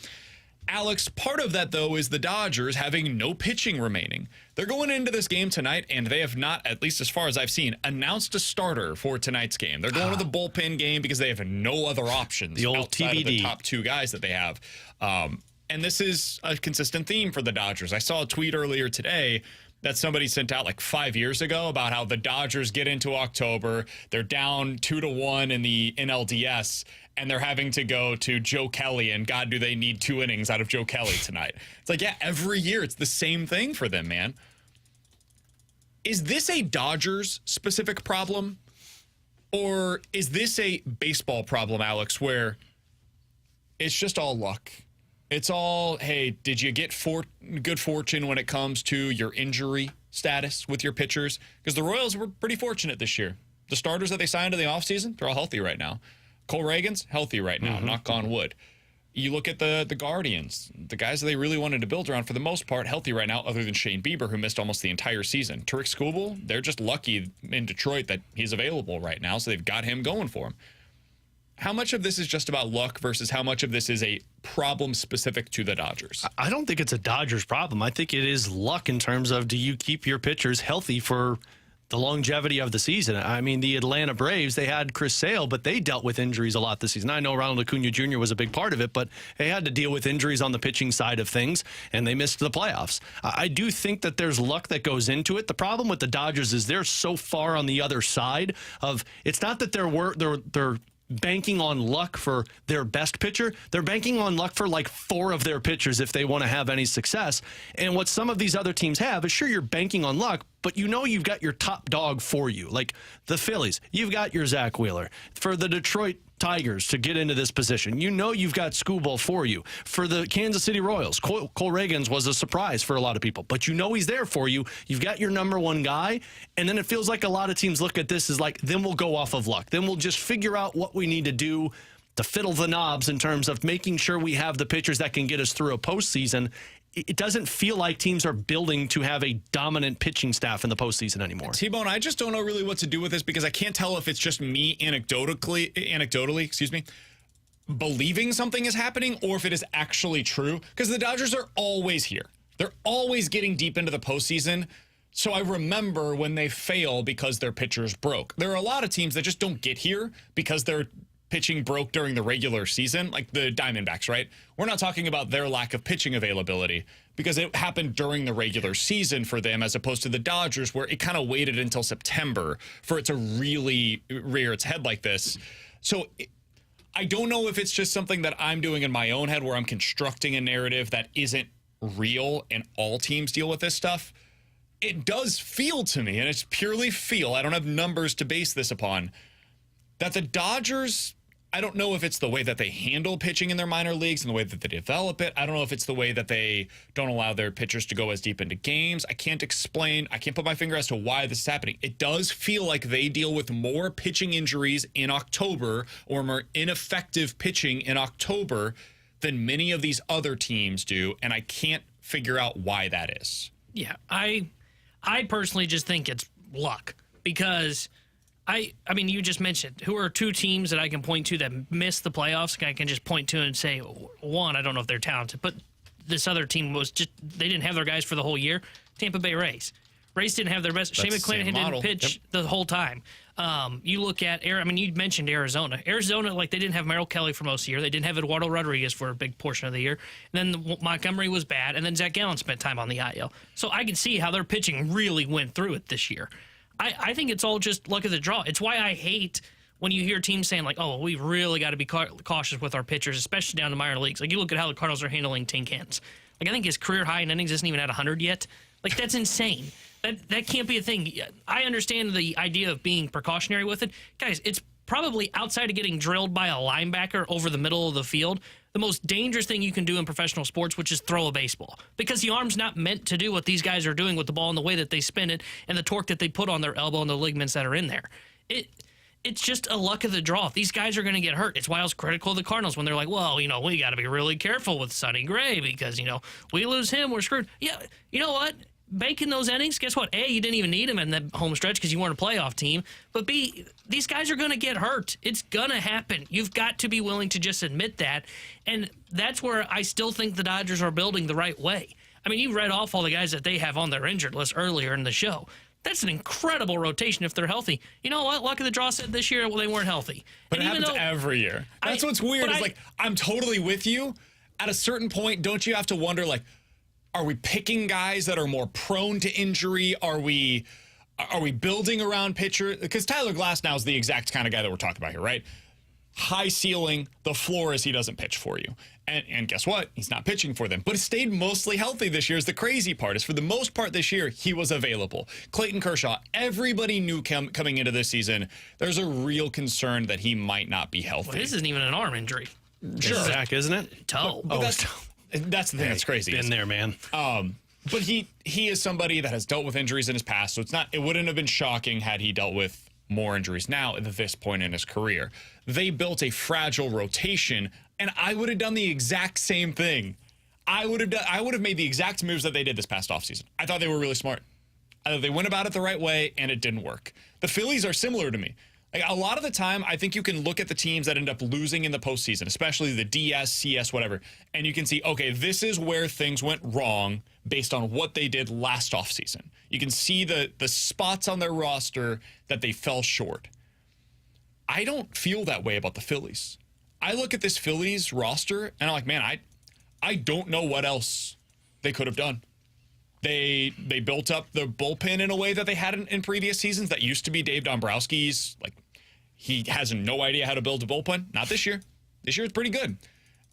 Alex, part of that, though, is the Dodgers having no pitching remaining. They're going into this game tonight, and they have not, at least as far as I've seen, announced a starter for tonight's game. They're going to the bullpen game because they have no other options the old outside TBD. of the top 2 guys that they have. And this is a consistent theme for the Dodgers. I saw a tweet earlier today that somebody sent out like 5 years ago about how the Dodgers get into October, they're down 2-1 in the NLDS, and they're having to go to Joe Kelly, and God, do they need 2 innings out of Joe Kelly tonight. It's like, yeah, every year it's the same thing for them, man. Is this a Dodgers-specific problem, or is this a baseball problem, Alex, where it's just all luck? It's all, hey, did you get good fortune when it comes to your injury status with your pitchers? Because the Royals were pretty fortunate this year. The starters that they signed in the offseason, they're all healthy right now. Cole Reagan's healthy right now, knock on wood. You look at the Guardians, the guys that they really wanted to build around, for the most part, healthy right now, other than Shane Bieber, who missed almost the entire season. Tariq Skubal, they're just lucky in Detroit that he's available right now, so they've got him going for him. How much of this is just about luck versus how much of this is a problem specific to the Dodgers? I don't think it's a Dodgers problem. I think it is luck in terms of, do you keep your pitchers healthy for the longevity of the season? I mean, the Atlanta Braves, they had Chris Sale, but they dealt with injuries a lot this season. I know Ronald Acuna Jr. was a big part of it, but they had to deal with injuries on the pitching side of things, and they missed the playoffs. I do think that there's luck that goes into it. The problem with the Dodgers is they're so far on the other side of, it's not that they're banking on luck for their best pitcher. They're banking on luck for like 4 of their pitchers if they want to have any success. And what some of these other teams have is, sure, you're banking on luck, but you know you've got your top dog for you. Like the Phillies, you've got your Zach Wheeler. For the Detroit Tigers to get into this position, you know you've got Skubal for you. For the Kansas City Royals, Cole Reagans was a surprise for a lot of people, but you know he's there for you. You've got your number one guy, and then it feels like a lot of teams look at this as like, then we'll go off of luck. Then we'll just figure out what we need to do to fiddle the knobs in terms of making sure we have the pitchers that can get us through a postseason. It doesn't feel like teams are building to have a dominant pitching staff in the postseason anymore. T-Bone, I just don't know really what to do with this, because I can't tell if it's just me anecdotally, believing something is happening, or if it is actually true. Because the Dodgers are always here. They're always getting deep into the postseason. So I remember when they fail because their pitchers broke. There are a lot of teams that just don't get here because their pitching broke during the regular season, like the Diamondbacks, right? We're not talking about their lack of pitching availability, because it happened during the regular season for them, as opposed to the Dodgers, where it kind of waited until September for it to really rear its head like this. So I don't know if it's just something that I'm doing in my own head, where I'm constructing a narrative that isn't real and all teams deal with this stuff. It does feel to me, and it's purely feel, I don't have numbers to base this upon, that the Dodgers, I don't know if it's the way that they handle pitching in their minor leagues and the way that they develop it. I don't know if it's the way that they don't allow their pitchers to go as deep into games. I can't put my finger as to why this is happening. It does feel like they deal with more pitching injuries in October, or more ineffective pitching in October, than many of these other teams do, and I can't figure out why that is. Yeah, I personally just think it's luck, because I mean, you just mentioned who are 2 teams that I can point to that missed the playoffs. I can just point to and say, one, I don't know if they're talented, but this other team was just, they didn't have their guys for the whole year. Tampa Bay Rays. Rays didn't have their best. Shane McClanahan didn't pitch the whole time. You look at, you mentioned Arizona. Arizona, like, they didn't have Merrill Kelly for most of the year. They didn't have Eduardo Rodriguez for a big portion of the year. And then Montgomery was bad, and then Zach Gallen spent time on the IL. So I can see how their pitching really went through it this year. I think it's all just luck of the draw. It's why I hate when you hear teams saying, like, oh, we really got to be cautious with our pitchers, especially down to minor leagues. Like, you look at how the Cardinals are handling Tin Cans. Like, I think his career high in innings isn't even at 100 yet. Like, that's insane. That can't be a thing. I understand the idea of being precautionary with it. Guys, it's probably, outside of getting drilled by a linebacker over the middle of the field, the most dangerous thing you can do in professional sports, which is throw a baseball. Because the arm's not meant to do what these guys are doing with the ball and the way that they spin it and the torque that they put on their elbow and the ligaments that are in there. It's just a luck of the draw. These guys are going to get hurt. It's why I was critical of the Cardinals when they're like, well, we got to be really careful with Sonny Gray because, we lose him, we're screwed. Yeah, you know what? Banking those innings, guess what? A, you didn't even need him in the home stretch because you weren't a playoff team. But B, these guys are going to get hurt. It's going to happen. You've got to be willing to just admit that. And that's where I still think the Dodgers are building the right way. I mean, you read off all the guys that they have on their injured list earlier in the show. That's an incredible rotation if they're healthy. You know what? Luck of the draw said this year, well, they weren't healthy. But it happens every year. That's what's weird. Is I'm totally with you. At a certain point, don't you have to wonder, like, are we picking guys that are more prone to injury? Are we building around pitcher? Because Tyler Glasnow is the exact kind of guy that we're talking about here, right? High ceiling, the floor is he doesn't pitch for you. And guess what? He's not pitching for them. But he stayed mostly healthy this year is the crazy part. Is for the most part this year, he was available. Clayton Kershaw, everybody knew coming into this season, there's a real concern that he might not be healthy. Well, this isn't even an arm injury. Sure. Zach, isn't it? Toe. But that's the thing that's crazy. Been there, man. But he is somebody that has dealt with injuries in his past, so it wouldn't have been shocking had he dealt with more injuries now at this point in his career. They built a fragile rotation. And I would have done the exact same thing. I would have made the exact moves that they did this past offseason. I thought they were really smart. I thought they went about it the right way, and it didn't work. The Phillies are similar to me. Like, a lot of the time, I think you can look at the teams that end up losing in the postseason, especially the DS, CS, whatever, and you can see, okay, this is where things went wrong based on what they did last offseason. You can see the spots on their roster that they fell short. I don't feel that way about the Phillies. I look at this Phillies roster, and I'm like, man, I don't know what else they could have done. They built up the bullpen in a way that they hadn't in previous seasons. That used to be Dave Dombrowski's. Like, he has no idea how to build a bullpen. Not this year. This year it's pretty good.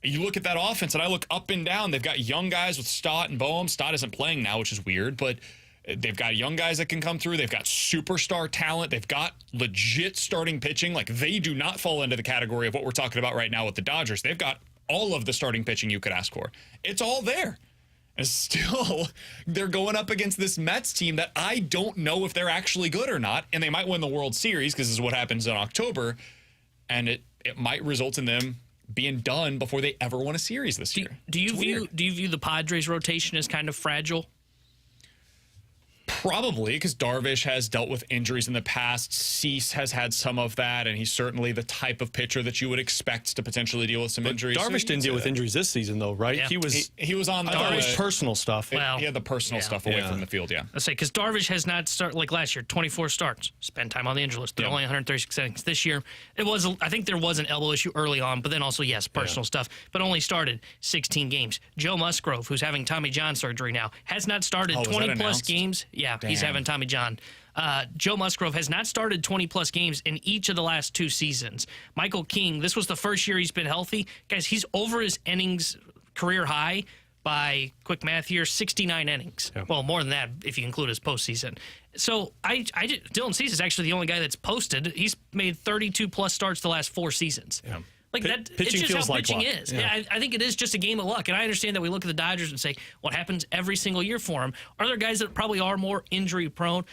You look at that offense, and I look up and down. They've got young guys with Stott and Boehm. Stott isn't playing now, which is weird, but they've got young guys that can come through. They've got superstar talent. They've got legit starting pitching. Like, they do not fall into the category of what we're talking about right now with the Dodgers. They've got all of the starting pitching you could ask for. It's all there. And still, they're going up against this Mets team that I don't know if they're actually good or not. And they might win the World Series because this is what happens in October. And it might result in them being done before they ever won a series this year. Do you view the Padres rotation as kind of fragile? Probably, because Darvish has dealt with injuries in the past. Cease has had some of that, and he's certainly the type of pitcher that you would expect to potentially deal with some injuries. Darvish didn't deal with injuries this season, though, right? Yeah. He was on the Darvish personal stuff. Well, he had the personal stuff away from the field, yeah. Let's say, because Darvish has not started, like last year, 24 starts, spent time on the injury list, but only 136 innings. This year, I think there was an elbow issue early on, but then also, yes, personal stuff, but only started 16 games. Joe Musgrove, who's having Tommy John surgery now, has not started 20-plus games. Yeah, he's having Tommy John. Joe Musgrove has not started 20-plus games in each of the last 2 seasons. Michael King, this was the first year he's been healthy. Guys, he's over his innings career high by, quick math here, 69 innings. Yeah. Well, more than that if you include his postseason. So Dylan Cease is actually the only guy that's posted. He's made 32-plus starts the last 4 seasons. Yeah. Like that, it's just how pitching is. Yeah. I think it is just a game of luck. And I understand that we look at the Dodgers and say, what happens every single year for them? Are there guys that probably are more injury prone?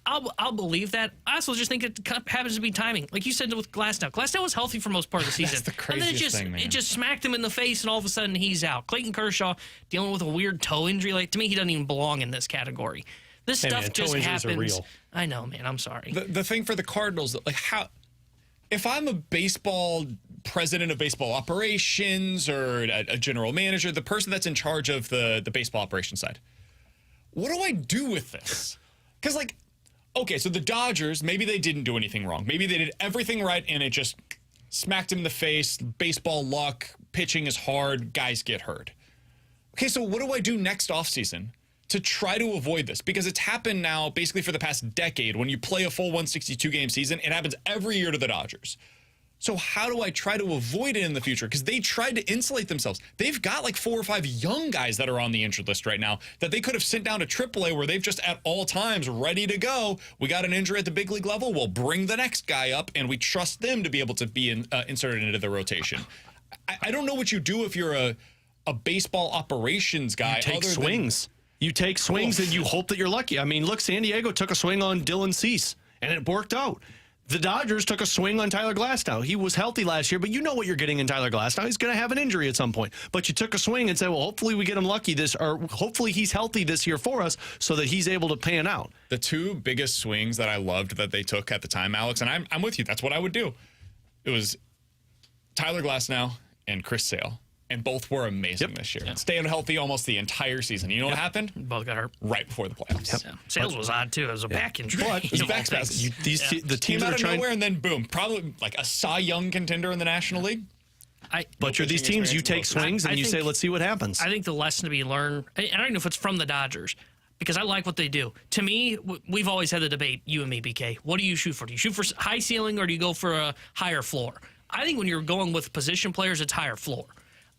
I'll believe that. I also just think it happens to be timing. Like you said with Glasnow. Glasnow was healthy for most part of the season. That's the craziest thing, man. It just smacked him in the face, and all of a sudden he's out. Clayton Kershaw dealing with a weird toe injury. Like, to me, he doesn't even belong in this category. This stuff just happens. Are real. I know, man. I'm sorry. The thing for the Cardinals, like, how... If I'm a president of baseball operations or a general manager, the person that's in charge of the baseball operations side, what do I do with this? Because, like, okay, so the Dodgers, maybe they didn't do anything wrong. Maybe they did everything right, and it just smacked him in the face. Baseball luck, pitching is hard, guys get hurt. Okay, so what do I do next offseason to try to avoid this? Because it's happened now basically for the past decade. When you play a full 162-game season, it happens every year to the Dodgers. So how do I try to avoid it in the future? Because they tried to insulate themselves. They've got like 4 or 5 young guys that are on the injured list right now that they could have sent down to AAA, where they've just at all times ready to go. We got an injury at the big league level. We'll bring the next guy up, and we trust them to be able to be inserted into the rotation. I don't know what you do if you're a baseball operations guy. You take swings. You take swings and you hope that you're lucky. I mean, look, San Diego took a swing on Dylan Cease, and it worked out. The Dodgers took a swing on Tyler Glasnow. He was healthy last year, but you know what you're getting in Tyler Glasnow. He's going to have an injury at some point. But you took a swing and said, well, hopefully we get him lucky or hopefully he's healthy this year for us so that he's able to pan out. The 2 biggest swings that I loved that they took at the time, Alex, and I'm with you. That's what I would do. It was Tyler Glasnow and Chris Sale. And both were amazing this year. Staying healthy almost the entire season. You know what happened? Both got hurt right before the playoffs. Yeah. Sales was odd too. It was a back injury. But it was back spasm. The teams came out are of nowhere, and then boom, probably like a Cy Young contender in the National League. But you're these teams, you take swings and you say, let's see what happens. I think the lesson to be learned, and I don't know if it's from the Dodgers, because I like what they do. To me, we've always had the debate, you and me, BK. What do you shoot for? Do you shoot for high ceiling or do you go for a higher floor? I think when you're going with position players, it's higher floor.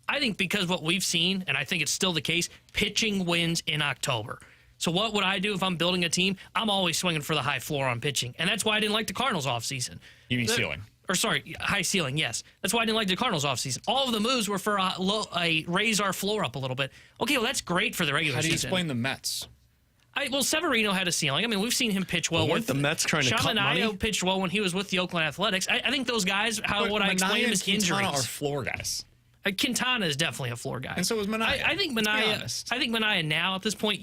I think because what we've seen, and I think it's still the case, pitching wins in October. So what would I do if I'm building a team? I'm always swinging for the high floor on pitching. And that's why I didn't like the Cardinals offseason. You mean ceiling? Or sorry, high ceiling, yes. That's why I didn't like the Cardinals offseason. All of the moves were for a raise our floor up a little bit. Okay, well, that's great for the regular season. How do you explain the Mets? Well, Severino had a ceiling. I mean, we've seen him pitch well. Weren't the Mets trying to cut money? Shamanaya pitched well when he was with the Oakland Athletics. I think those guys, what I explain them is injuries. Are floor guys. Quintana is definitely a floor guy, And so is Minaya. I think Let's be Minaya. honest. I think Minaya now at this point,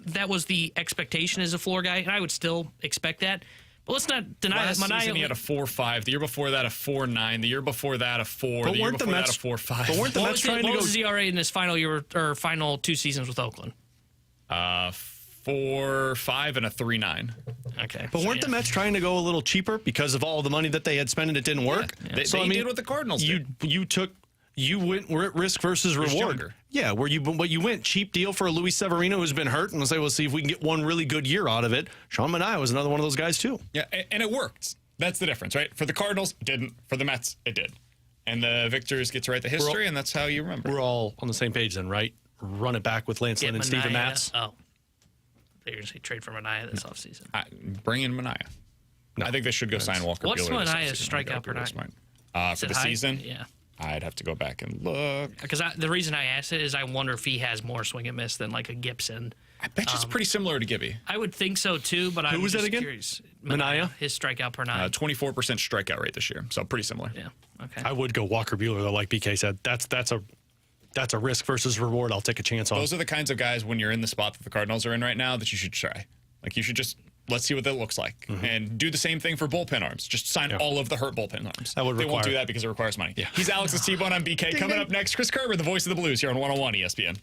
that was the expectation as a floor guy, and I would still expect that. But let's not deny Last that Minaya. season he had a 4.5. The year before that a 4.9. The year before that a 4. But The year weren't the before Mets- that a 4.5. but weren't the what Mets was, trying to what go? was his ERA in his final year or final 2 seasons with Oakland? 4.5 and a 3.9. Okay, But weren't the Mets trying to go a little cheaper because of all the money that they had spent and it didn't work? They did what the Cardinals did. You went risk versus reward. younger. Yeah, but you went cheap deal for a Luis Severino who's been hurt, and say, we'll see if we can get one really good year out of it. Sean Manaea was another one of those guys too. Yeah, and it worked. That's the difference, right? For the Cardinals, it didn't. For the Mets, it did. And the victors get to write the history, and that's how you remember. We're all on the same page then, right? Run it back with Lance Lynn and Steven Minaya. Matz. Oh, they're going to say trade for Minaya this offseason. Bring in Minaya. No. I think they should go sign Walker What's Buehler this Manaea's offseason. strikeout per night? For the season? Yeah. I'd have to go back and look. Because the reason I asked it is I wonder if he has more swing and miss than like a Gibson. I bet you it's pretty similar to Gibby. I would think so too, but I'm was just that again? curious. Manaea? His strikeout per nine. 24% strikeout rate this year, so pretty similar. Yeah. Okay. I would go Walker Buehler though, like BK said. That's a risk versus reward. I'll take a chance on. Those are the kinds of guys when you're in the spot that the Cardinals are in right now that you should try. Like you should just let's see what that looks like, and do the same thing for bullpen arms. Just sign all of the hurt bullpen arms. That would they won't require- do that because it requires money. Yeah. He's Alex's T-Bone. I'm BK. Coming up next, Chris Kerber, the voice of the Blues here on 101 ESPN.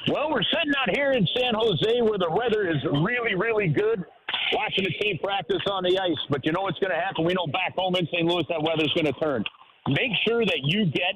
Well, we're sitting out here in San Jose where the weather is really, really good. Watching the team practice on the ice. But you know what's going to happen? We know back home in St. Louis that weather's going to turn. Make sure that you get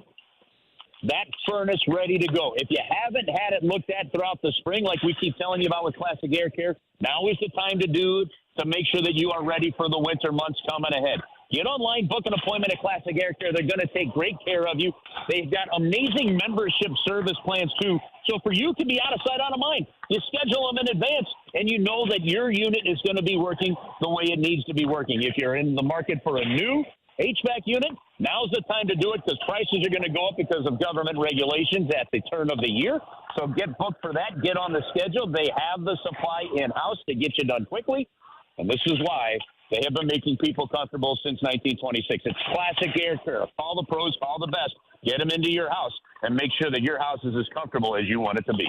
that furnace ready to go. If you haven't had it looked at throughout the spring, like we keep telling you about with Classic Air Care, now is the time to do it to make sure that you are ready for the winter months coming ahead. Get online, book an appointment at Classic Air Care. They're going to take great care of you. They've got amazing membership service plans, too. So for you to be out of sight, out of mind, you schedule them in advance, and you know that your unit is going to be working the way it needs to be working. If you're in the market for a new HVAC unit, now's the time to do it because prices are going to go up because of government regulations at the turn of the year. So get booked for that. Get on the schedule. They have the supply in-house to get you done quickly. And this is why they have been making people comfortable since 1926. It's classic air care. Call the pros, call the best. Get them into your house and make sure that your house is as comfortable as you want it to be.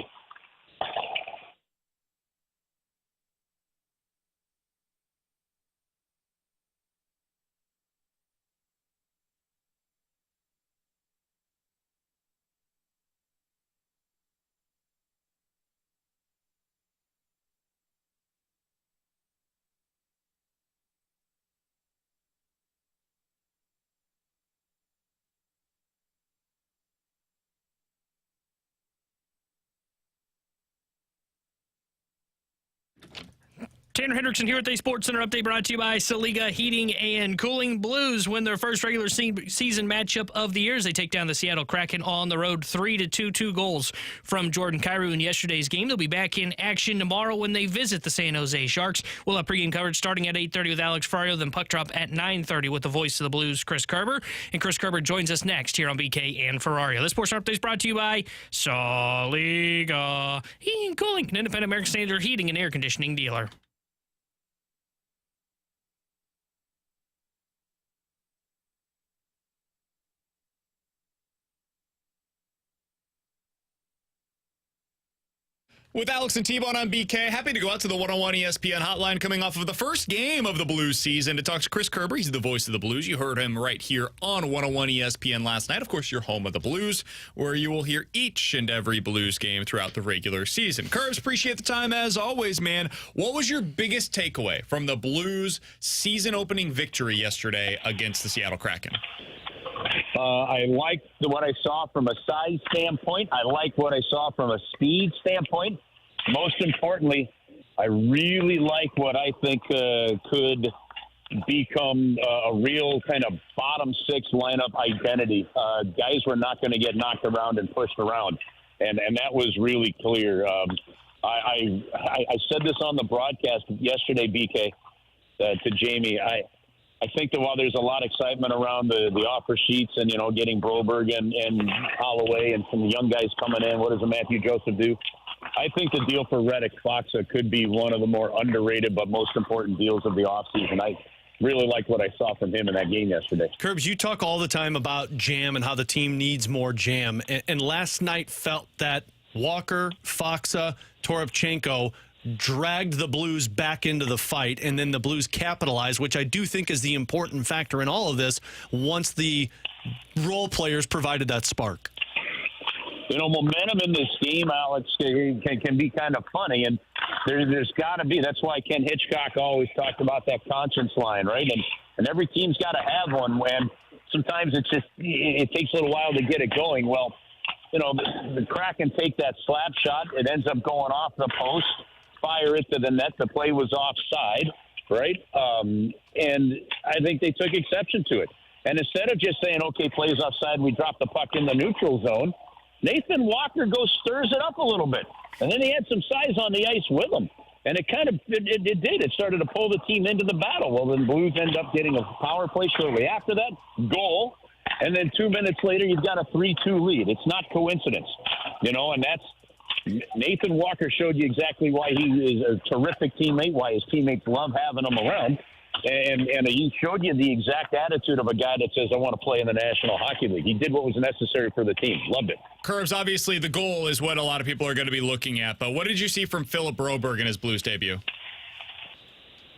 Tanner Hendrickson here at the Sports Center update brought to you by Saliga Heating and Cooling. Blues win their first regular season matchup of the year as they take down the Seattle Kraken on the road 3-2. 2 goals from Jordan Kyrou in yesterday's game. They'll be back in action tomorrow when they visit the San Jose Sharks. We'll have pregame coverage starting at 8:30 with Alex Ferrario, then puck drop at 9:30 with the voice of the Blues, Chris Kerber. And Chris Kerber joins us next here on BK and Ferrario. This Sports Center update is brought to you by Saliga Heating and Cooling, an independent American Standard heating and air conditioning dealer. With Alex and T-Bone on BK, happy to go out to the 101 ESPN hotline coming off of the first game of the Blues season to talk to Chris Kerber. He's the voice of the Blues. You heard him right here on 101 ESPN last night. Of course, your home of the Blues, where you will hear each and every Blues game throughout the regular season. Kerbs, appreciate the time as always, man. What was your biggest takeaway from the Blues season-opening victory yesterday against the Seattle Kraken? I liked what I saw from a size standpoint. I liked what I saw from a speed standpoint. Most importantly, I really like what I think could become a real kind of bottom six lineup identity. Guys were not going to get knocked around and pushed around, and that was really clear. I said this on the broadcast yesterday, BK, to Jamie. I think that while there's a lot of excitement around the offer sheets and, you know, getting Broberg and Holloway and some young guys coming in, what does a Matthew Joseph do? I think the deal for Reddick Foxa could be one of the more underrated but most important deals of the offseason. I really liked what I saw from him in that game yesterday. Kerbs, you talk all the time about jam and how the team needs more jam. And last night felt that Walker, Foxa, Toropchenko dragged the Blues back into the fight, and then the Blues capitalized, which I do think is the important factor in all of this once the role players provided that spark. You know, momentum in this game, Alex, can be kind of funny, and there's got to be. That's why Ken Hitchcock always talked about that conscience line, right? And every team's got to have one. When sometimes it takes a little while to get it going. Well, you know, the Kraken take that slap shot. It ends up going off the post. Fire it to the net. The play was offside, right? And I think they took exception to it. And instead of just saying, okay, play's offside, we drop the puck in the neutral zone, Nathan Walker stirs it up a little bit. And then he had some size on the ice with him. And it kind of, it did. It started to pull the team into the battle. Well, then Blues end up getting a power play shortly after that, goal. And then 2 minutes later, you've got a 3-2 lead. It's not coincidence, you know, and that's, Nathan Walker showed you exactly why he is a terrific teammate, why his teammates love having him around. And he showed you the exact attitude of a guy that says, I want to play in the National Hockey League. He did what was necessary for the team. Loved it. Kerbs, obviously the goal is what a lot of people are going to be looking at, but what did you see from Philip Broberg in his Blues debut?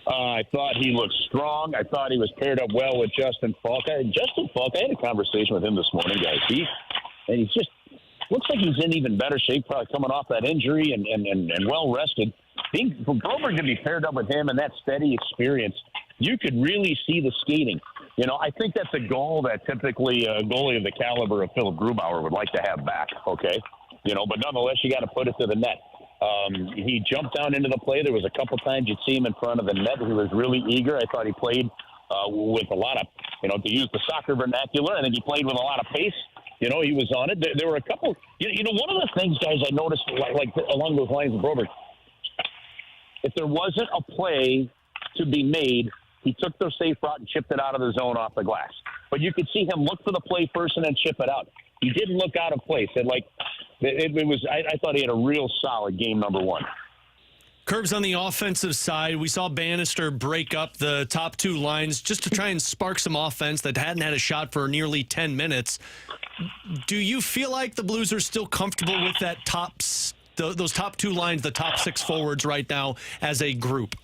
I thought he looked strong. I thought he was paired up well with Justin Falk. I had a conversation with him this morning, guys. He's just looks like he's in even better shape, probably coming off that injury and well rested. For Broberg to be paired up with him and that steady experience, you could really see the skating. You know, I think that's a goal that typically a goalie of the caliber of Philip Grubauer would like to have back, okay? You know, but nonetheless, you got to put it to the net. He jumped down into the play. There was a couple times you'd see him in front of the net. He was really eager. I thought he played with a lot of, you know, to use the soccer vernacular, I think he played with a lot of pace. You know, he was on it. There were a couple, you know, one of the things, guys, I noticed, like along those lines of Broberg, if there wasn't a play to be made, he took the safe route and chipped it out of the zone off the glass. But you could see him look for the play first and then chip it out. He didn't look out of place. And I thought he had a real solid game number one. Curbs on the offensive side, we saw Bannister break up the top two lines just to try and spark some offense that hadn't had a shot for nearly 10 minutes. Do you feel like the Blues are still comfortable with that those top two lines, the top six forwards right now as a group?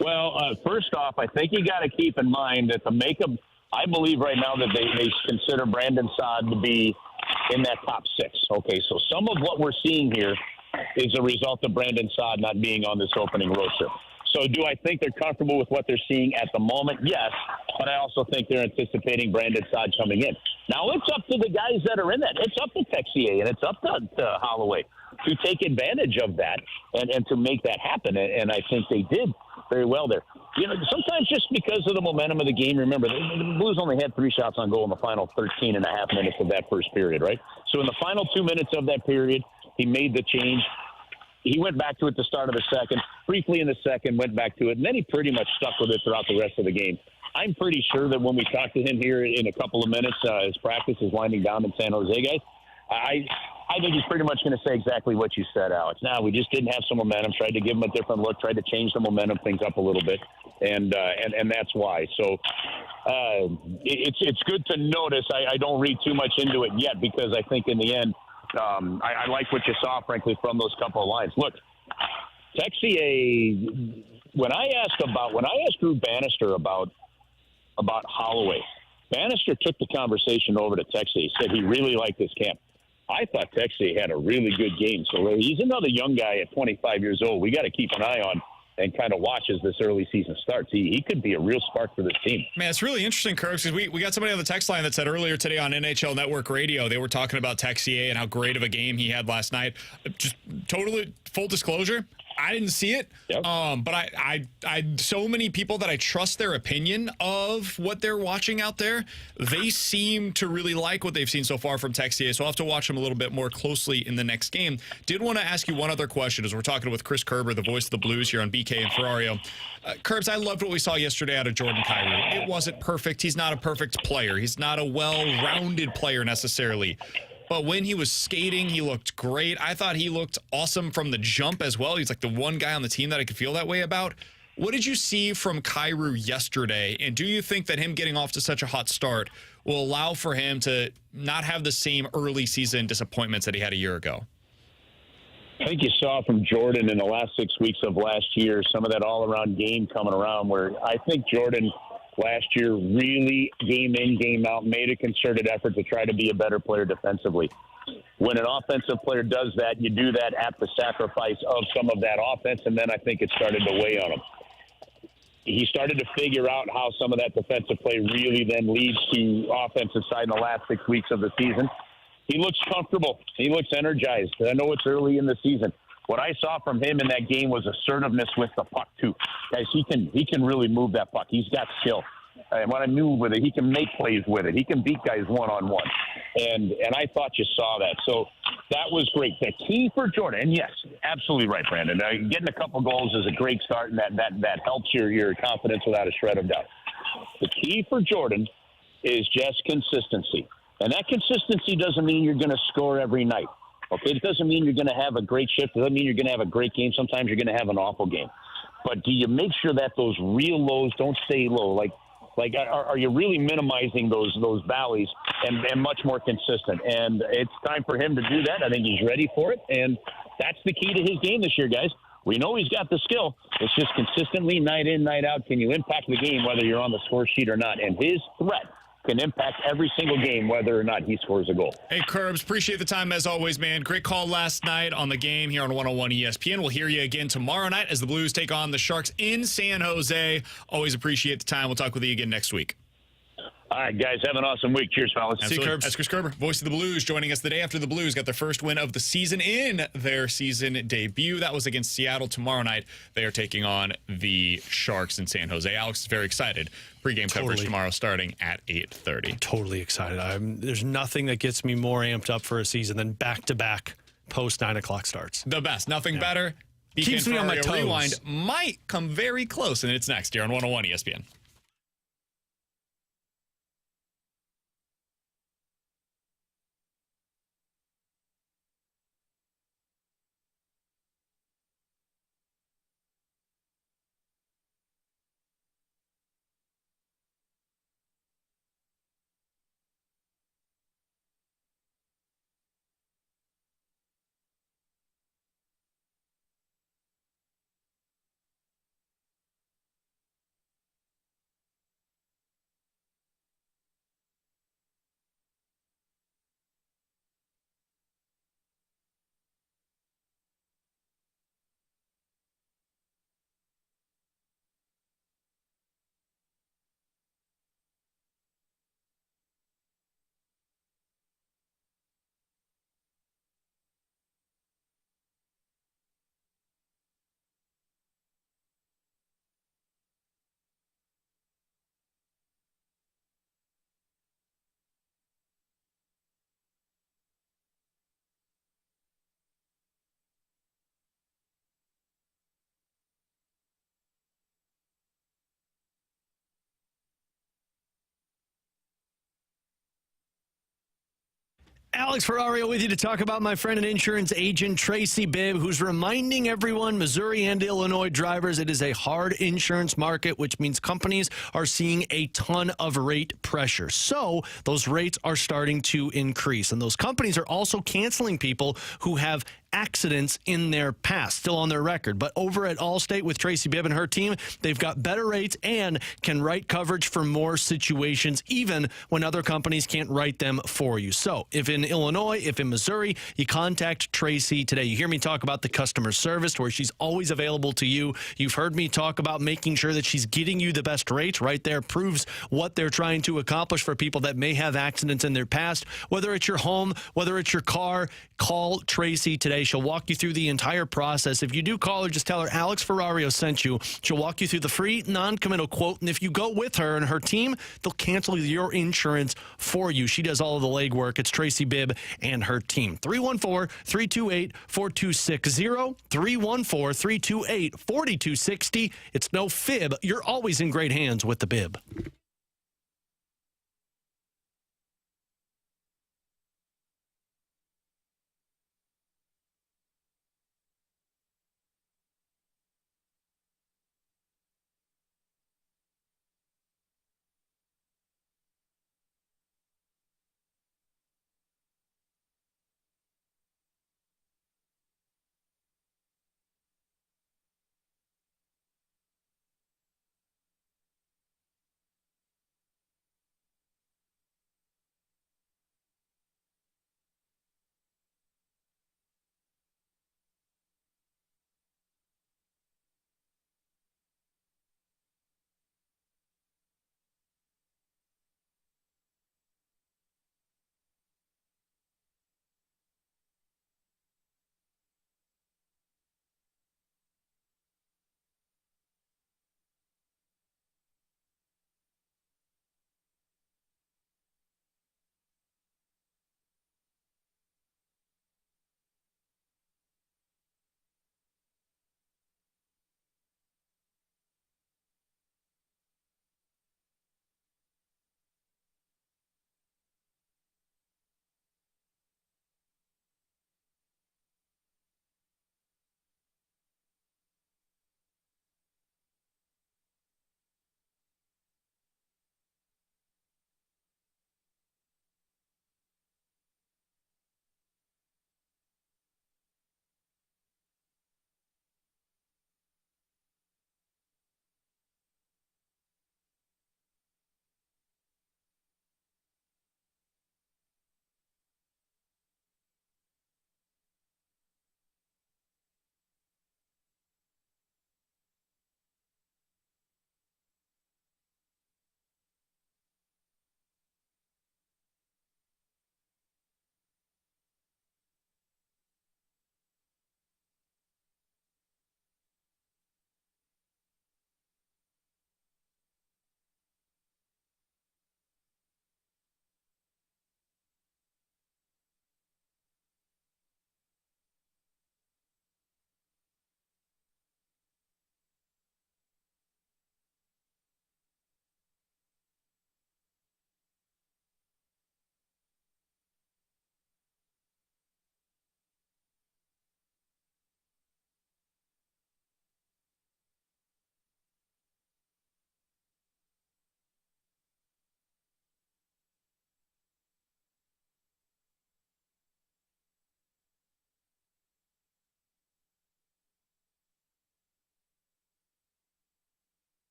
Well, first off, I think you got to keep in mind that the makeup, I believe right now that they consider Brandon Saad to be in that top six. Okay, so some of what we're seeing here is a result of Brandon Saad not being on this opening road trip. So do I think they're comfortable with what they're seeing at the moment? Yes, but I also think they're anticipating Brandon Saad coming in. Now, it's up to the guys that are in that. It's up to Texier and it's up to Holloway to take advantage of that and to make that happen. And I think they did very well there. You know, sometimes just because of the momentum of the game, remember, the Blues only had 3 shots on goal in the final 13 and a half minutes of that first period, right? So in the final 2 minutes of that period, he made the change. He went back to it at the start of the second, briefly in the second, went back to it, and then he pretty much stuck with it throughout the rest of the game. I'm pretty sure that when we talk to him here in a couple of minutes, as practice is winding down in San Jose, guys, I think he's pretty much going to say exactly what you said, Alex. Now, we just didn't have some momentum, tried to give him a different look, tried to change the momentum things up a little bit, and that's why. So it's good to notice. I don't read too much into it yet because I think in the end, I like what you saw, frankly, from those couple of lines. Look, Texier, when I asked Drew Bannister about Holloway, Bannister took the conversation over to Texier. He said he really liked this camp. I thought Texier had a really good game. So he's another young guy at 25 years old. We got to keep an eye on and kind of watch as this early season starts. He could be a real spark for this team. Man, it's really interesting, Kirk, because we got somebody on the text line that said earlier today on NHL Network Radio, they were talking about Texier and how great of a game he had last night. Just totally full disclosure, I didn't see it, yep. But I so many people that I trust their opinion of what they're watching out there, they seem to really like what they've seen so far from Texier, so I'll have to watch him a little bit more closely in the next game. Did want to ask you one other question as we're talking with Chris Kerber, the voice of the Blues here on BK and Ferrario. Curbs, I loved what we saw yesterday out of Jordan Kyrou. It wasn't perfect. He's not a perfect player. He's not a well-rounded player necessarily. But when he was skating, he looked great. I thought he looked awesome from the jump as well. He's like the one guy on the team that I could feel that way about. What did you see from Kyrou yesterday? And do you think that him getting off to such a hot start will allow for him to not have the same early season disappointments that he had a year ago? I think you saw from Jordan in the last 6 weeks of last year some of that all-around game coming around where I think Jordan last year really game in, game out, made a concerted effort to try to be a better player defensively. When an offensive player does that, you do that at the sacrifice of some of that offense, and then I think it started to weigh on him. He started to figure out how some of that defensive play really then leads to offensive side in the last 6 weeks of the season. He looks comfortable. He looks energized. I know it's early in the season. What I saw from him in that game was assertiveness with the puck, too. Guys, he can really move that puck. He's got skill. And when I move with it, he can make plays with it. He can beat guys one-on-one. And I thought you saw that. So that was great. The key for Jordan, and yes, absolutely right, Brandon. Getting a couple goals is a great start, and that helps your confidence without a shred of doubt. The key for Jordan is just consistency. And that consistency doesn't mean you're going to score every night. Okay, it doesn't mean you're going to have a great shift. It doesn't mean you're going to have a great game. Sometimes you're going to have an awful game. But do you make sure that those real lows don't stay low? Like are you really minimizing those valleys and much more consistent? And it's time for him to do that. I think he's ready for it. And that's the key to his game this year, guys. We know he's got the skill. It's just consistently, night in, night out, can you impact the game whether you're on the score sheet or not? And his threat can impact every single game, whether or not he scores a goal. Hey, Curbs, appreciate the time as always, man. Great call last night on the game here on 101 ESPN. We'll hear you again tomorrow night as the Blues take on the Sharks in San Jose. Always appreciate the time. We'll talk with you again next week. All right, guys, have an awesome week. Cheers, fellas. See you, Curbs. That's Chris Kerber, voice of the Blues, joining us the day after the Blues got their first win of the season in their season debut. That was against Seattle. Tomorrow night, they are taking on the Sharks in San Jose. Alex is very excited. Pre-game coverage tomorrow starting at 8:30. Totally excited. There's nothing that gets me more amped up for a season than back-to-back post 9 o'clock starts. The best. Nothing better. Keeps me on my toes. Rewind might come very close, and it's next here on 101 ESPN. Alex Ferrario with you to talk about my friend and insurance agent Tracy Bibb, who's reminding everyone, Missouri and Illinois drivers, it is a hard insurance market, which means companies are seeing a ton of rate pressure. So those rates are starting to increase. And those companies are also canceling people who have accidents in their past, still on their record. But over at Allstate with Tracy Bibb and her team, they've got better rates and can write coverage for more situations, even when other companies can't write them for you. So if in Illinois, if in Missouri, you contact Tracy today. You hear me talk about the customer service where she's always available to you. You've heard me talk about making sure that she's getting you the best rates. Right there proves what they're trying to accomplish for people that may have accidents in their past. Whether it's your home, whether it's your car, call Tracy today. She'll walk you through the entire process. If you do call her, just tell her Alex Ferrario sent you. She'll walk you through the free non-committal quote, and if you go with her and her team, they'll cancel your insurance for you. She does all of the legwork. It's Tracy Bibb and her team. 314-328-4260, 314-328-4260. It's no fib. You're always in great hands with the Bibb.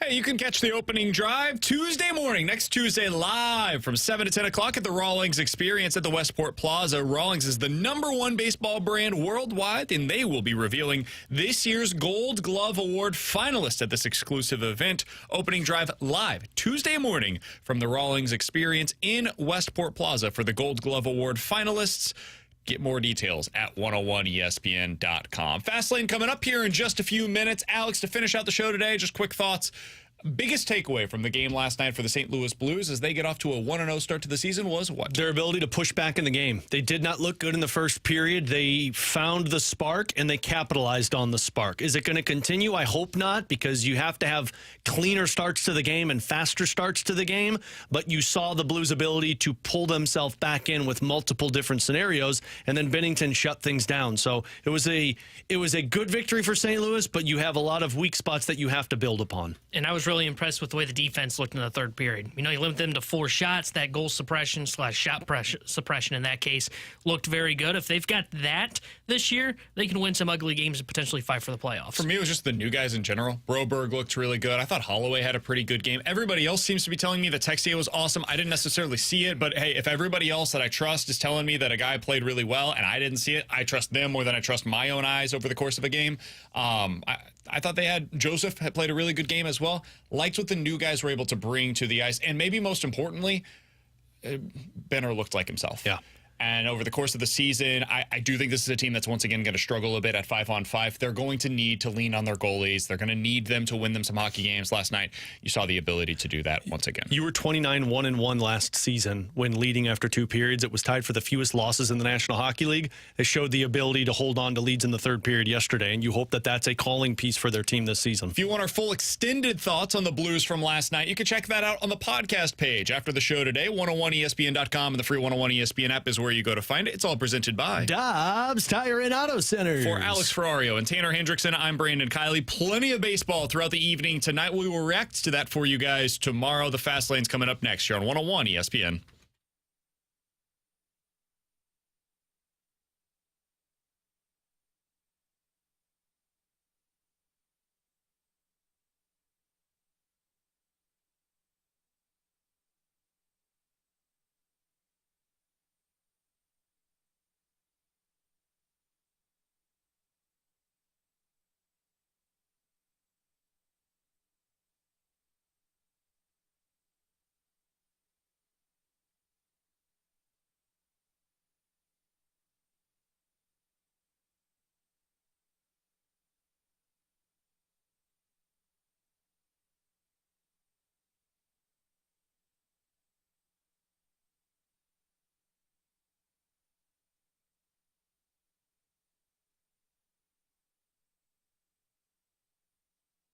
Hey, you can catch the opening drive Tuesday morning, next Tuesday, live from 7 to 10 o'clock at the Rawlings Experience at the Westport Plaza. Rawlings is the #1 baseball brand worldwide, and they will be revealing this year's Gold Glove Award finalists at this exclusive event. Opening drive live Tuesday morning from the Rawlings Experience in Westport Plaza for the Gold Glove Award finalists. Get more details at 101ESPN.com. Fastlane coming up here in just a few minutes. Alex, to finish out the show today, just quick thoughts. Biggest takeaway from the game last night for the St. Louis Blues as they get off to a 1-0 start to the season was what? Their ability to push back in the game. They did not look good in the first period. They found the spark, and they capitalized on the spark. Is it going to continue? I hope not, because you have to have cleaner starts to the game and faster starts to the game. But you saw the Blues' ability to pull themselves back in with multiple different scenarios, and then Binnington shut things down. So it was a good victory for St. Louis, but you have a lot of weak spots that you have to build upon. And I was really impressed with the way the defense looked in the third period. You limit them to 4 shots. That goal suppression / shot suppression in that case looked very good. If they've got that this year, they can win some ugly games and potentially fight for the playoffs. For me, it was just the new guys in general. Broberg looked really good. I thought Holloway had a pretty good game. Everybody else seems to be telling me that Texier was awesome. I didn't necessarily see it, but hey, if everybody else that I trust is telling me that a guy played really well and I didn't see it, I trust them more than I trust my own eyes over the course of a game. I thought Joseph had played a really good game as well. Liked what the new guys were able to bring to the ice. And maybe most importantly, Benner looked like himself. Yeah. And over the course of the season, I do think this is a team that's once again going to struggle a bit at 5-on-5. They're going to need to lean on their goalies. They're going to need them to win them some hockey games. Last night, you saw the ability to do that once again. You were 29-1-1 last season when leading after 2 periods. It was tied for the fewest losses in the National Hockey League. They showed the ability to hold on to leads in the third period yesterday, and you hope that that's a calling piece for their team this season. If you want our full extended thoughts on the Blues from last night, you can check that out on the podcast page after the show today. 101ESPN.com and the free 101 ESPN app is where you go to find it. It's all presented by Dobbs Tire and Auto Centers. For Alex Ferrario and Tanner Hendrickson, I'm Brandon Kiley. Plenty of baseball throughout the evening tonight. We will react to that for you guys tomorrow. The Fast Lane's coming up next here on 101 ESPN.